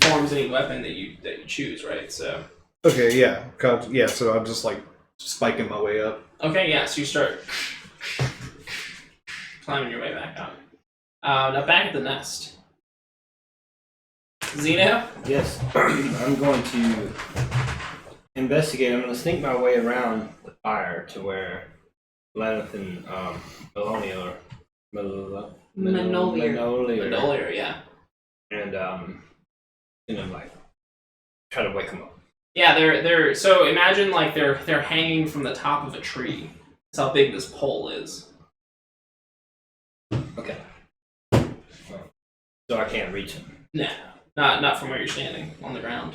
A: forms any weapon that you choose, right? So.
E: Okay, yeah, yeah. So I'm just like spiking my way up.
A: Okay, yeah, so you start climbing your way back up. Now back at the nest. Zeno?
B: Yes. I'm going to investigate. I'm going to sneak my way around the fire to where Laneth and Melonia or
A: Manolier, yeah.
B: And like try to wake them up.
A: Yeah, they're so imagine like they're hanging from the top of a tree. That's how big this pole is.
B: Okay. So I can't reach them.
A: No, not from where you're standing on the ground.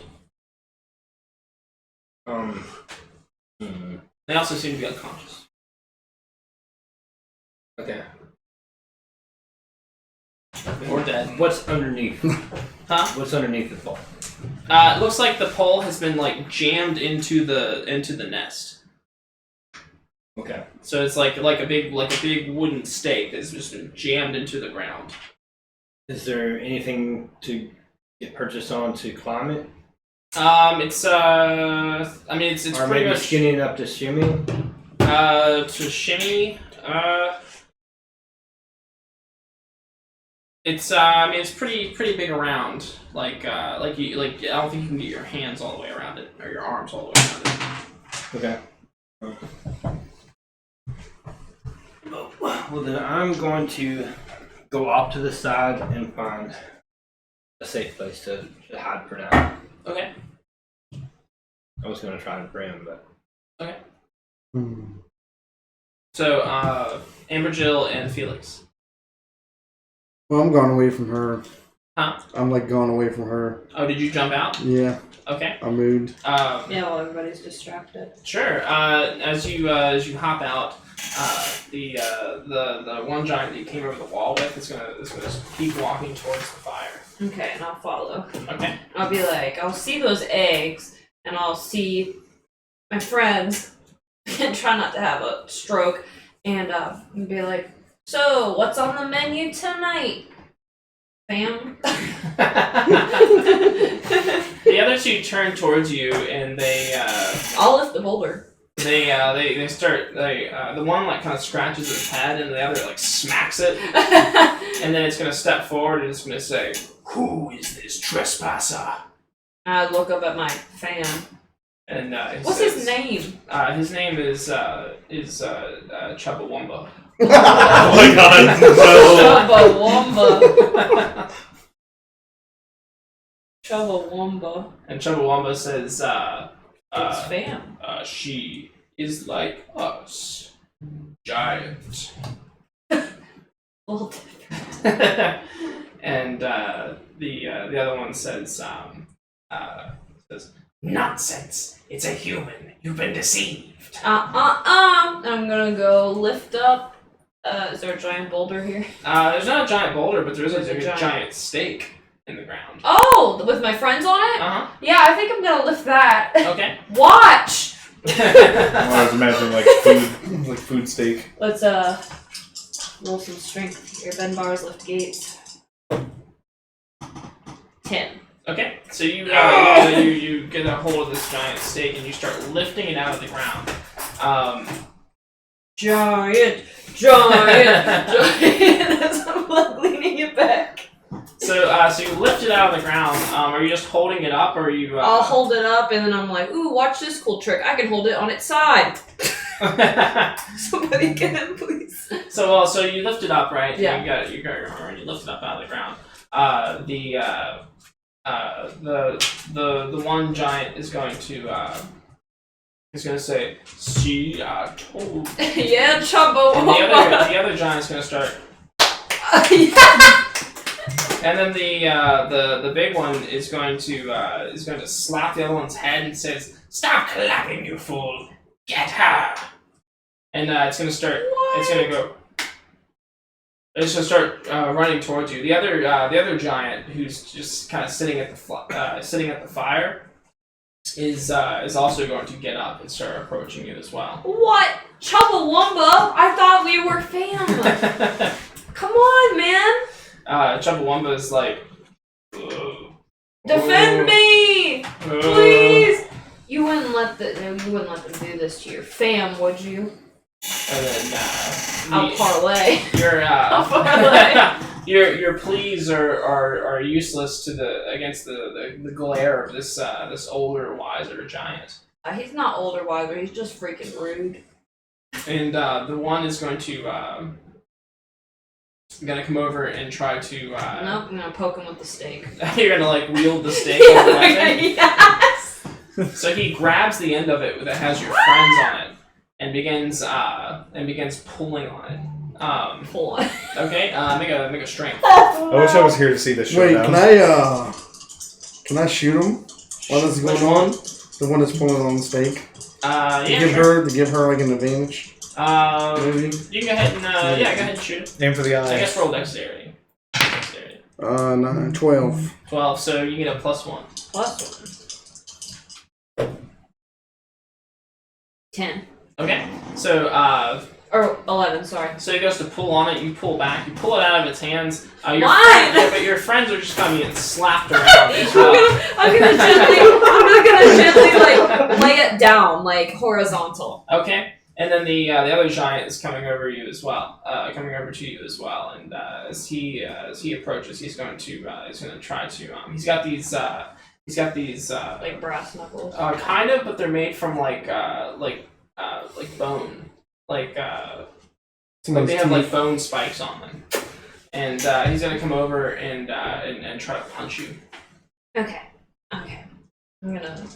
A: They also seem to be unconscious.
B: Okay.
A: Or dead.
B: What's underneath?
A: Huh?
B: What's underneath the pole?
A: It looks like the pole has been like jammed into the nest.
B: Okay.
A: So it's like a big wooden stake that's just been jammed into the ground.
B: Is there anything to get purchased on to climb it?
A: It's
B: or
A: pretty
B: maybe
A: much
B: skinny enough to shimmy?
A: to shimmy. It's pretty big around. I don't think you can get your hands all the way around it or your arms all the way around it.
B: Okay. Well, then I'm going to go off to the side and find a safe place to hide for now.
A: Okay.
B: I was going to try and brim, but...
A: Okay.
C: Hmm.
A: So, Amber, Jill, and Felix.
C: Well, I'm going away from her.
A: Huh?
C: I'm like going away from her.
A: Oh, did you jump out?
C: Yeah.
A: Okay.
C: I moved.
D: Yeah, while everybody's distracted.
A: Sure. As you hop out, the one giant that you came over the wall with is gonna keep walking towards the fire.
D: Okay, and I'll follow.
A: Okay.
D: I'll be like, I'll see those eggs, and I'll see my friends, and try not to have a stroke, and be like, so, what's on the menu tonight, fam?
A: The other two turn towards you, and they
D: I'll lift the boulder.
A: they start the one like kind of scratches its head, and the other like smacks it, and then it's gonna step forward and it's gonna say, "Who is this trespasser?"
D: I look up at my fam.
A: And
D: what's his name?
A: His name is Chubbawamba.
E: Oh my god,
D: Chubbawamba. Chubbawamba.
A: And Chubbawamba says,
D: It's fam.
A: she is like us, giant.
D: Well, different.
A: And the other one says, nonsense. It's a human. You've been deceived.
D: I'm gonna go lift up. Is there a giant boulder here?
A: There's not a giant boulder, but there's
D: There's
A: a
D: a
A: giant stake in the ground.
D: Oh, with my friends on it?
A: Uh-huh.
D: Yeah, I think I'm gonna lift that.
A: Okay.
D: Watch!
E: I was imagining like food steak.
D: Let's roll some strength here. Ben bars, lift gates. 10.
A: Okay, so you get a hold of this giant stake and you start lifting it out of the ground.
D: Giant. As I'm like leaning it back.
A: So you lift it out of the ground. Are you just holding it up, or are you?
D: I'll hold it up, and then I'm like, ooh, watch this cool trick. I can hold it on its side. Somebody get him, please.
A: So you lift it up, right?
D: Yeah.
A: You got your armor, and you lift it up out of the ground. The one giant is going to say, "See, I told."
D: Yeah, Chumbo.
A: And the other giant's going to start.
D: Yeah.
A: And then the big one is going to slap the other one's head and says, "Stop clapping, you fool! Get her!" And it's going to start.
D: What?
A: It's going to go. It's going to start running towards you. The other giant, who's just kind of sitting at the fire, is also going to get up and start approaching you as well.
D: What? Chubbawamba? I thought we were fam. Come on, man.
A: Chubbawamba is like, "Ugh.
D: Defend
A: Ugh.
D: me,
A: Ugh.
D: please. You wouldn't let them do this to your fam, would you?
A: And then
D: I'll parlay.
A: I'll
D: parlay.
A: your pleas are useless against the glare of this older, wiser giant.
D: He's not older, wiser. He's just freaking rude.
A: And the one is going to come over and try to.
D: Nope, I'm gonna poke him with the stake.
A: You're gonna like wield the stake on the weapon.
D: Yes.
A: So he grabs the end of it that has your friends on it and begins pulling on it.
D: Pull on.
A: Okay, make a strength.
E: I wish I was here to see this
C: Wait,
E: showdown.
C: can I shoot him while this is going on? The one that's pulling on the stake.
A: Yeah,
C: To give her like an advantage. Maybe.
A: You can go ahead and go ahead and shoot it.
E: Aim for the eye.
A: I guess roll dexterity.
C: 9, 12.
A: 12, so you get a +1.
D: +1. 10.
A: Okay, so
D: Or 11, sorry.
A: so he goes to pull on it. You pull back. You pull it out of its hands.
D: Why?
A: But your friends are just kind of getting slapped around as well.
D: I'm gonna gently like lay it down, like horizontal.
A: Okay, and then the other giant is coming over to you as well. And as he approaches, he's going to try to he's got these
D: Like brass knuckles.
A: kind of, but they're made from like bone, like they have like bone spikes on them, and he's gonna come over and try to punch you.
D: Okay. I'm gonna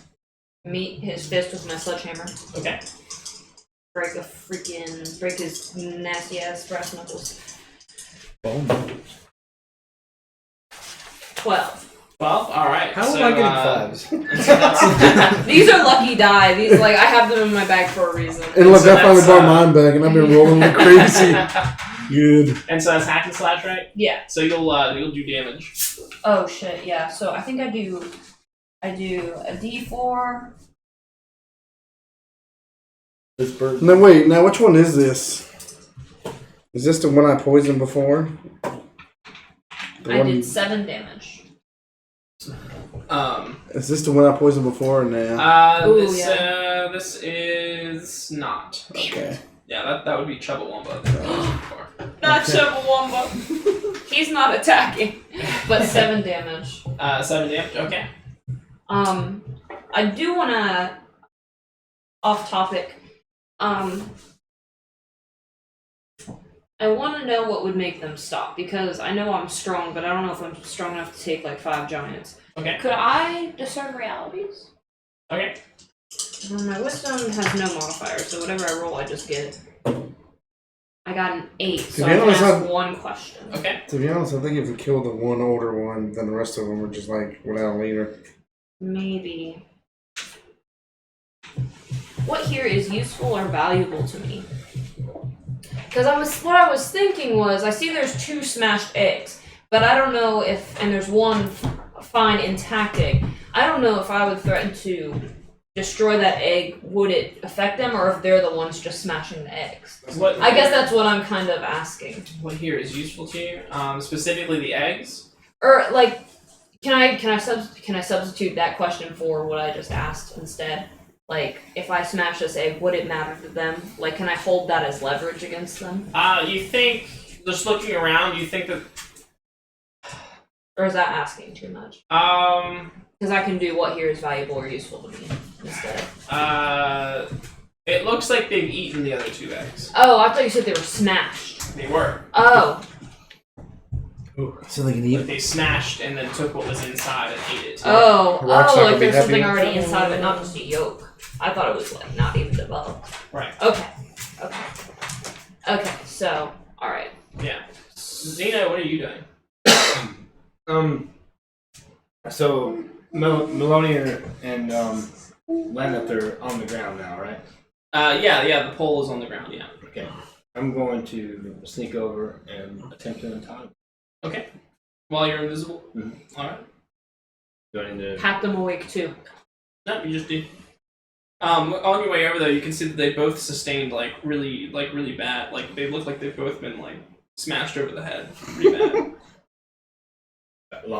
D: meet his fist with my sledgehammer.
A: Okay.
D: Break his nasty ass brass knuckles. 12.
A: 12. All right.
E: How
A: so,
E: am I getting fives?
D: These are lucky die. These I have them in my bag for a reason.
C: And look,
A: So
C: I finally
A: that's,
C: brought mine back, and I've been rolling like crazy. Good.
A: And so that's hack and slash, right?
D: Yeah.
A: So you'll do damage.
D: Oh shit. Yeah. So I think I do a D4.
B: This bird.
C: No, wait. Now, which one is this? Is this the one I poisoned before?
D: I did 7 damage.
C: Is this the one I poisoned before? Or nah.
D: Ooh,
A: This is not.
C: Okay.
A: Yeah, that would be Chubbawamba.
D: Not Chubbawamba. He's not attacking. But 7 damage.
A: 7 damage. Okay.
D: I do wanna off topic. I want to know what would make them stop, because I know I'm strong, but I don't know if I'm strong enough to take like 5 giants.
A: Okay.
D: Could I discern realities?
A: Okay.
D: Well, my wisdom has no modifier, so whatever I roll, I just get. I got an 8, so I can ask one question.
A: Okay.
C: To be honest, I think if we kill the one older one, then the rest of them are just like without a leader.
D: Maybe. What here is useful or valuable to me? Because what I was thinking was, I see there's 2 smashed eggs, but I don't know if, and there's 1 fine intact egg. I don't know if I would threaten to destroy that egg, would it affect them, or if they're the ones just smashing the eggs? I guess that's what I'm kind of asking.
A: What here is useful to you? Specifically the eggs?
D: Or like, can I substitute that question for what I just asked instead? Like, if I smash this egg, would it matter to them? Like, can I hold that as leverage against them?
A: You think, just looking around, you think that...
D: Or is that asking too much? Because I can do what here is valuable or useful to me instead.
A: It looks like they've eaten the other 2 eggs.
D: Oh, I thought you said they were smashed.
A: They were.
D: Oh.
C: So they can
A: But they smashed and then took what was inside and ate it.
D: Oh,
E: Rock's not gonna
D: like
E: be
D: there's
E: happy
D: something
E: with
D: already inside of it, not just a yolk. I thought it was like not even developed.
A: Right.
D: Okay, so, alright.
A: Yeah. Xena, what are you doing?
B: So Melonia and Lana, they're on the ground now, right?
A: Yeah, the pole is on the ground, yeah.
B: Okay. I'm going to sneak over and attempt to untie them.
A: Okay. While you're invisible?
B: Mm-hmm.
A: Alright.
B: Do I need to...
D: Hack them awake too.
A: No, you just did. On your way over though, you can see that they both sustained really bad. Like they look like they've both been smashed over the head, pretty bad.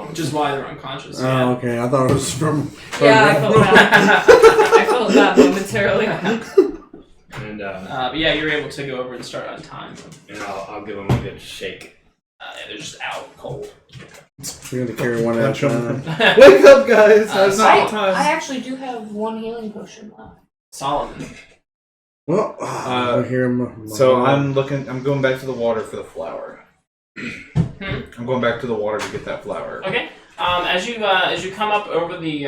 A: Which is why they're unconscious.
C: Oh, okay. I thought it was from.
D: Yeah, I felt bad. I that momentarily.
B: And
A: But yeah, you're able to go over and start on time.
B: I'll give them a good shake.
A: Yeah, they're just out cold.
C: We're gonna carry one at a time.
E: Wake up, guys! It's not time.
D: I actually do have one healing potion left.
A: Solomon.
C: Well, I hear him.
E: So I'm going back to the water for the flower. I'm going back to the water to get that flower.
A: Okay. As you come up over the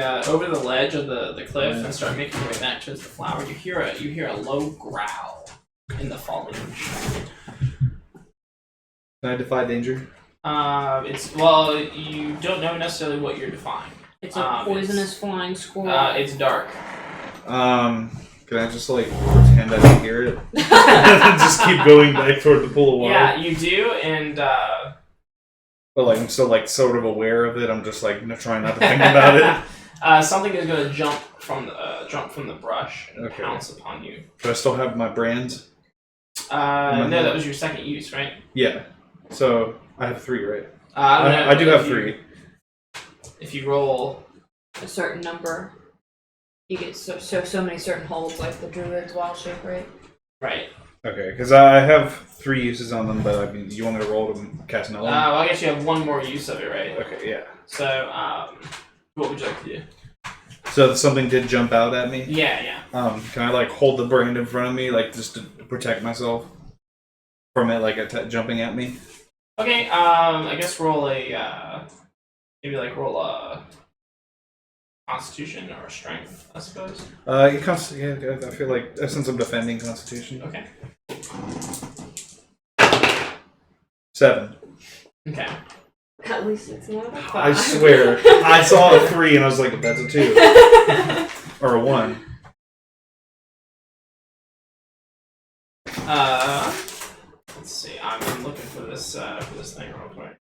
A: ledge of the cliff and start making your way back towards the flower, you hear a low growl in the foliage.
E: Can I defy danger?
A: You don't know necessarily what you're defying.
D: It's a poisonous flying squirrel.
A: It's dark.
E: Can I just pretend I didn't hear it? And just keep going back toward the pool of water?
A: Yeah, you do, and
E: But I'm still sort of aware of it. I'm just trying not to think about it.
A: something is going to jump from the brush and pounce upon you.
E: Do I still have my brand?
A: No, that was your second use, right?
E: Yeah. So I have 3, right?
A: I don't know.
E: I do have 3.
A: If you roll
D: A certain number, you get so many certain holds, like the druid's wild shape, right?
A: right.
E: Okay, because I have 3 uses on them, but you want me to roll to cast another one?
A: Well, I guess you have one more use of it, right?
E: Okay, yeah.
A: So, what would you like to do?
E: So something did jump out at me?
A: Yeah.
E: Can I hold the brand in front of me, just to protect myself from it, jumping at me?
A: Okay, I guess roll a, roll a Constitution or a Strength, I suppose.
E: I feel since I'm defending Constitution.
A: Okay.
E: 7.
A: Okay.
D: At least it's not a 5.
E: I swear, I saw a 3 and I was like, that's a 2. Or a 1.
A: Let's see. I'm looking for this thing real quick.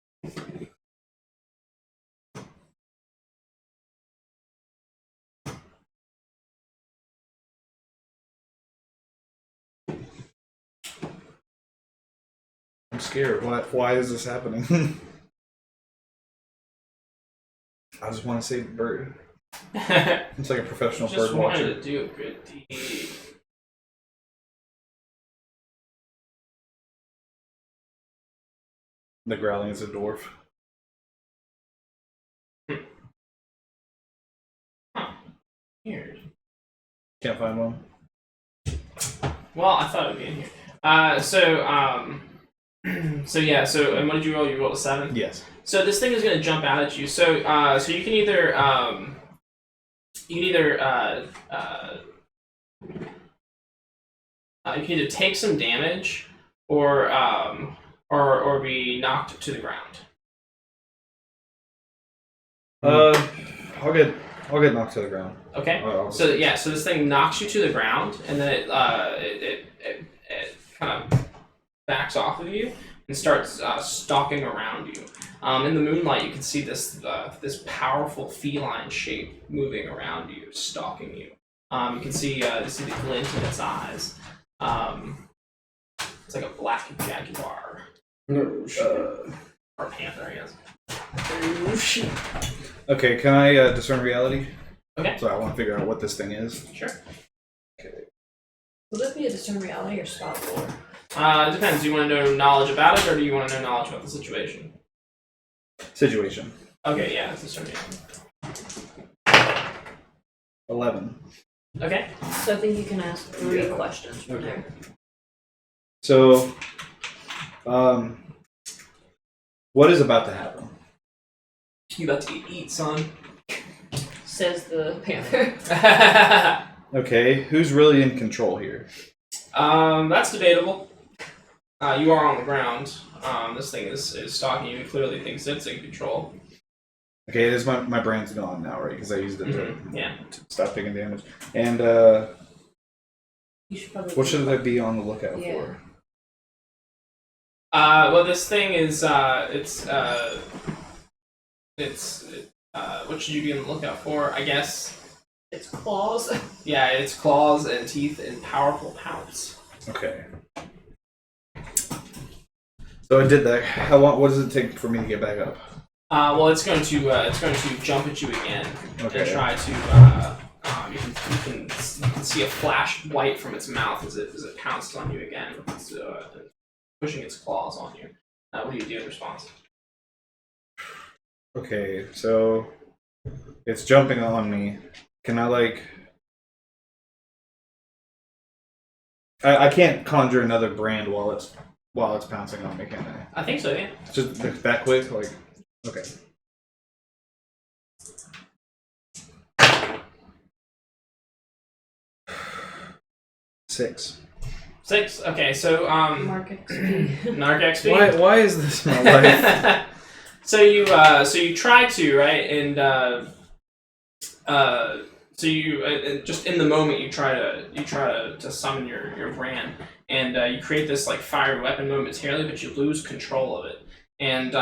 E: I'm scared. Why is this happening? I just want to save the bird. It's like a professional
A: Just
E: bird
A: wanted
E: watcher.
A: to do a good deed.
E: The growling is a dwarf.
A: Weird.
E: Can't find one.
A: Well, I thought it would be in here. So and what did you roll? You rolled a 7?
E: Yes.
A: So this thing is going to jump out at you. So you can either take some damage or be knocked to the ground.
E: I'll get knocked to the ground.
A: Okay. So this thing knocks you to the ground, and then it kind of backs off of you and starts stalking around you. In the moonlight, you can see this powerful feline shape moving around you, stalking you. You can see the glint in its eyes. It's like a black jaguar.
C: No shit.
A: Or a panther, I guess.
D: Oh, shit.
E: Okay, can I discern reality?
A: Okay.
E: So I want to figure out what this thing is.
A: Sure.
E: Okay.
D: Will this be a discern reality or spot lore?
A: It depends. Do you want to know knowledge about it, or do you want to know knowledge about the situation?
E: Situation.
A: Okay, yeah, it's discern reality.
E: 11.
A: Okay.
D: So I think you can ask 3 questions from there.
E: So, what is about to happen?
A: You about to eat, son.
D: Says the panther.
E: Okay, who's really in control here?
A: That's debatable. You are on the ground. This thing is stalking you. It clearly thinks it's in control.
E: Okay, it is my brand's gone now, right? Because I used it to stop taking damage. And
D: You should probably
E: what should I be on the lookout
D: Yeah.
E: for?
A: Well, this thing is what should you be on the lookout for? I guess.
D: It's claws.
A: Yeah, it's claws and teeth and powerful pounce.
E: Okay. So I did that. What does it take for me to get back up?
A: Well, it's going to jump at you again and
E: Okay.
A: try to you can see a flash of white from its mouth as it pounced on you again, pushing its claws on you. What do you do in response?
E: Okay, so it's jumping on me. Can I like? I can't conjure another brand while it's pouncing on me, can I?
A: I think so, yeah.
E: Just that quick, like okay. Six.
A: Okay, so
D: Mark XP.
A: Narc XP.
E: Why is this my life?
A: So you try to, right, and so you just in the moment you try to summon your brand, and you create this like fiery weapon momentarily, but you lose control of it, and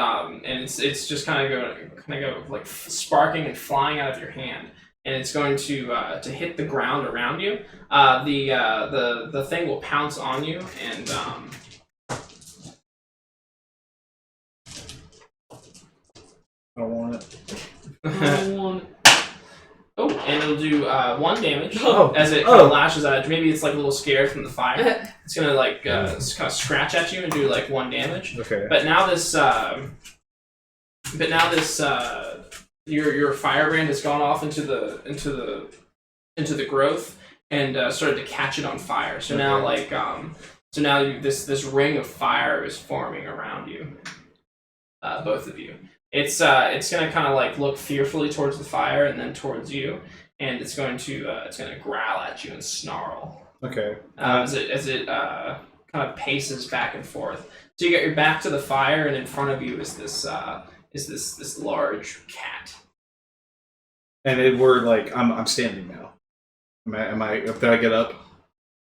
A: it's just kind of go like sparking and flying out of your hand, and it's going to hit the ground around you. The thing will pounce on you, and
E: I don't want it.
A: Oh, and it'll do 1 damage
E: Oh.
A: as it kind of lashes at it. Maybe it's like a little scared from the fire. It's gonna like kind of scratch at you and do like 1 damage.
E: Okay.
A: But now this your firebrand has gone off into the growth and started to catch it on fire. So now like this ring of fire is forming around you, both of you. It's gonna kind of like look fearfully towards the fire and then towards you, and it's gonna growl at you and snarl.
E: Okay.
A: As it kind of paces back and forth. So you got your back to the fire, and in front of you is this large cat.
E: And we're like I'm standing now. Am I? Did I get up?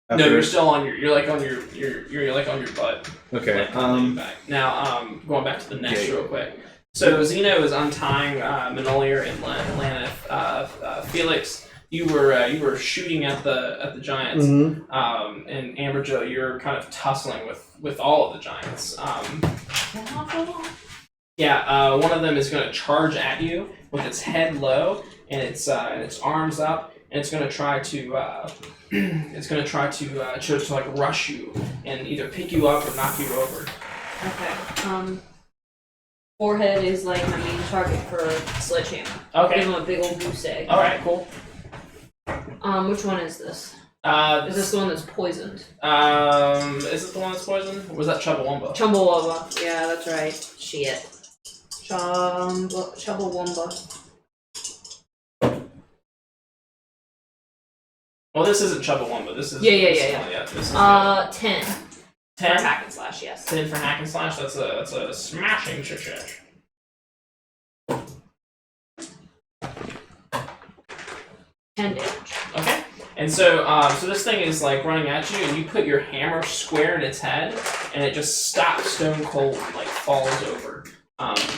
A: No, you're still on your. You're like on your butt.
E: Okay.
A: Like, leaning back. Now, going back to the nest real quick. So Zeno is untying Manolier and Laneth. Felix, you were shooting at the giants, and Amberjo, you're kind of tussling with all of the giants. One of them is going to charge at you with its head low and its arms up, and it's going to try to like rush you and either pick you up or knock you over.
D: Okay. Forehead is like my main target for sledgehammer.
A: Okay.
D: Give him a big old goose egg.
A: All right. Cool.
D: Which one is this? Is this the one that's poisoned?
A: Is it the one that's poisoned? Or was that Chubbawamba?
D: Chumbawamba. Yeah, that's right. Shit. Chumbawamba.
A: Well, this isn't Chubbawamba. This is
D: Yeah.
A: This is
D: 10.
A: 10
D: For hack and slash, yes.
A: 10 for hack and slash. That's a smashing success.
D: 10 damage.
A: Okay. And so this thing is like running at you, and you put your hammer square in its head, and it just stops stone cold and like falls over.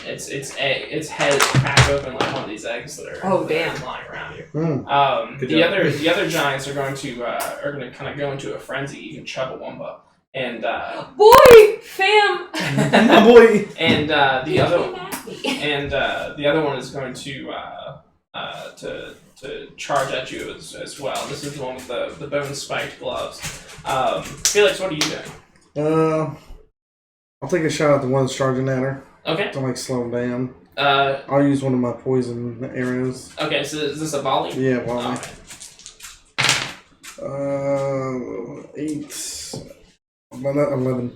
A: Its head is cracked open like one of these eggs that are lying around you. The other giants are going to kind of go into a frenzy, even Chubbawamba. And
D: boy, fam.
E: My boy.
A: And the other one is going to charge at you as well. This is the one with the bone spiked gloves. Felix, what are you doing?
C: I'll take a shot at the one that's charging at her.
A: Okay.
C: To like slow him down.
A: I'll
C: use one of my poison arrows.
A: Okay, so is this a volley?
C: Yeah, volley.
A: Okay.
C: 8. 11.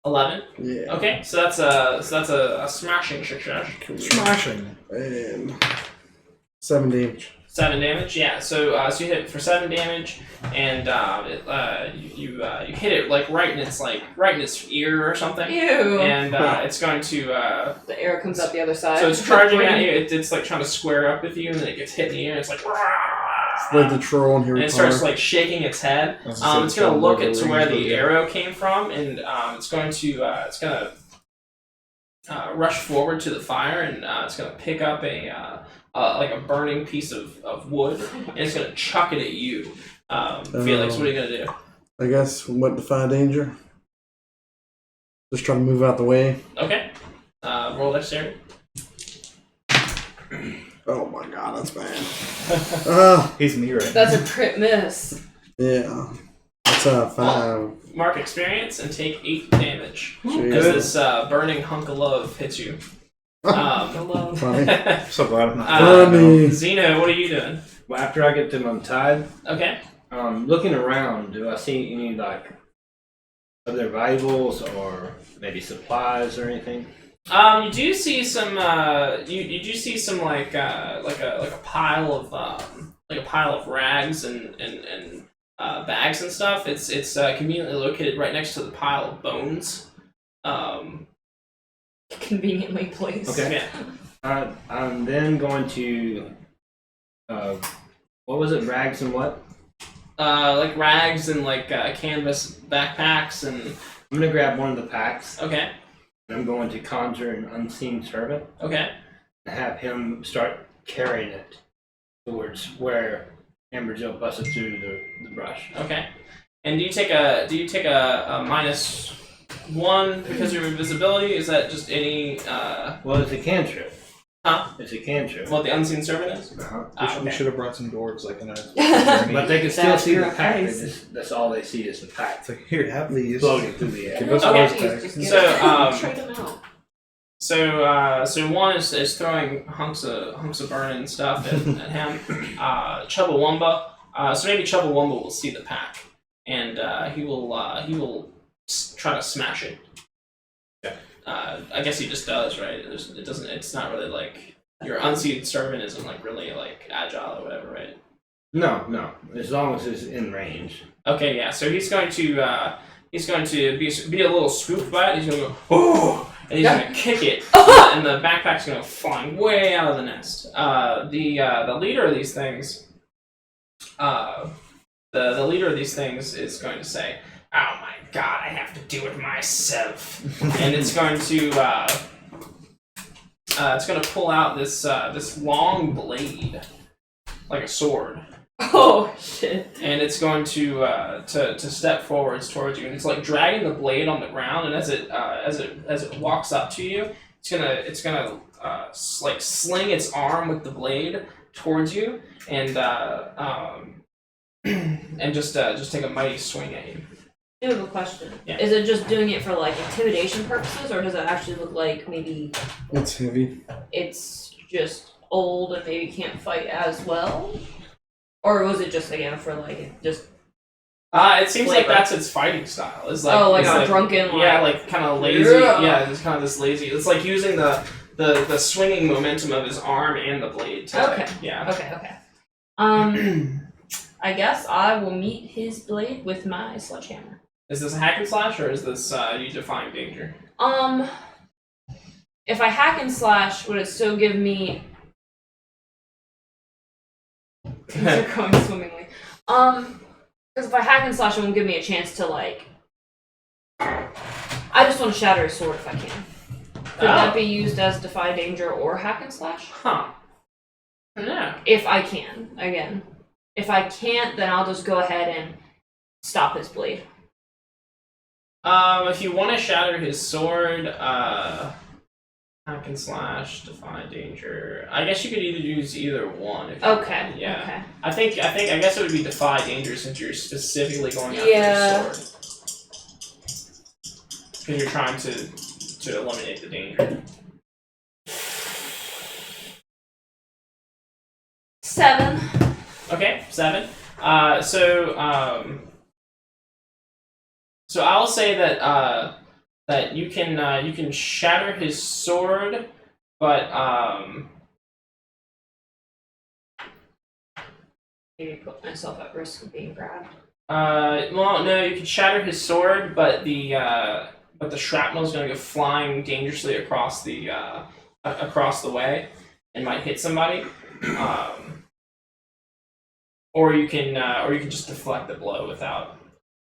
A: 11.
C: Yeah.
A: Okay, so that's a smashing success.
E: Smashing.
C: And 7 damage.
A: 7 damage, yeah. So you hit it for 7 damage, and you hit it like right in its ear or something.
D: Ew.
A: And it's going to
D: the arrow comes up the other side.
A: So it's charging at you. It's like trying to square up with you, and then it gets hit in the ear. And it's like.
C: It's like the troll in Harry
A: And it
C: Potter.
A: starts like shaking its head. It's going to look to where the arrow came from, and it's going to rush forward to the fire, and it's going to pick up a burning piece of wood, and it's going to chuck it at you. Felix, what are you going to do?
C: I guess what defy danger. Just try to move out the way.
A: Okay. Roll dexterity.
C: Oh my god, that's bad.
E: He's me right.
D: That's a crit miss.
C: Yeah. That's a 5.
A: Mark experience and take 8 damage as
C: Jeez.
A: this burning hunk of love hits you.
D: Hello.
C: Funny.
E: I'm so glad I'm not.
C: Funny.
A: Zeno, what are you doing?
B: Well, after I get them untied,
A: Okay.
B: looking around, do I see any like other valuables or maybe supplies or anything?
A: You do see some. You do see some like a pile of rags and bags and stuff. It's conveniently located right next to the pile of bones.
D: Conveniently placed.
B: Okay.
A: Yeah.
B: I'm then going to what was it? Rags and what?
A: Like rags and like canvas backpacks and.
B: I'm gonna grab one of the packs.
A: Okay.
B: And I'm going to conjure an unseen servant
A: Okay.
B: and have him start carrying it towards where Amberjill busted through the brush.
A: Okay. And do you take a -1 because of your invisibility? Is that just any
B: Well, it's a cantrip.
A: Huh?
B: It's a cantrip.
A: what the unseen servant is?
B: Uh-huh.
A: Ah,
E: We
A: okay.
E: should have brought some dwarves like in a.
B: But they can still
D: That's
B: see the
D: your
B: pack.
D: face.
B: That's all they see is the pack
E: It's like, here, have these.
B: floating through the air.
E: Give us
A: Okay.
E: those
D: Jeez,
E: back.
D: just get
A: So,
D: it. Trade them out.
A: So one is throwing hunks of burning stuff at him. Chubbawamba. So maybe Chubbawamba will see the pack, and he will try to smash it.
E: Yeah.
A: I guess he just does, right? It doesn't. It's not really like your unseen servant isn't like really like agile or whatever, right?
B: No. As long as it's in range.
A: Okay, yeah. So he's going to be a little spooked by it. He's going to go, oh, and he's going to kick it, and the backpack's going to go flying way out of the nest. The leader of these things, the leader of these things is going to say, "Oh my God, I have to do it myself," and it's going to pull out this long blade, like a sword.
D: Oh shit.
A: And it's going to step forwards towards you, and it's like dragging the blade on the ground. And as it walks up to you, it's gonna like sling its arm with the blade towards you, and just take a mighty swing at you.
D: I have a question.
A: Yeah.
D: Is it just doing it for like intimidation purposes, or does it actually look like maybe
C: It's heavy.
D: it's just old and maybe can't fight as well? Or was it just again for like just
A: It seems like
D: flavor?
A: that's its fighting style. It's like
D: like
A: it's
D: a drunken
A: yeah, like kind of lazy.
D: Yeah.
A: Yeah, it's kind of this lazy. It's like using the swinging momentum of his arm and the blade. To,
D: Okay.
A: Yeah.
D: Okay. I guess I will meet his blade with my sledgehammer.
A: Is this a hack and slash, or is this you defying danger?
D: If I hack and slash, would it still give me? Things are going swimmingly. Because if I hack and slash, it won't give me a chance to like. I just want to shatter his sword if I can. Could that be used as defy danger or hack and slash?
A: Huh. Yeah.
D: If I can, again. If I can't, then I'll just go ahead and stop his blade.
A: If you want to shatter his sword, hack and slash, defy danger. I guess you could use either one. If you
D: Okay.
A: want. Yeah.
D: Okay.
A: I guess it would be defy danger since you're specifically going after
D: Yeah.
A: his sword. Because you're trying to eliminate the danger.
D: 7.
A: Okay, 7. So I'll say that that you can shatter his sword, but
D: Maybe put myself at risk of being grabbed.
A: well, no, you can shatter his sword, but the shrapnel is going to go flying dangerously across the way and might hit somebody. Or you can just deflect the blow without.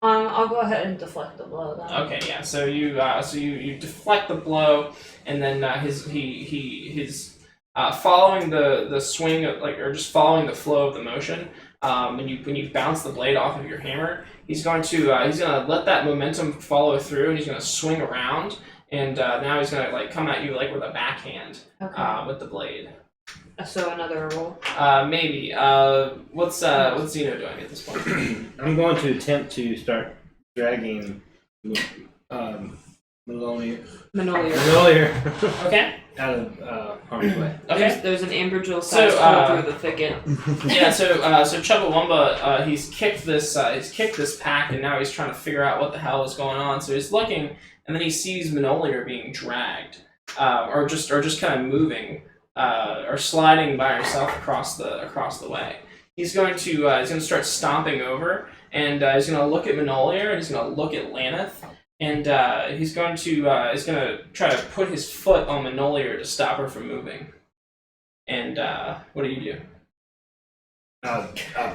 D: I'll go ahead and deflect the blow then.
A: Okay, yeah. So you deflect the blow, and then his following the swing of, or just following the flow of the motion. When you bounce the blade off of your hammer, he's going to let that momentum follow through, and he's going to swing around, and now he's going to come at you with a backhand
D: Okay.
A: with the blade.
D: So another roll.
A: Maybe. What's Zeno doing at this point?
B: I'm going to attempt to start dragging Maloney
D: Manolier.
A: Okay.
B: out of harm's way.
A: Okay.
D: There's an ambergel
A: So,
D: sized hole through the thicket.
A: Yeah. So Chubbawamba, he's kicked this pack, and now he's trying to figure out what the hell is going on. So he's looking, and then he sees Manolier being dragged, or just kind of moving, or sliding by herself across the way. He's going to start stomping over, and he's going to look at Manolier, and he's going to look at Laneth, and he's going to try to put his foot on Manolier to stop her from moving. And what do you do?
B: I'll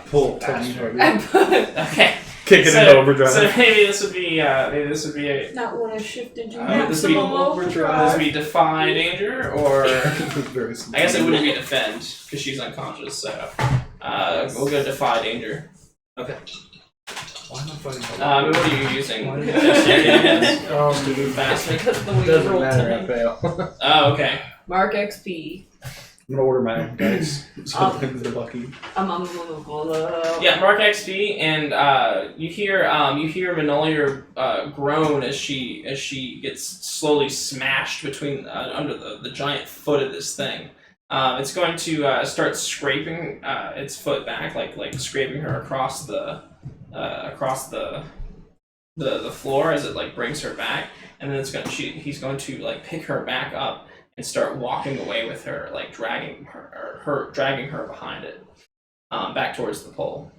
B: pull past her.
A: Okay.
E: Kick it into overdrive.
A: So maybe this would be a
F: Not when I shift into
A: this would be
F: maximum overdrive.
A: this would be defy danger, or
E: Very
A: I guess it wouldn't be defend because she's unconscious. So we'll go defy danger.
B: Okay.
E: Why am I fighting?
A: What are you using?
B: Why
A: Just to move faster.
D: Because the way you
B: Doesn't
D: rolled
B: matter. I
D: today.
B: fail.
A: Oh, okay.
D: Mark XP.
E: I'm gonna order my dice. So they're lucky.
A: Yeah, mark XP, and you hear Manolier groan as she gets slowly smashed between under the giant foot of this thing. It's going to start scraping its foot back, like scraping her across the floor as it like brings her back, and then he's going to like pick her back up and start walking away with her, like dragging her behind it, back towards the pole.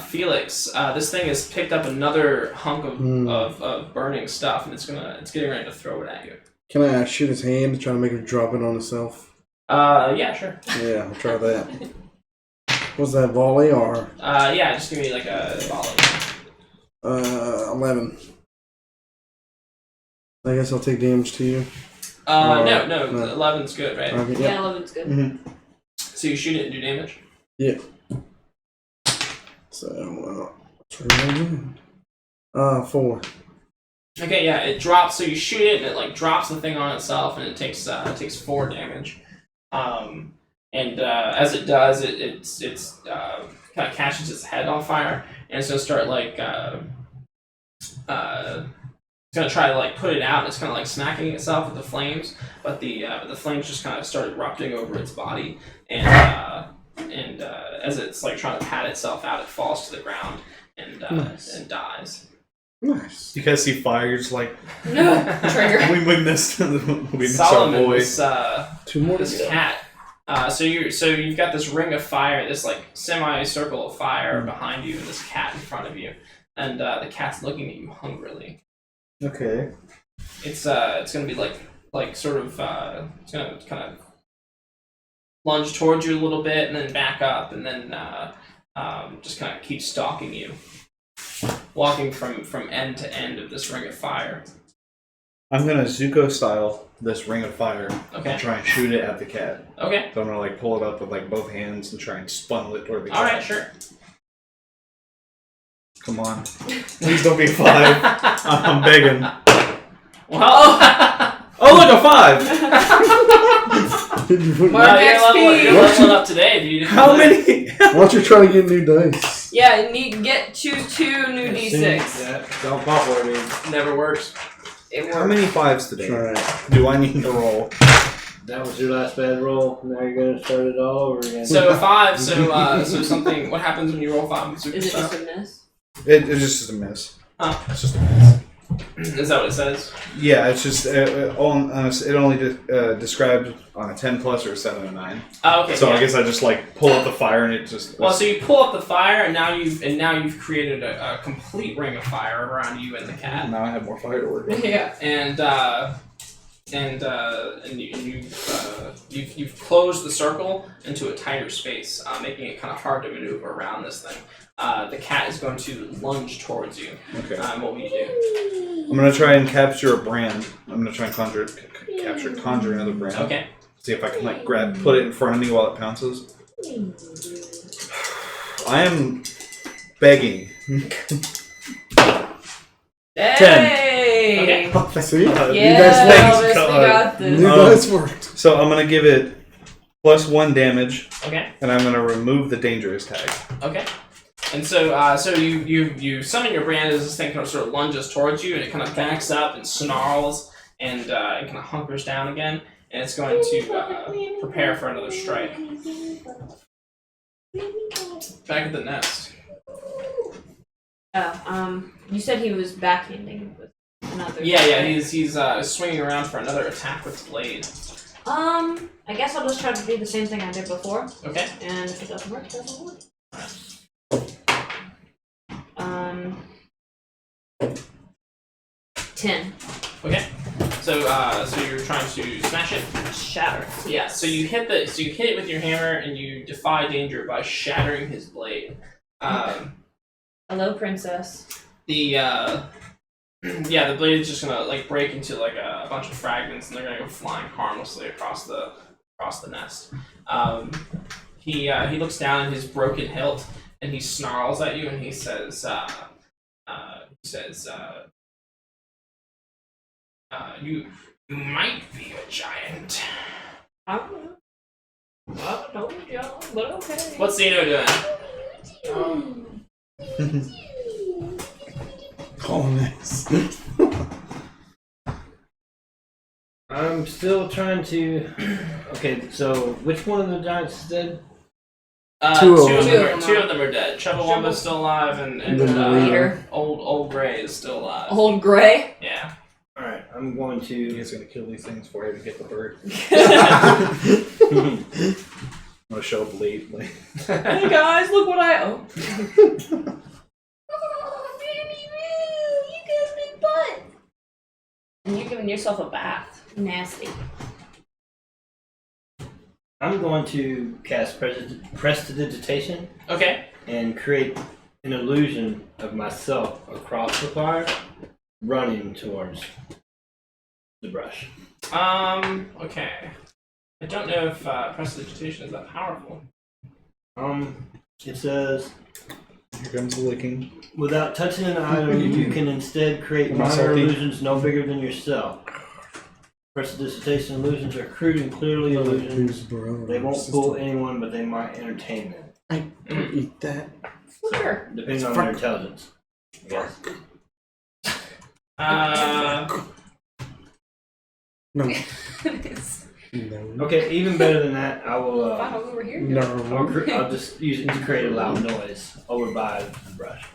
A: Felix, this thing has picked up another hunk of burning stuff, and it's getting ready to throw it at you.
C: Can I shoot his hand to try to make him drop it on himself?
A: Yeah, sure.
C: Yeah, I'll try that. Was that volley or?
A: Yeah, just give me like a volley.
C: 11. I guess I'll take damage to you.
A: No,
C: no.
A: 11's good, right?
C: Okay,
D: Yeah,
C: yeah.
D: 11's good.
C: Mm-hmm.
A: So you shoot it and do damage?
C: Yeah. So, 4.
A: Okay, yeah, it drops. So you shoot it, and it like drops the thing on itself, and it takes 4 damage. And as it does, it's kind of catches its head on fire, and it's gonna start like it's gonna try to like put it out. And it's kind of like smacking itself with the flames, but the flames just kind of start erupting over its body, and as it's like trying to pat itself out, it falls to the ground and and dies.
C: Nice.
E: You guys see fire, you're just like,
D: Trigger.
E: we missed our
A: Solomon,
E: boy.
A: this
C: 2 more to
A: this
C: go.
A: cat. So you've got this ring of fire, this like semi-circle of fire behind you, and this cat in front of you, and the cat's looking at you hungrily.
E: Okay.
A: It's gonna be like sort of it's gonna kind of lunge towards you a little bit, and then back up, and then just kind of keep stalking you, walking from end to end of this ring of fire.
E: I'm gonna Zuko style this ring of fire
A: Okay.
E: and try and shoot it at the cat.
A: Okay.
E: So I'm gonna like pull it up with like both hands and try and funnel it toward the cat.
A: All right. Sure.
E: Come on. Please don't be 5. I'm begging.
A: Well.
E: Oh look, a 5!
D: Mark
A: You're
D: XP.
A: leveling up today, dude.
E: How many?
C: Why don't you try to get new dice?
D: Yeah, choose 2 new D6.
B: Yeah, don't pop for me.
A: Never works.
D: It
E: How
D: worked.
E: many 5s today?
C: Try it.
E: Do I need to roll?
B: That was your last bad roll. Now you're gonna start it all over again.
A: So a 5. So something. What happens when you roll 5 in Super
D: Is it
A: Style?
D: just a miss?
E: It's just a miss.
A: Huh.
E: It's just a miss.
A: Is that what it says?
E: Yeah, it's just it only described on a 10 plus or a 7 or 9.
A: Oh, okay.
E: So
A: yeah.
E: I guess I just like pull up the fire and it just.
A: Well, so you pull up the fire, and now you've created a complete ring of fire around you and the cat.
E: Now I have more fire to work with.
D: Yeah.
A: You've closed the circle into a tighter space, making it kind of hard to maneuver around this thing. The cat is going to lunge towards you.
E: Okay.
A: What will you do?
E: I'm gonna try and capture a brand. I'm gonna try and conjure another brand.
A: Okay.
E: See if I can like put it in front of me while it pounces. I am begging.
D: 10.
A: Okay.
C: See?
E: God.
D: Yeah,
C: guys
D: Elvis, we
E: God.
D: got
C: New
D: this.
C: dice worked.
E: So I'm gonna give it +1 damage,
A: Okay.
E: and I'm gonna remove the dangerous tag.
A: Okay. And so, you summon your brand as this thing kind of sort of lunges towards you, and it kind of backs up and snarls, and it kind of hunkers down again, and it's going to prepare for another strike. Back at the nest.
D: Oh, you said he was backhanding with another.
A: Yeah, he's swinging around for another attack with the blade.
D: I guess I'll just try to do the same thing I did before,
A: Okay.
D: and if it doesn't work, it doesn't work. 10.
A: Okay. So you're trying to smash it.
D: Shatter.
A: Yeah. So you hit it with your hammer, and you defy danger by shattering his blade.
D: Hello, princess.
A: The blade is just gonna like break into like a bunch of fragments, and they're gonna go flying harmlessly across the nest. He looks down at his broken hilt, and he snarls at you, and he says, "You might be a giant."
D: I don't know. I told you, but okay.
A: What's Zeno doing?
C: Oh, nice.
B: I'm still trying to. Okay, so which one of the giants is dead?
C: Two of
A: Two of them are dead. Chubbawamba's still alive, and
C: The
D: leader.
A: old Gray is still alive.
D: Old Gray.
A: Yeah.
B: All right, I'm going
E: You
B: to.
E: guys gonna kill these things before I even get the bird.
B: I'm
E: I'm gonna show up late. Like,
D: Hey guys, look what I own. You got a big butt. And you're giving yourself a bath. Nasty.
B: going to cast prestidigitation
A: Okay.
B: and create an illusion of myself across the fire, running towards the brush.
A: Okay. I don't know if prestidigitation is that powerful.
B: It says,
E: here comes the licking.
B: without touching an item, you can instead create
E: Am I
B: minor
E: salty?
B: illusions no bigger than yourself. Prestidigitation illusions are crude and clearly illusions. They won't fool anyone, but they might entertain them,
C: I don't eat that.
D: Sure.
B: depending on their intelligence. Yes.
C: No. No.
B: Okay, even better than that, I will.
D: Fine, I'll go over here.
C: No.
B: I'll just use it to create a loud noise over by the brush.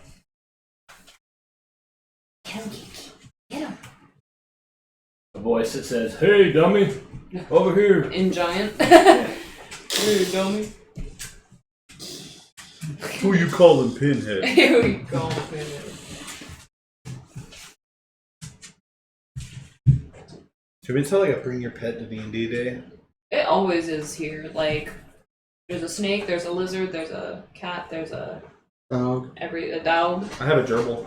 D: Get him.
B: A voice that says, "Hey, dummy, over here."
D: In giant.
A: Hey, dummy.
E: Who you calling Pinhead?
D: Here we go.
E: Should we tell like a bring your pet to D&D day?
D: It always is here. Like, there's a snake, there's a lizard, there's a cat, there's a
C: Dog.
D: a dog.
E: I have a gerbil.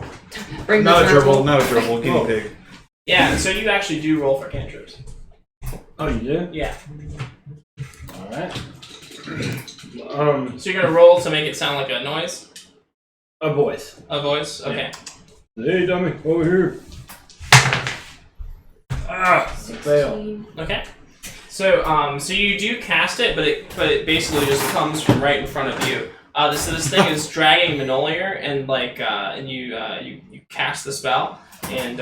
D: Bring
E: Not a
D: the
E: gerbil, not a gerbil, guinea
B: Oh.
E: pig.
A: Yeah, so you actually do roll for cantrips.
B: Oh, you do?
A: Yeah.
B: All right.
A: So you're gonna roll to make it sound like a noise?
B: A voice.
A: A voice? Okay.
B: Hey, dummy, over here. Ah, fail.
A: Okay. So so you do cast it, but it basically just comes from right in front of you. So this thing is dragging Manolier, and and you cast the spell, and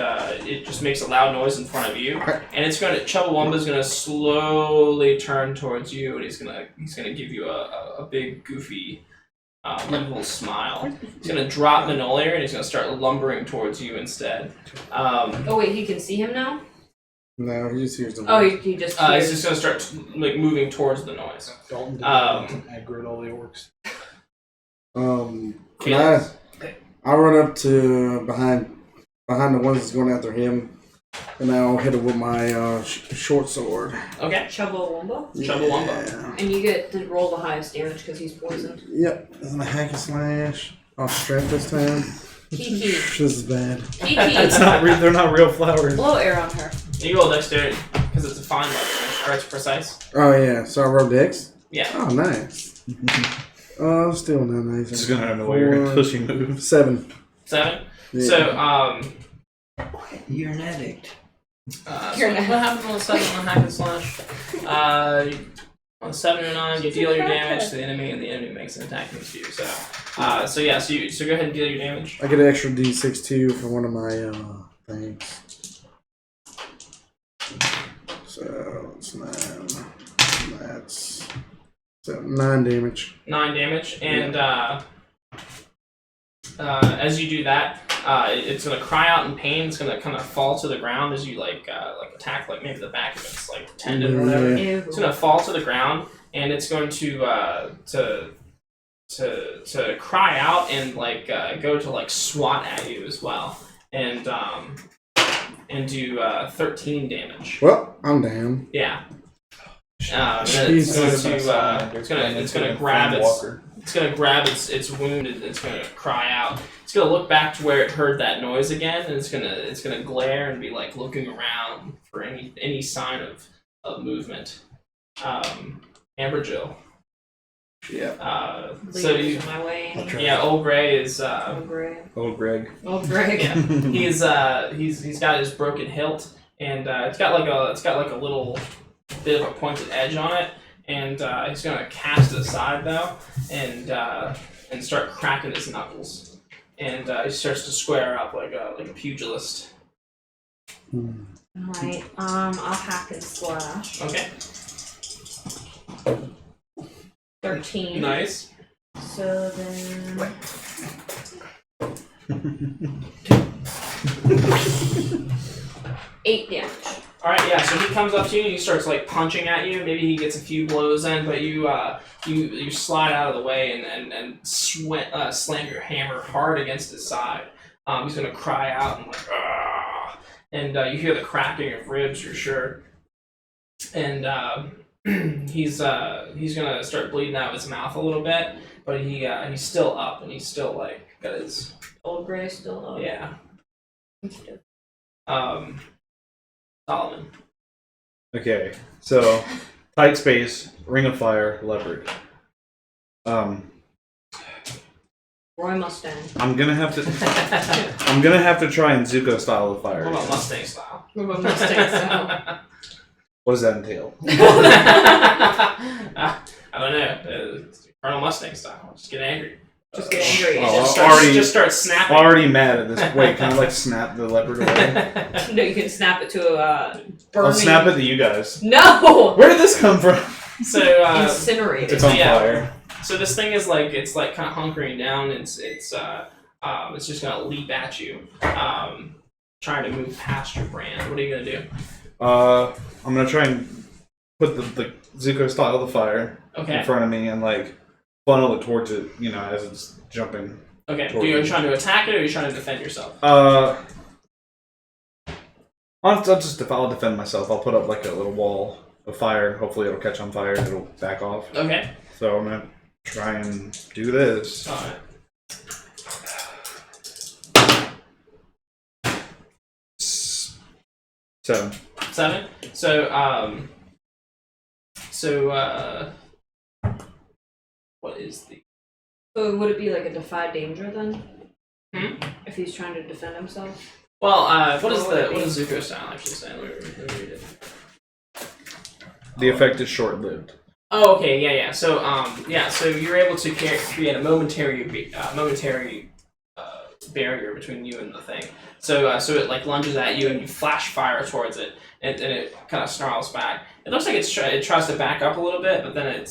A: it just makes a loud noise in front of you, and it's gonna Chubbawamba's gonna slowly turn towards you, and he's gonna give you a big goofy little smile. He's gonna drop Manolier, and he's gonna start lumbering towards you instead.
D: Oh wait, he can see him now?
C: No, he just hears the
D: Oh,
C: voice.
D: he just
A: He's
D: hears.
A: just gonna start moving towards the noise.
E: Dalton aggroed all the orcs.
C: Can I run up to behind the ones that's going after him, and I'll hit him with my short sword.
A: Okay.
D: Chubbawamba?
A: Chubbawamba.
C: Yeah.
D: And you get to roll the highest damage because he's poisoned.
C: Yep. And a hack and slash. Off strength this time.
D: Kiki.
C: This is bad.
D: Kiki.
E: They're not real flowers.
D: Blow air on her.
A: You roll dexterity because it's a fine weapon, or it's precise.
C: Oh yeah. So I rolled Dex.
A: Yeah.
C: Oh nice. Still not nice.
E: This is gonna annoy your pushing moves.
C: 7.
A: 7.
C: Yeah.
A: So
B: You're an addict.
A: So what happens on the 7 on hack and slash? On 7 or 9, you deal your damage to the enemy, and the enemy makes an attack against you. So, so go ahead and deal your damage.
C: I get an extra D6 too for one of my things. So it's 9. That's 9 damage.
A: 9 damage, and as you do that, it's gonna cry out in pain. It's gonna kind of fall to the ground as you like attack like maybe the back of its like tendon or whatever.
C: Yeah.
A: It's gonna fall to the ground, and it's going to cry out and like go to like swat at you as well, and do 13 damage.
C: Well, I'm down.
A: Yeah. Then it's gonna grab its wound, and it's gonna cry out. It's gonna look back to where it heard that noise again, and it's gonna glare and be like looking around for any sign of movement. Amber Jill.
C: Yeah.
A: So you,
D: my way.
A: yeah, Old Gray is
D: Old Greg.
E: Old Greg.
D: Old Greg.
A: yeah, he's got his broken hilt, and it's got like a little bit of a pointed edge on it, and he's gonna cast it aside though, and start cracking his knuckles, and he starts to square up like a pugilist.
D: Alright, I'll hack and slash.
A: Okay.
D: 13.
A: Nice.
D: So then. Eight damage.
A: All right, yeah. So he comes up to you and he starts like punching at you. Maybe he gets a few blows in, but you slide out of the way and slam your hammer hard against his side. He's gonna cry out and like, "Argh!" And you hear the cracking of ribs, you're sure. And he's gonna start bleeding out of his mouth a little bit, but he's still up and he's still like got his
D: Old Grey still up.
A: yeah. Solomon.
E: Okay, so tight space, ring of fire, leopard.
D: Roy Mustang.
E: I'm gonna have to try and Zuko style the fire.
A: What about Mustang style?
D: What about Mustang style?
E: What does that entail?
A: I don't know. Colonel Mustang style. Just get angry.
D: Just get angry.
E: Oh,
A: Just start snapping.
E: Already mad at this. Wait, can I like snap the leopard away?
D: No, you can snap it to a burning.
E: I'll snap it to you guys.
D: No!
E: Where did this come from?
A: So
D: Incinerate
E: It's
D: it.
E: on fire.
A: So this thing is like kind of hunkering down. It's just gonna leap at you, trying to move past your brand. What are you gonna do?
E: I'm gonna try and put the Zuko style of the fire
A: Okay.
E: in front of me and like funnel it towards it, as it's jumping.
A: Okay. Are
E: toward
A: you
E: me.
A: trying to attack it, or are you trying to defend yourself?
E: I'll defend myself. I'll put up like a little wall of fire. Hopefully it'll catch on fire and it'll back off.
A: Okay.
E: So I'm gonna try and do this.
A: All right.
E: 7.
A: 7. So what is the?
D: So would it be like a defy danger then?
A: Hmm?
D: If he's trying to defend himself?
A: Well, what is Zuko style actually saying? Let me read it.
E: The effect is short-lived.
A: Oh, okay, yeah. So, so you're able to create a momentary barrier between you and the thing. So it like lunges at you, and you flash fire towards it, and it kind of snarls back. It looks like it tries to back up a little bit, but then it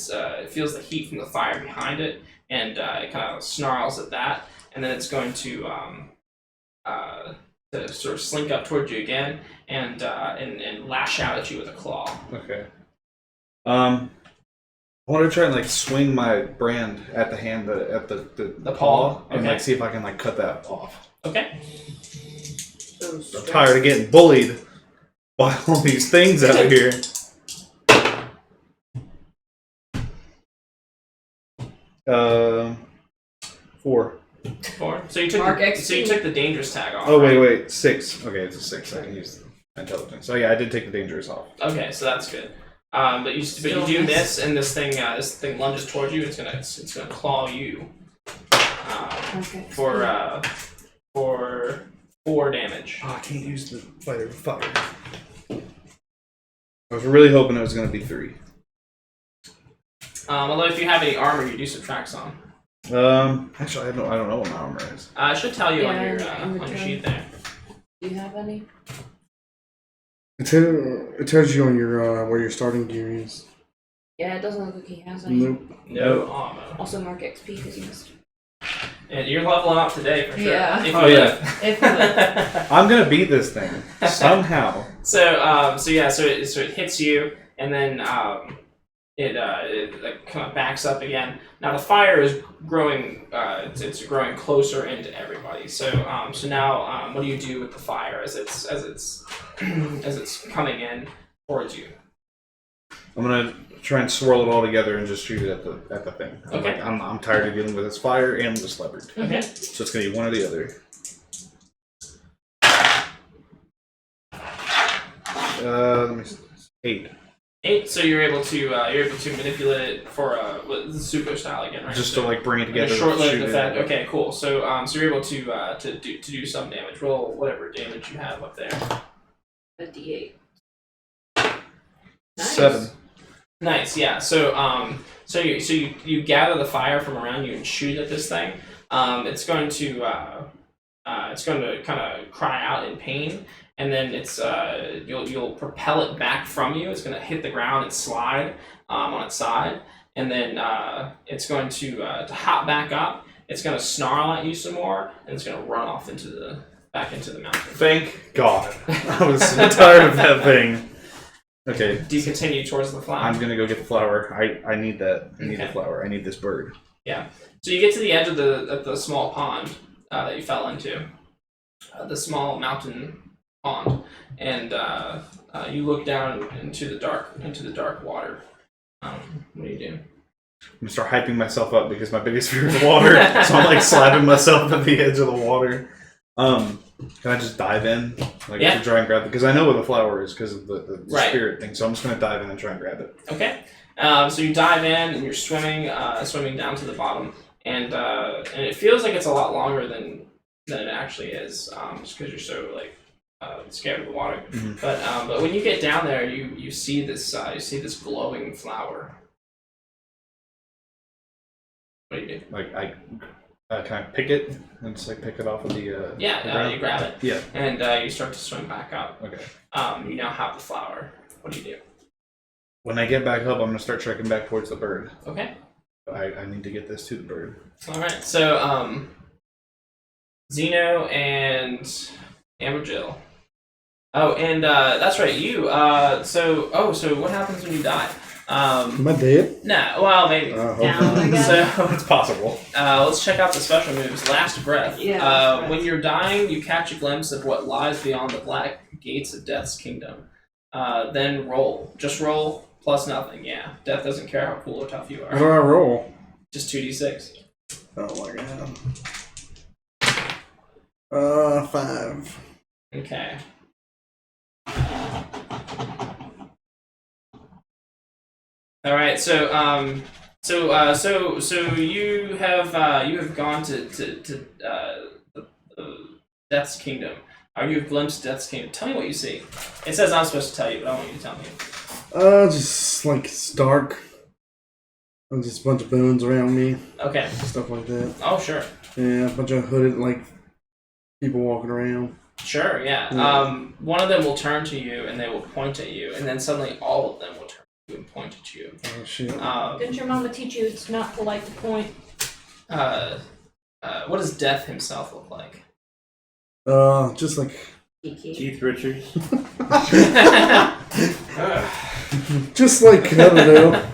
A: feels the heat from the fire behind it, and it kind of snarls at that, and then it's going to sort of slink up towards you again, and lash out at you with a claw.
E: Okay. I want to try and like swing my brand at the hand, at the
A: paw,
E: and
A: okay.
E: like see if I can like cut that off.
A: Okay.
E: I'm tired of getting bullied by all these things out here. Four.
A: 4. So you took
D: Mark
A: the,
D: XP.
A: so you took the dangerous tag off.
E: Oh
A: right?
E: wait, 6. Okay, it's a 6. I can use intelligence. So yeah, I did take the dangerous off.
A: Okay, so that's good. But you do miss, and this thing lunges towards you. It's gonna claw you.
D: Okay.
A: For 4 damage.
E: Oh, I can't use the fighter with fire. I was really hoping it was going to be 3.
A: Although if you have any armor, you do subtract some.
E: Actually, I don't know what my armor is.
A: I should tell you
D: Yeah,
A: on your sheet there.
D: Do you have any?
C: It tells you on your where your starting gear is.
D: Yeah, it doesn't look like he has any.
C: Nope.
A: No armor.
D: Also mark XP because he missed.
A: And you're leveling up today for sure.
D: Yeah.
A: If
E: Oh,
A: you
E: yeah.
A: live.
D: If you live.
E: I'm going to beat this thing somehow.
A: So it hits you, and then it like kind of backs up again. Now the fire is growing. It's growing closer into everybody. So now what do you do with the fire as it's coming in towards you?
E: I'm gonna try and swirl it all together and just shoot it at the thing.
A: Okay.
E: I'm tired of dealing with this fire and this leopard.
A: Okay.
E: So it's gonna be one or the other. Let me see. 8.
A: 8. So you're able to manipulate it for the super style again, right?
E: Just
A: So,
E: to like bring it
A: like
E: together.
A: a short-lived
E: shoot it.
A: effect. Okay, cool. So so you're able to do some damage. Roll whatever damage you have up there.
D: A D8. Nice.
E: 7.
A: Nice, yeah. So you gather the fire from around you and shoot at this thing. It's going to kind of cry out in pain, and then you'll propel it back from you. It's going to hit the ground and slide on its side, and then it's going to hop back up. It's going to snarl at you some more, and it's going to run off back into the mountain.
E: Thank God. I was so tired of that thing. Okay.
A: Do you continue towards the flower?
E: I'm gonna go get the flower. I need that. I need
A: Okay.
E: the flower. I need this bird.
A: Yeah. So you get to the edge of the small pond that you fell into, the small mountain pond, and you look down into the dark water. What do you do?
E: I'm gonna start hyping myself up because my biggest fear is water. So I'm like slapping myself at the edge of the water. Can I just dive in, like
A: Yeah.
E: to try and grab it? Because I know where the flower is because of the
A: Right.
E: spirit thing. So I'm just gonna dive in and try and grab it.
A: Okay. So you dive in and you're swimming down to the bottom, and it feels like it's a lot longer than it actually is, just because you're so like scared of the water.
E: Mhm.
A: But when you get down there, you see this glowing flower. What do you do?
E: Like can I pick it and just like pick it off of the the ground?
A: You grab it.
E: Yeah.
A: And you start to swim back up.
E: Okay.
A: You now have the flower. What do you do?
E: When I get back up, I'm gonna start trekking back towards the bird.
A: Okay.
E: I need to get this to the bird.
A: All right. So Zeno and Amber Jill. Oh, and that's right. You. So what happens when you die?
C: Am I dead?
A: Nah. Well, maybe.
D: Down, I guess.
A: So
E: It's possible.
A: let's check out the special moves. Last breath.
D: Yeah, last breath.
A: When you're dying, you catch a glimpse of what lies beyond the black gates of Death's kingdom. Then roll. Just roll plus nothing. Yeah. Death doesn't care how cool or tough you
C: What do
A: are.
C: I roll?
A: Just 2d6.
C: Oh my god. 5.
A: Okay. All right. So you have gone to the Death's Kingdom. Or you have glimpsed Death's Kingdom. Tell me what you see. It says I'm supposed to tell you, but I want you to tell me.
C: Just like it's dark. And just a bunch of bones around me,
A: Okay.
C: stuff like that.
A: Oh, sure.
C: Yeah, a bunch of hooded like people walking around.
A: Sure. Yeah.
C: Yeah.
A: One of them will turn to you and they will point at you, and then suddenly all of them will turn to you and point at you.
C: Oh shit.
D: Didn't your mama teach you it's not polite to point?
A: What does Death himself look like?
C: Just like
D: Kiki.
B: Keith Richards.
C: just like I don't know.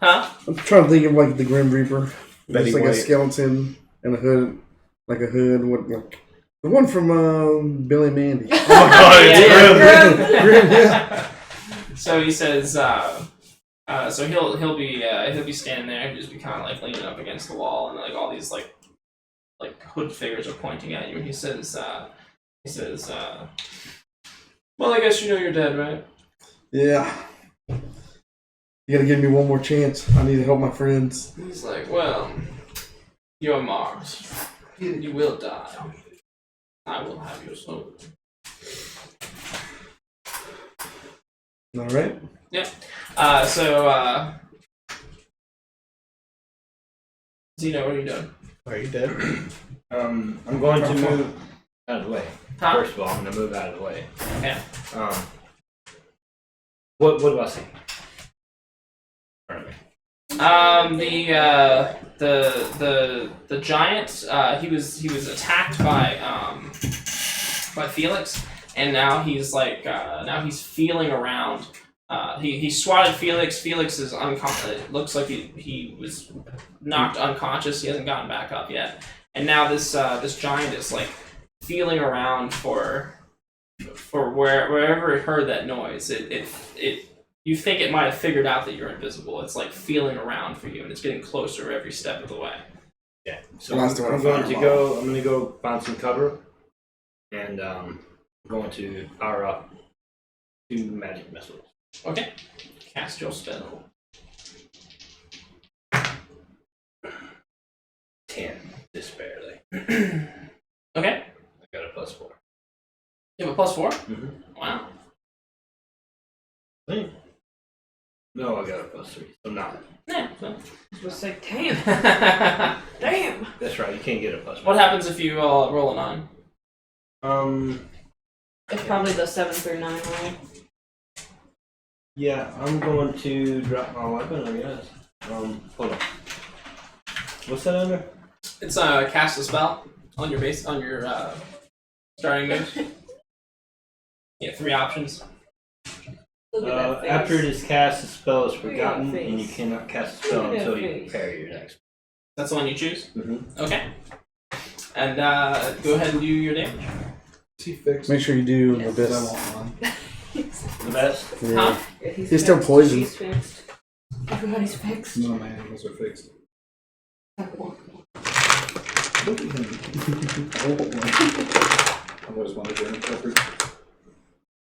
A: Huh?
C: I'm trying to think of like the Grim Reaper.
E: Betty
C: Just like
E: White.
C: a skeleton and a hood, like a hood. What like the one from Billy and Mandy.
E: Oh my god, it's
A: Yeah.
E: Grim.
C: Grim, yeah.
A: So he says, so he'll be standing there, he'll just be kind of like leaning up against the wall, and like all these like hood figures are pointing at you, and he says, well, I guess you know you're dead, right?
C: Yeah. You gotta give me one more chance. I need to help my friends.
A: He's like, well, you're Mars. You will die. I will have your soul.
C: All right.
A: Zeno, what are you doing?
E: Are you dead?
B: I'm going to move out of the way.
A: Huh?
B: First of all, I'm going to move out of the way.
A: Yeah.
B: What do I see?
A: The giant. He was attacked by Felix, and now he's he's feeling around. He swatted Felix. Felix is unconscious. It looks like he was knocked unconscious. He hasn't gotten back up yet. And now this giant is like feeling around for wherever it heard that noise. It you think it might have figured out that you're invisible. It's like feeling around for you, and it's getting closer every step of the way.
B: Yeah. So I'm going to go find some cover, and I'm going to power up 2 magic missiles.
A: Okay. Cast your spell.
B: 10, just barely.
A: Okay.
B: I got a +4.
A: You have a +4?
B: Mm-hmm.
A: Wow.
B: No, I got a +3, so 9.
A: Yeah. So.
D: I was gonna say, damn.
A: What
D: Damn.
B: That's right, you can't get a +1.
A: happens if you roll a 9?
D: It's probably the 7 through 9 roll.
B: Yeah, I'm going to drop my weapon, I guess. Hold on. What's that under?
A: It's cast a spell on your starting move. Yeah, 3 options.
D: Look at that face.
B: After it is cast, the spell is
D: Look at
B: forgotten,
D: that
B: and you
D: face.
B: cannot cast a spell
D: Look at
B: until
D: that
B: you
D: face.
B: prepare your next.
A: That's the one you choose?
B: Mm-hmm.
A: Okay. And go ahead and do your damage.
E: Is he fixed?
C: Make sure you do
D: Yes.
C: the
E: I
C: best.
E: want one.
B: The best?
C: Yeah.
A: Huh?
D: Yeah,
C: He's still
D: fixed.
C: poisoned.
D: He's fixed. Everybody's fixed.
E: None of my animals are fixed.
C: Look at him.
E: I always wanted German Shepherd.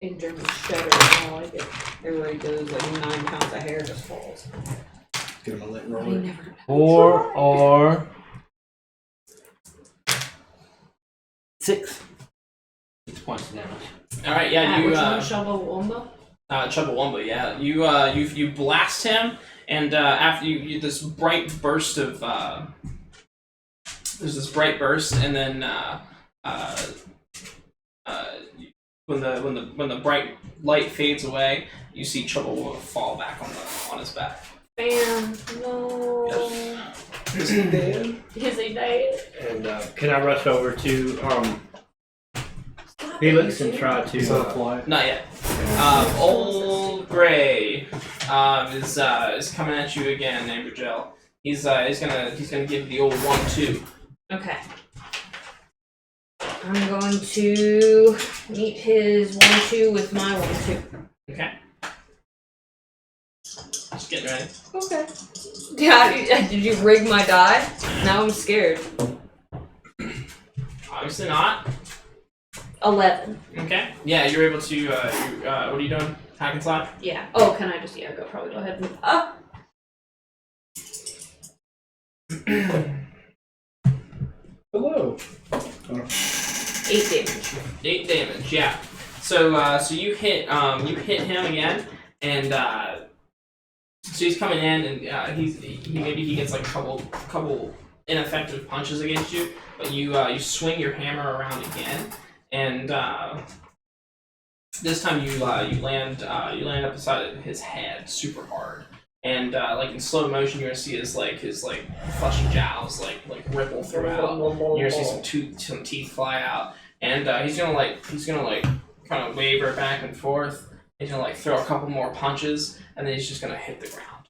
D: In German Shepherd, I don't like it. Everybody goes like 9 pounds of hair just falls.
E: Get him a lit
D: I
E: roller.
D: never.
B: 4 or 6. 6 points of damage.
A: All right. Yeah. You
D: Which one? Chubbawamba?
A: Chubbawamba. Yeah. You blast him, and after you this bright burst of there's this bright burst, and then when the bright light fades away, you see Chubbawamba fall back on his back.
D: Bam. No.
B: Is he dead?
D: Is he dead?
B: And can I rush over to Felix and try
E: Is that a
B: to
E: fly?
A: Not yet. Old Gray is coming at you again, Ambergel. He's gonna give the old 1-2.
D: Okay. I'm going to meet his 1-2 with my 1-2.
A: Okay. Just getting ready.
D: Okay. Yeah, did you rig my die? Now I'm scared.
A: Obviously not.
D: 11.
A: Okay. Yeah, you're able to. What are you doing? Hack and slap.
D: Yeah. Oh, can I just, probably go ahead and move up.
C: Hello.
D: 8 damage.
A: 8 damage. Yeah. So you hit him again, and so he's coming in, and he gets like a couple ineffective punches against you, but you swing your hammer around again, and this time you land up beside his head super hard, and like in slow motion you're gonna see his fleshy jowls like ripple throughout. You're gonna see some teeth fly out, and he's gonna kind of waver back and forth. He's gonna throw a couple more punches, and then he's just gonna hit the ground,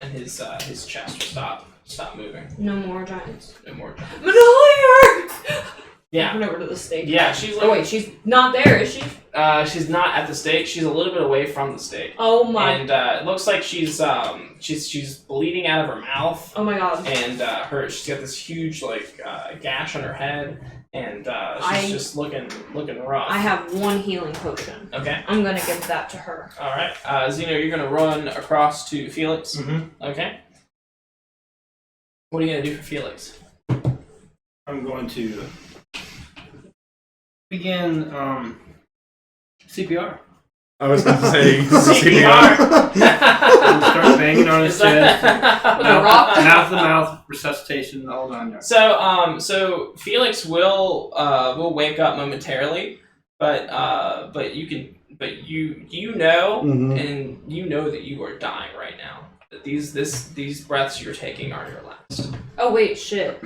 A: and his chest will stop moving.
D: No more giants.
A: No more giants.
D: Manolier!
A: Yeah.
D: Went over to the stake.
A: Yeah, she's
D: Oh wait, she's not there, is she?
A: she's not at the stake. She's a little bit away from the stake.
D: Oh my.
A: And it looks like she's bleeding out of her mouth,
D: Oh my god.
A: and she's got this huge gash on her head, and she's just looking rough.
D: I have 1 healing potion.
A: Okay.
D: I'm gonna give that to her.
A: All right. Zeno, you're gonna run across to Felix.
B: Mm-hmm.
A: Okay. What are you gonna do for Felix?
B: I'm going to Begin CPR.
E: I was going to say
A: CPR.
B: Start banging on his
A: Is that-
B: chest. Mouth to mouth resuscitation. All on.
A: So Felix will wake up momentarily, but you know,
C: Mhm.
A: and you know that you are dying right now. That these breaths you're taking are your last.
D: Oh wait, shit.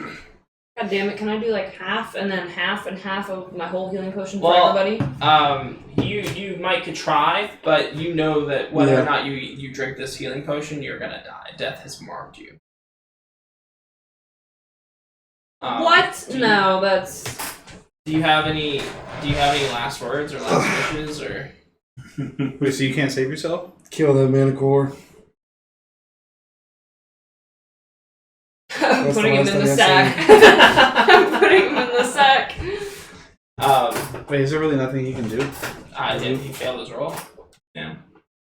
D: God damn it! Can I do like half and then half and half of my whole healing potion for everybody?
A: You might could try, but you know that whether
C: Yeah.
A: or not you drink this healing potion, you're gonna die. Death has marked you.
D: What? No, that's.
A: Do you have any last words or last wishes or?
E: Wait, so you can't save yourself?
C: Kill that Manicore.
D: I'm
C: That's
D: putting
C: the
D: him in the
C: last
D: sack.
C: thing
D: I'm putting him in the sack.
E: Wait, is there really nothing you can do?
A: He failed his roll. Yeah.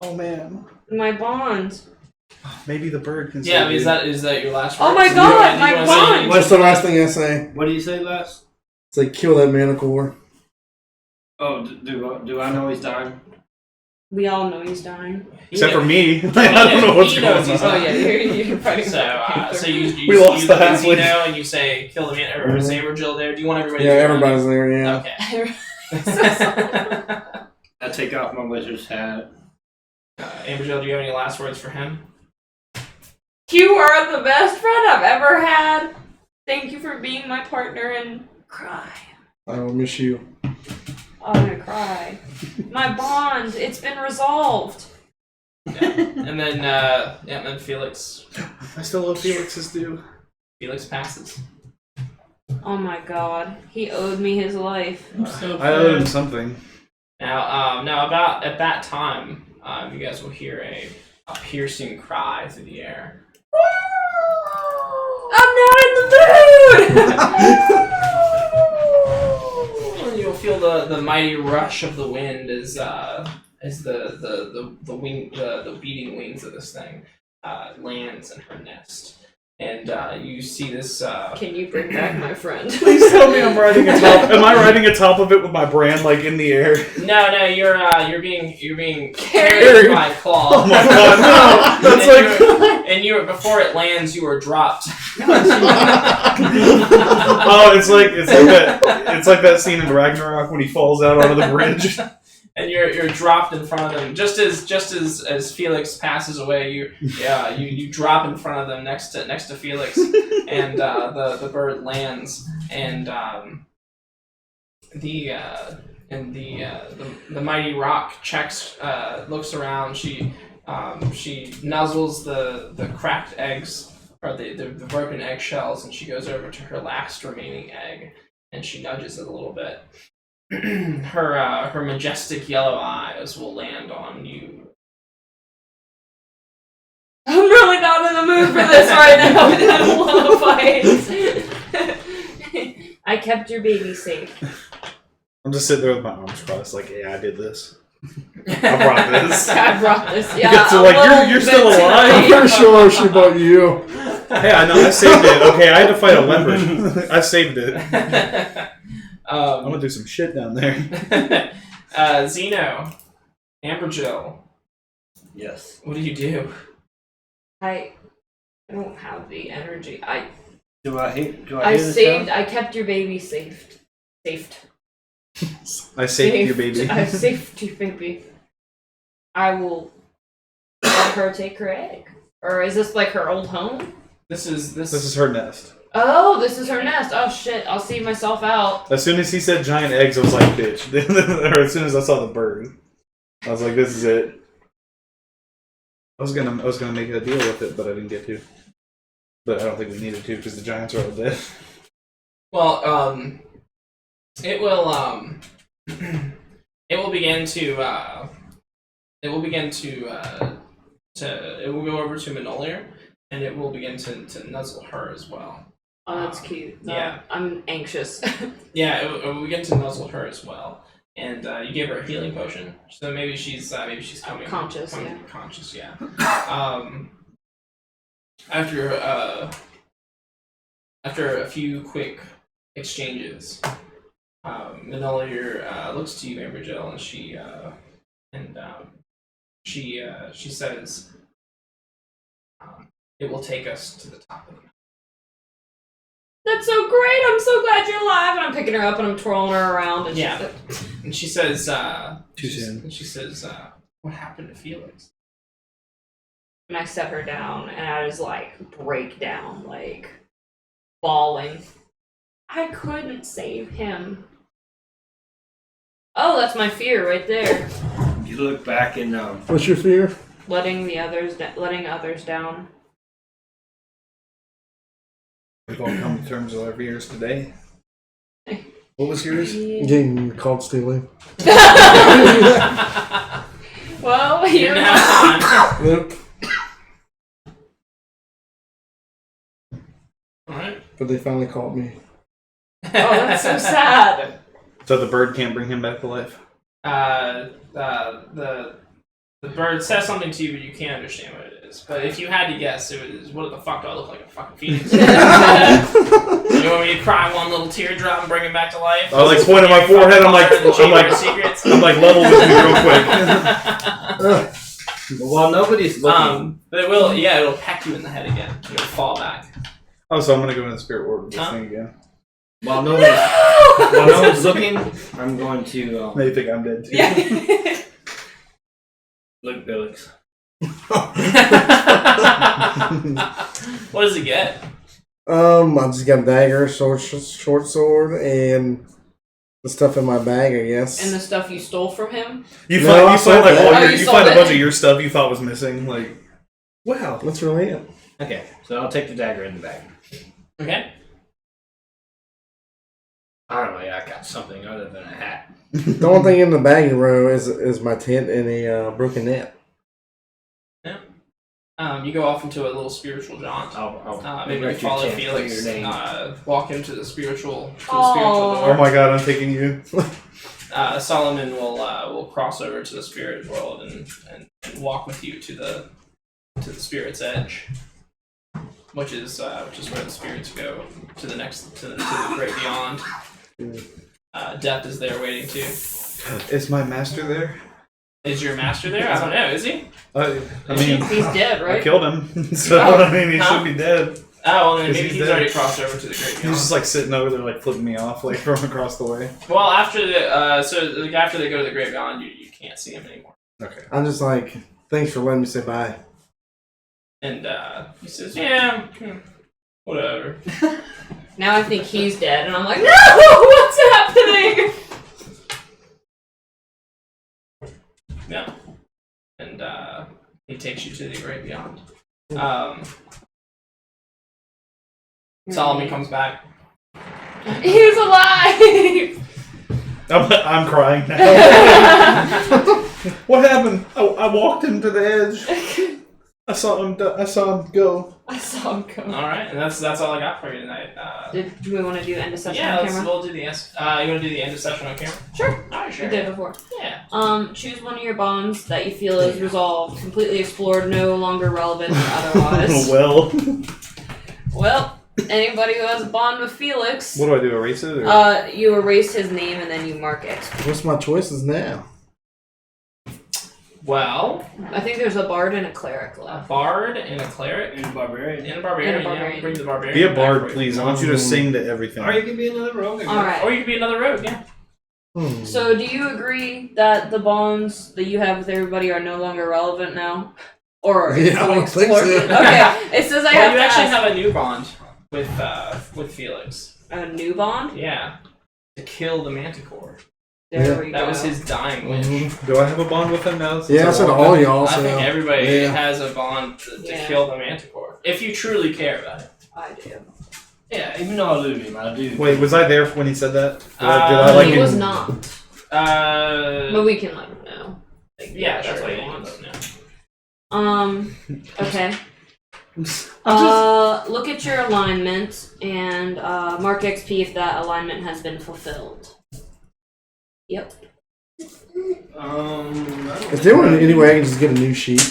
E: Oh man.
D: My bond.
E: Maybe the bird can
A: Yeah,
E: save
A: but
E: you.
A: is that your last word?
D: Oh my
A: Do you
D: god,
A: wanna- do
D: my
A: you wanna say-
D: bond!
C: What's the last thing I say?
B: What do you say last?
C: It's like kill that Manicore.
B: Oh, do I know he's dying?
D: We all know he's dying.
E: Except for me. I don't know what's
A: He
E: going
A: knows he's
E: on.
D: Oh yeah, you're fighting.
A: So you
E: We lost the
A: look at
E: halfway.
A: Zeno and you say kill the man or is Amberjill there? Do you want everybody?
C: Yeah,
A: to
C: everybody's there. Yeah.
A: Okay.
B: I take off my wizard's hat.
A: Amberjill, do you have any last words for him?
D: You are the best friend I've ever had. Thank you for being my partner and cry.
C: I will miss you.
D: I'm gonna cry. My bond, it's been resolved.
A: And then Felix
E: I still love Felix's due.
A: Felix passes.
D: Oh my god, he owed me his life.
E: I owed him something.
A: Now about at that time, you guys will hear a piercing cry through the air.
D: I'm not in the mood.
A: And you'll feel the mighty rush of the wind as the beating wings of this thing lands in her nest, and you see this.
D: Can you bring back my friend?
E: Please tell me I'm riding atop. Am I riding atop of it with my brand like in the air?
A: No, you're being
D: Carried.
A: by Claw.
E: Oh my god, no! That's like.
A: And you were before it lands, you were dropped.
E: Oh, it's like that scene in Ragnarok when he falls out onto the bridge.
A: And you're dropped in front of them. Just as Felix passes away, you drop in front of them next to Felix, and the bird lands, and the mighty rock checks, looks around. She nuzzles the cracked eggs or the broken eggshells, and she goes over to her last remaining egg, and she nudges it a little bit. Her majestic yellow eyes will land on you.
D: I'm really not in the mood for this right now. I don't want to fight. I kept your baby safe.
E: I'm just sitting there with my arms crossed, like, yeah, I did this. I brought this.
D: I brought this. Yeah,
E: Yeah, so, like, you're still alive?
C: I'm pretty sure she bought you.
E: Hey, I know, I saved it. Okay, I had to fight a leopard. I saved it. I'm gonna do some shit down there.
A: Zeno, Amberjill,
B: Yes.
A: what do you do?
D: I don't have the energy.
B: Do I hear
D: saved. I kept your baby safe. Saved.
E: I saved your baby.
D: I saved your baby. I will let her take her egg. Or is this like her old home?
A: This
E: is her nest.
D: Oh, this is her nest. Oh shit! I'll see myself out.
E: As soon as he said giant eggs, I was like, bitch. Or as soon as I saw the bird, I was like, this is it. I was gonna make a deal with it, but I didn't get to. But I don't think we needed to because the giants are all dead.
A: Well, it will begin to it will go over to Manolier, and it will begin to nuzzle her as well.
D: Oh, that's cute.
A: Yeah.
D: I'm anxious.
A: Yeah, it will begin to nuzzle her as well. And you gave her a healing potion, so maybe she's coming
D: Conscious,
A: coming
D: yeah.
A: conscious, yeah. After a few quick exchanges, Manila looks to you, Amberjill, and she says, "It will take us to the top of the mountain."
D: That's so great! I'm so glad you're alive! And I'm picking her up and I'm twirling her around. And
A: Yeah. And she says,
E: Too soon.
A: And she says, "What happened to Felix?"
D: And I set her down and I just break down, bawling. I couldn't save him. Oh, that's my fear right there.
B: You look back and
C: What's your fear?
D: Letting others down.
E: We've all come to terms with our fears today. What was yours?
C: Getting caught stealing.
D: Well,
A: You
D: you're
A: didn't have time.
C: Yep.
A: Alright.
C: But they finally caught me.
D: Oh, that's so sad.
E: So the bird can't bring him back to life?
A: The bird says something to you, but you can't understand what it is. But if you had to guess, it was, what the fuck do I look like, a fucking phoenix? You want me to cry one little teardrop and bring him back to life?
E: I point at my forehead.
A: Secrets.
E: I'm level with me real quick.
B: while nobody's looking,
A: But it'll peck you in the head again. You'll fall back.
E: Oh, so I'm gonna go in the spirit world with this thing again.
B: while no one's looking, I'm going to
E: Now you think I'm dead too?
D: Yeah.
B: look, Felix.
A: What does it get?
C: I just got a dagger, short sword, and the stuff in my bag, I guess.
D: And the stuff you stole from him?
E: You
C: No,
E: find
C: I sold that.
E: you
D: sold
E: find a
D: it?
E: bunch of your stuff you thought was missing. Wow.
C: That's really it.
B: Okay, so I'll take the dagger in the bag.
A: Okay.
B: I don't know. Yeah, I got something other than a hat.
C: The only thing in the bag row is my tent and a broken net.
A: You go off into a little spiritual jaunt.
B: I'll
A: Maybe you
B: write your
A: follow
B: tent, put
A: Felix.
B: your name.
A: Walk into the spiritual
E: Oh
A: door.
E: my god, I'm taking you.
A: Solomon will cross over to the spirit world and walk with you to the spirit's edge, which is where the spirits go to the great beyond. Death is there waiting too.
E: Is my master there?
A: Is your master there? I don't know. Is he?
E: I mean,
D: He's dead,
E: I
D: right?
E: killed him, so I mean, he should be dead.
A: Oh, well, then
E: 'Cause
A: maybe
E: he's
A: he's
E: dead.
A: already crossed over to the great beyond.
E: He's just sitting over there, flipping me off, from across the way.
A: Well, after after they go to the great beyond, you can't see him anymore.
E: Okay.
C: I'm just thanks for letting me say bye.
A: And he says, "Yeah, whatever."
D: Now I think he's dead, and I'm like, no! What's happening?
A: Yeah. And he takes you to the great beyond. Solomon comes back.
D: He's alive!
E: I'm crying now. What happened? I walked him to the edge. I saw him go.
D: I saw him go.
A: All right, and that's all I got for you tonight.
D: Do we want to do end of session
A: Yeah,
D: on camera?
A: we'll do the you want to do the end of session on camera?
D: Sure.
A: All right, sure.
D: We did before.
A: Yeah.
D: Choose one of your bonds that you feel is resolved, completely explored, no longer relevant or otherwise. Well, anybody who has a bond with Felix,
E: What do I do? Erase it? Or?
D: you erase his name and then you mark X.
C: What's my choices now?
A: Well,
D: I think there's a bard and a cleric
A: a
D: left.
A: bard and a cleric
B: And a barbarian.
A: and a barbarian.
D: And a barbarian.
A: Yeah, bring the barbarian.
E: Be a
A: back
E: bard,
A: for you.
E: please. I want you to sing to everything.
B: Or you can be another rogue. I guess.
D: Alright.
A: Or you could be another rogue. Yeah.
D: So, do you agree that the bonds that you have with everybody are no longer relevant now? Or
C: Yeah, I don't think so.
D: Okay, it says I
A: Well,
D: have
A: you
D: to
A: actually
D: ask.
A: have a new bond with Felix.
D: A new bond?
A: Yeah. To kill the Manticore.
D: There we go.
A: That was his dying wish.
E: Do I have a bond with him now? since
C: Yeah, I said
E: walked
C: all
E: in?
C: y'all.
A: I
C: So
A: think everybody
C: yeah.
A: has a bond to
D: Yeah.
A: kill the Manticore. If you truly care about it.
D: I do.
B: Yeah, even though I lose him, I do.
E: Wait, was I there when he said that? Did
A: Uh,
E: I
D: he
E: him?
D: was not. But we can let him know.
A: Yeah,
D: that's
A: sure.
D: what he
A: Yeah,
D: wants.
A: yeah.
D: Okay. Look at your alignment and mark XP if that alignment has been fulfilled. Yep.
C: Is there any way I can just get a new sheet?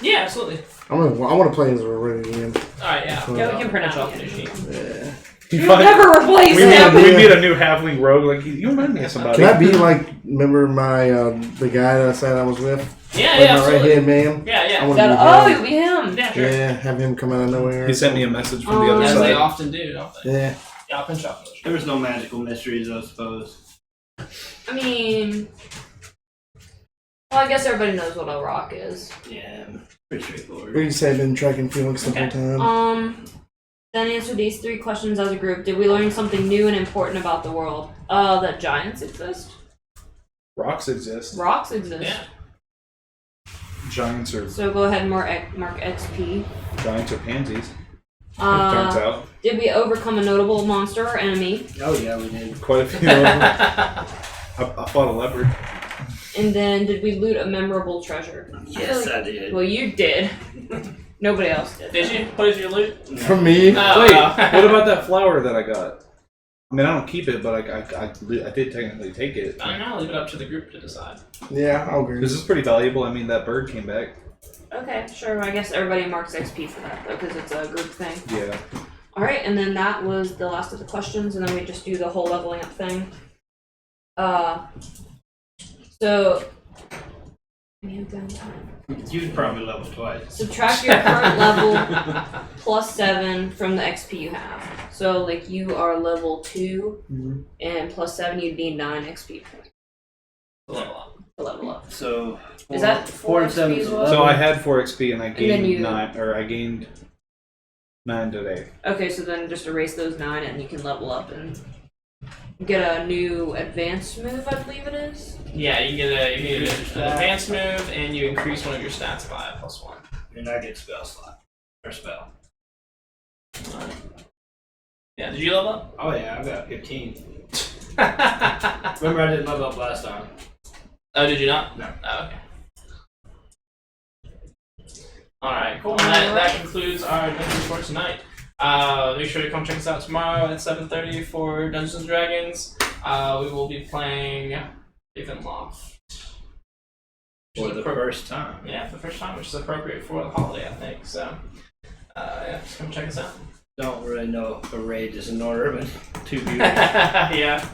A: Yeah, absolutely.
C: I want to play as a already again.
A: Alright, yeah.
C: Yeah,
D: we can print out
A: off
D: the
A: the sheet.
C: Yeah.
D: You'll never replace
E: We
D: him.
E: meet a new halfling rogue. Like you remind me of somebody.
C: Can I be like, remember my the guy that I said I was with?
A: Yeah,
C: Like
A: yeah,
C: my
A: absolutely.
C: right hand man.
A: Yeah,
C: I
A: yeah.
C: want
D: That,
C: to
D: oh,
C: be
D: you'll be him.
A: Yeah, sure.
C: Yeah, have him come out of nowhere.
E: He sent me a message from the other
A: As they
E: side.
A: often do, don't they?
C: Yeah.
A: Yeah, I'll pinch off those.
B: There was no magical mysteries, I suppose.
D: I mean, well, I guess everybody knows what a rock is.
B: Yeah, pretty straightforward.
C: We just have been tracking Felix the whole time.
D: Then answer these 3 questions as a group. Did we learn something new and important about the world? That giants exist.
E: Rocks exist.
D: Rocks exist.
A: Yeah.
E: Giants are
D: So go ahead and mark XP.
E: giants are pansies. Turns out
D: Did we overcome a notable monster or enemy?
B: Oh yeah, we did.
E: quite a few. Of them. I fought a leopard.
D: And then did we loot a memorable treasure?
B: Yes,
D: I
B: I did.
D: Well, you did. Nobody else did.
A: Did you? What did you loot?
C: From me.
A: Oh,
E: Wait,
A: oh.
E: what about that flower that I got? I mean, I don't keep it, but I did technically take it.
A: I don't know. Leave it up to the group to decide.
C: Yeah, I'll agree.
E: This is pretty valuable. I mean, that bird came back.
D: Okay, sure. I guess everybody marks XP for that though, because it's a group thing.
E: Yeah.
D: All right, and then that was the last of the questions, and then we just do the whole leveling up thing. So. We have downtime.
B: You'd probably level twice.
D: Subtract your current level plus 7 from the XP you have. So, like, you are level 2, and plus 7, you'd need 9 XP
A: Level up.
D: to level up.
B: So
D: Is that 4
B: and 7
D: XP
B: is
D: as well?
E: So I had 4 XP and I
D: then
E: gained
D: you-
E: 9, or I gained 9 today.
D: Okay, so then just erase those 9, and you can level up and get a new advanced move, I believe it is.
A: Yeah, you get an advanced move, and you increase one of your stats by +1.
B: and I get spell slot or spell.
A: Yeah, did you level up?
B: Oh yeah, I got 15.
A: Oh,
B: Remember I didn't level up last time.
A: did you not?
B: No.
A: Oh, okay. Alright, cool. And that concludes our dungeon for tonight. Make sure to come check us out tomorrow at 7:30 for Dungeons and Dragons. We will be playing Ravenloft.
B: For the first time.
A: Yeah, for the first time, which is appropriate for the holiday, I think. So, yeah, just come check us out.
B: Don't really know if a raid is in order, but 2 viewers.
A: Yeah.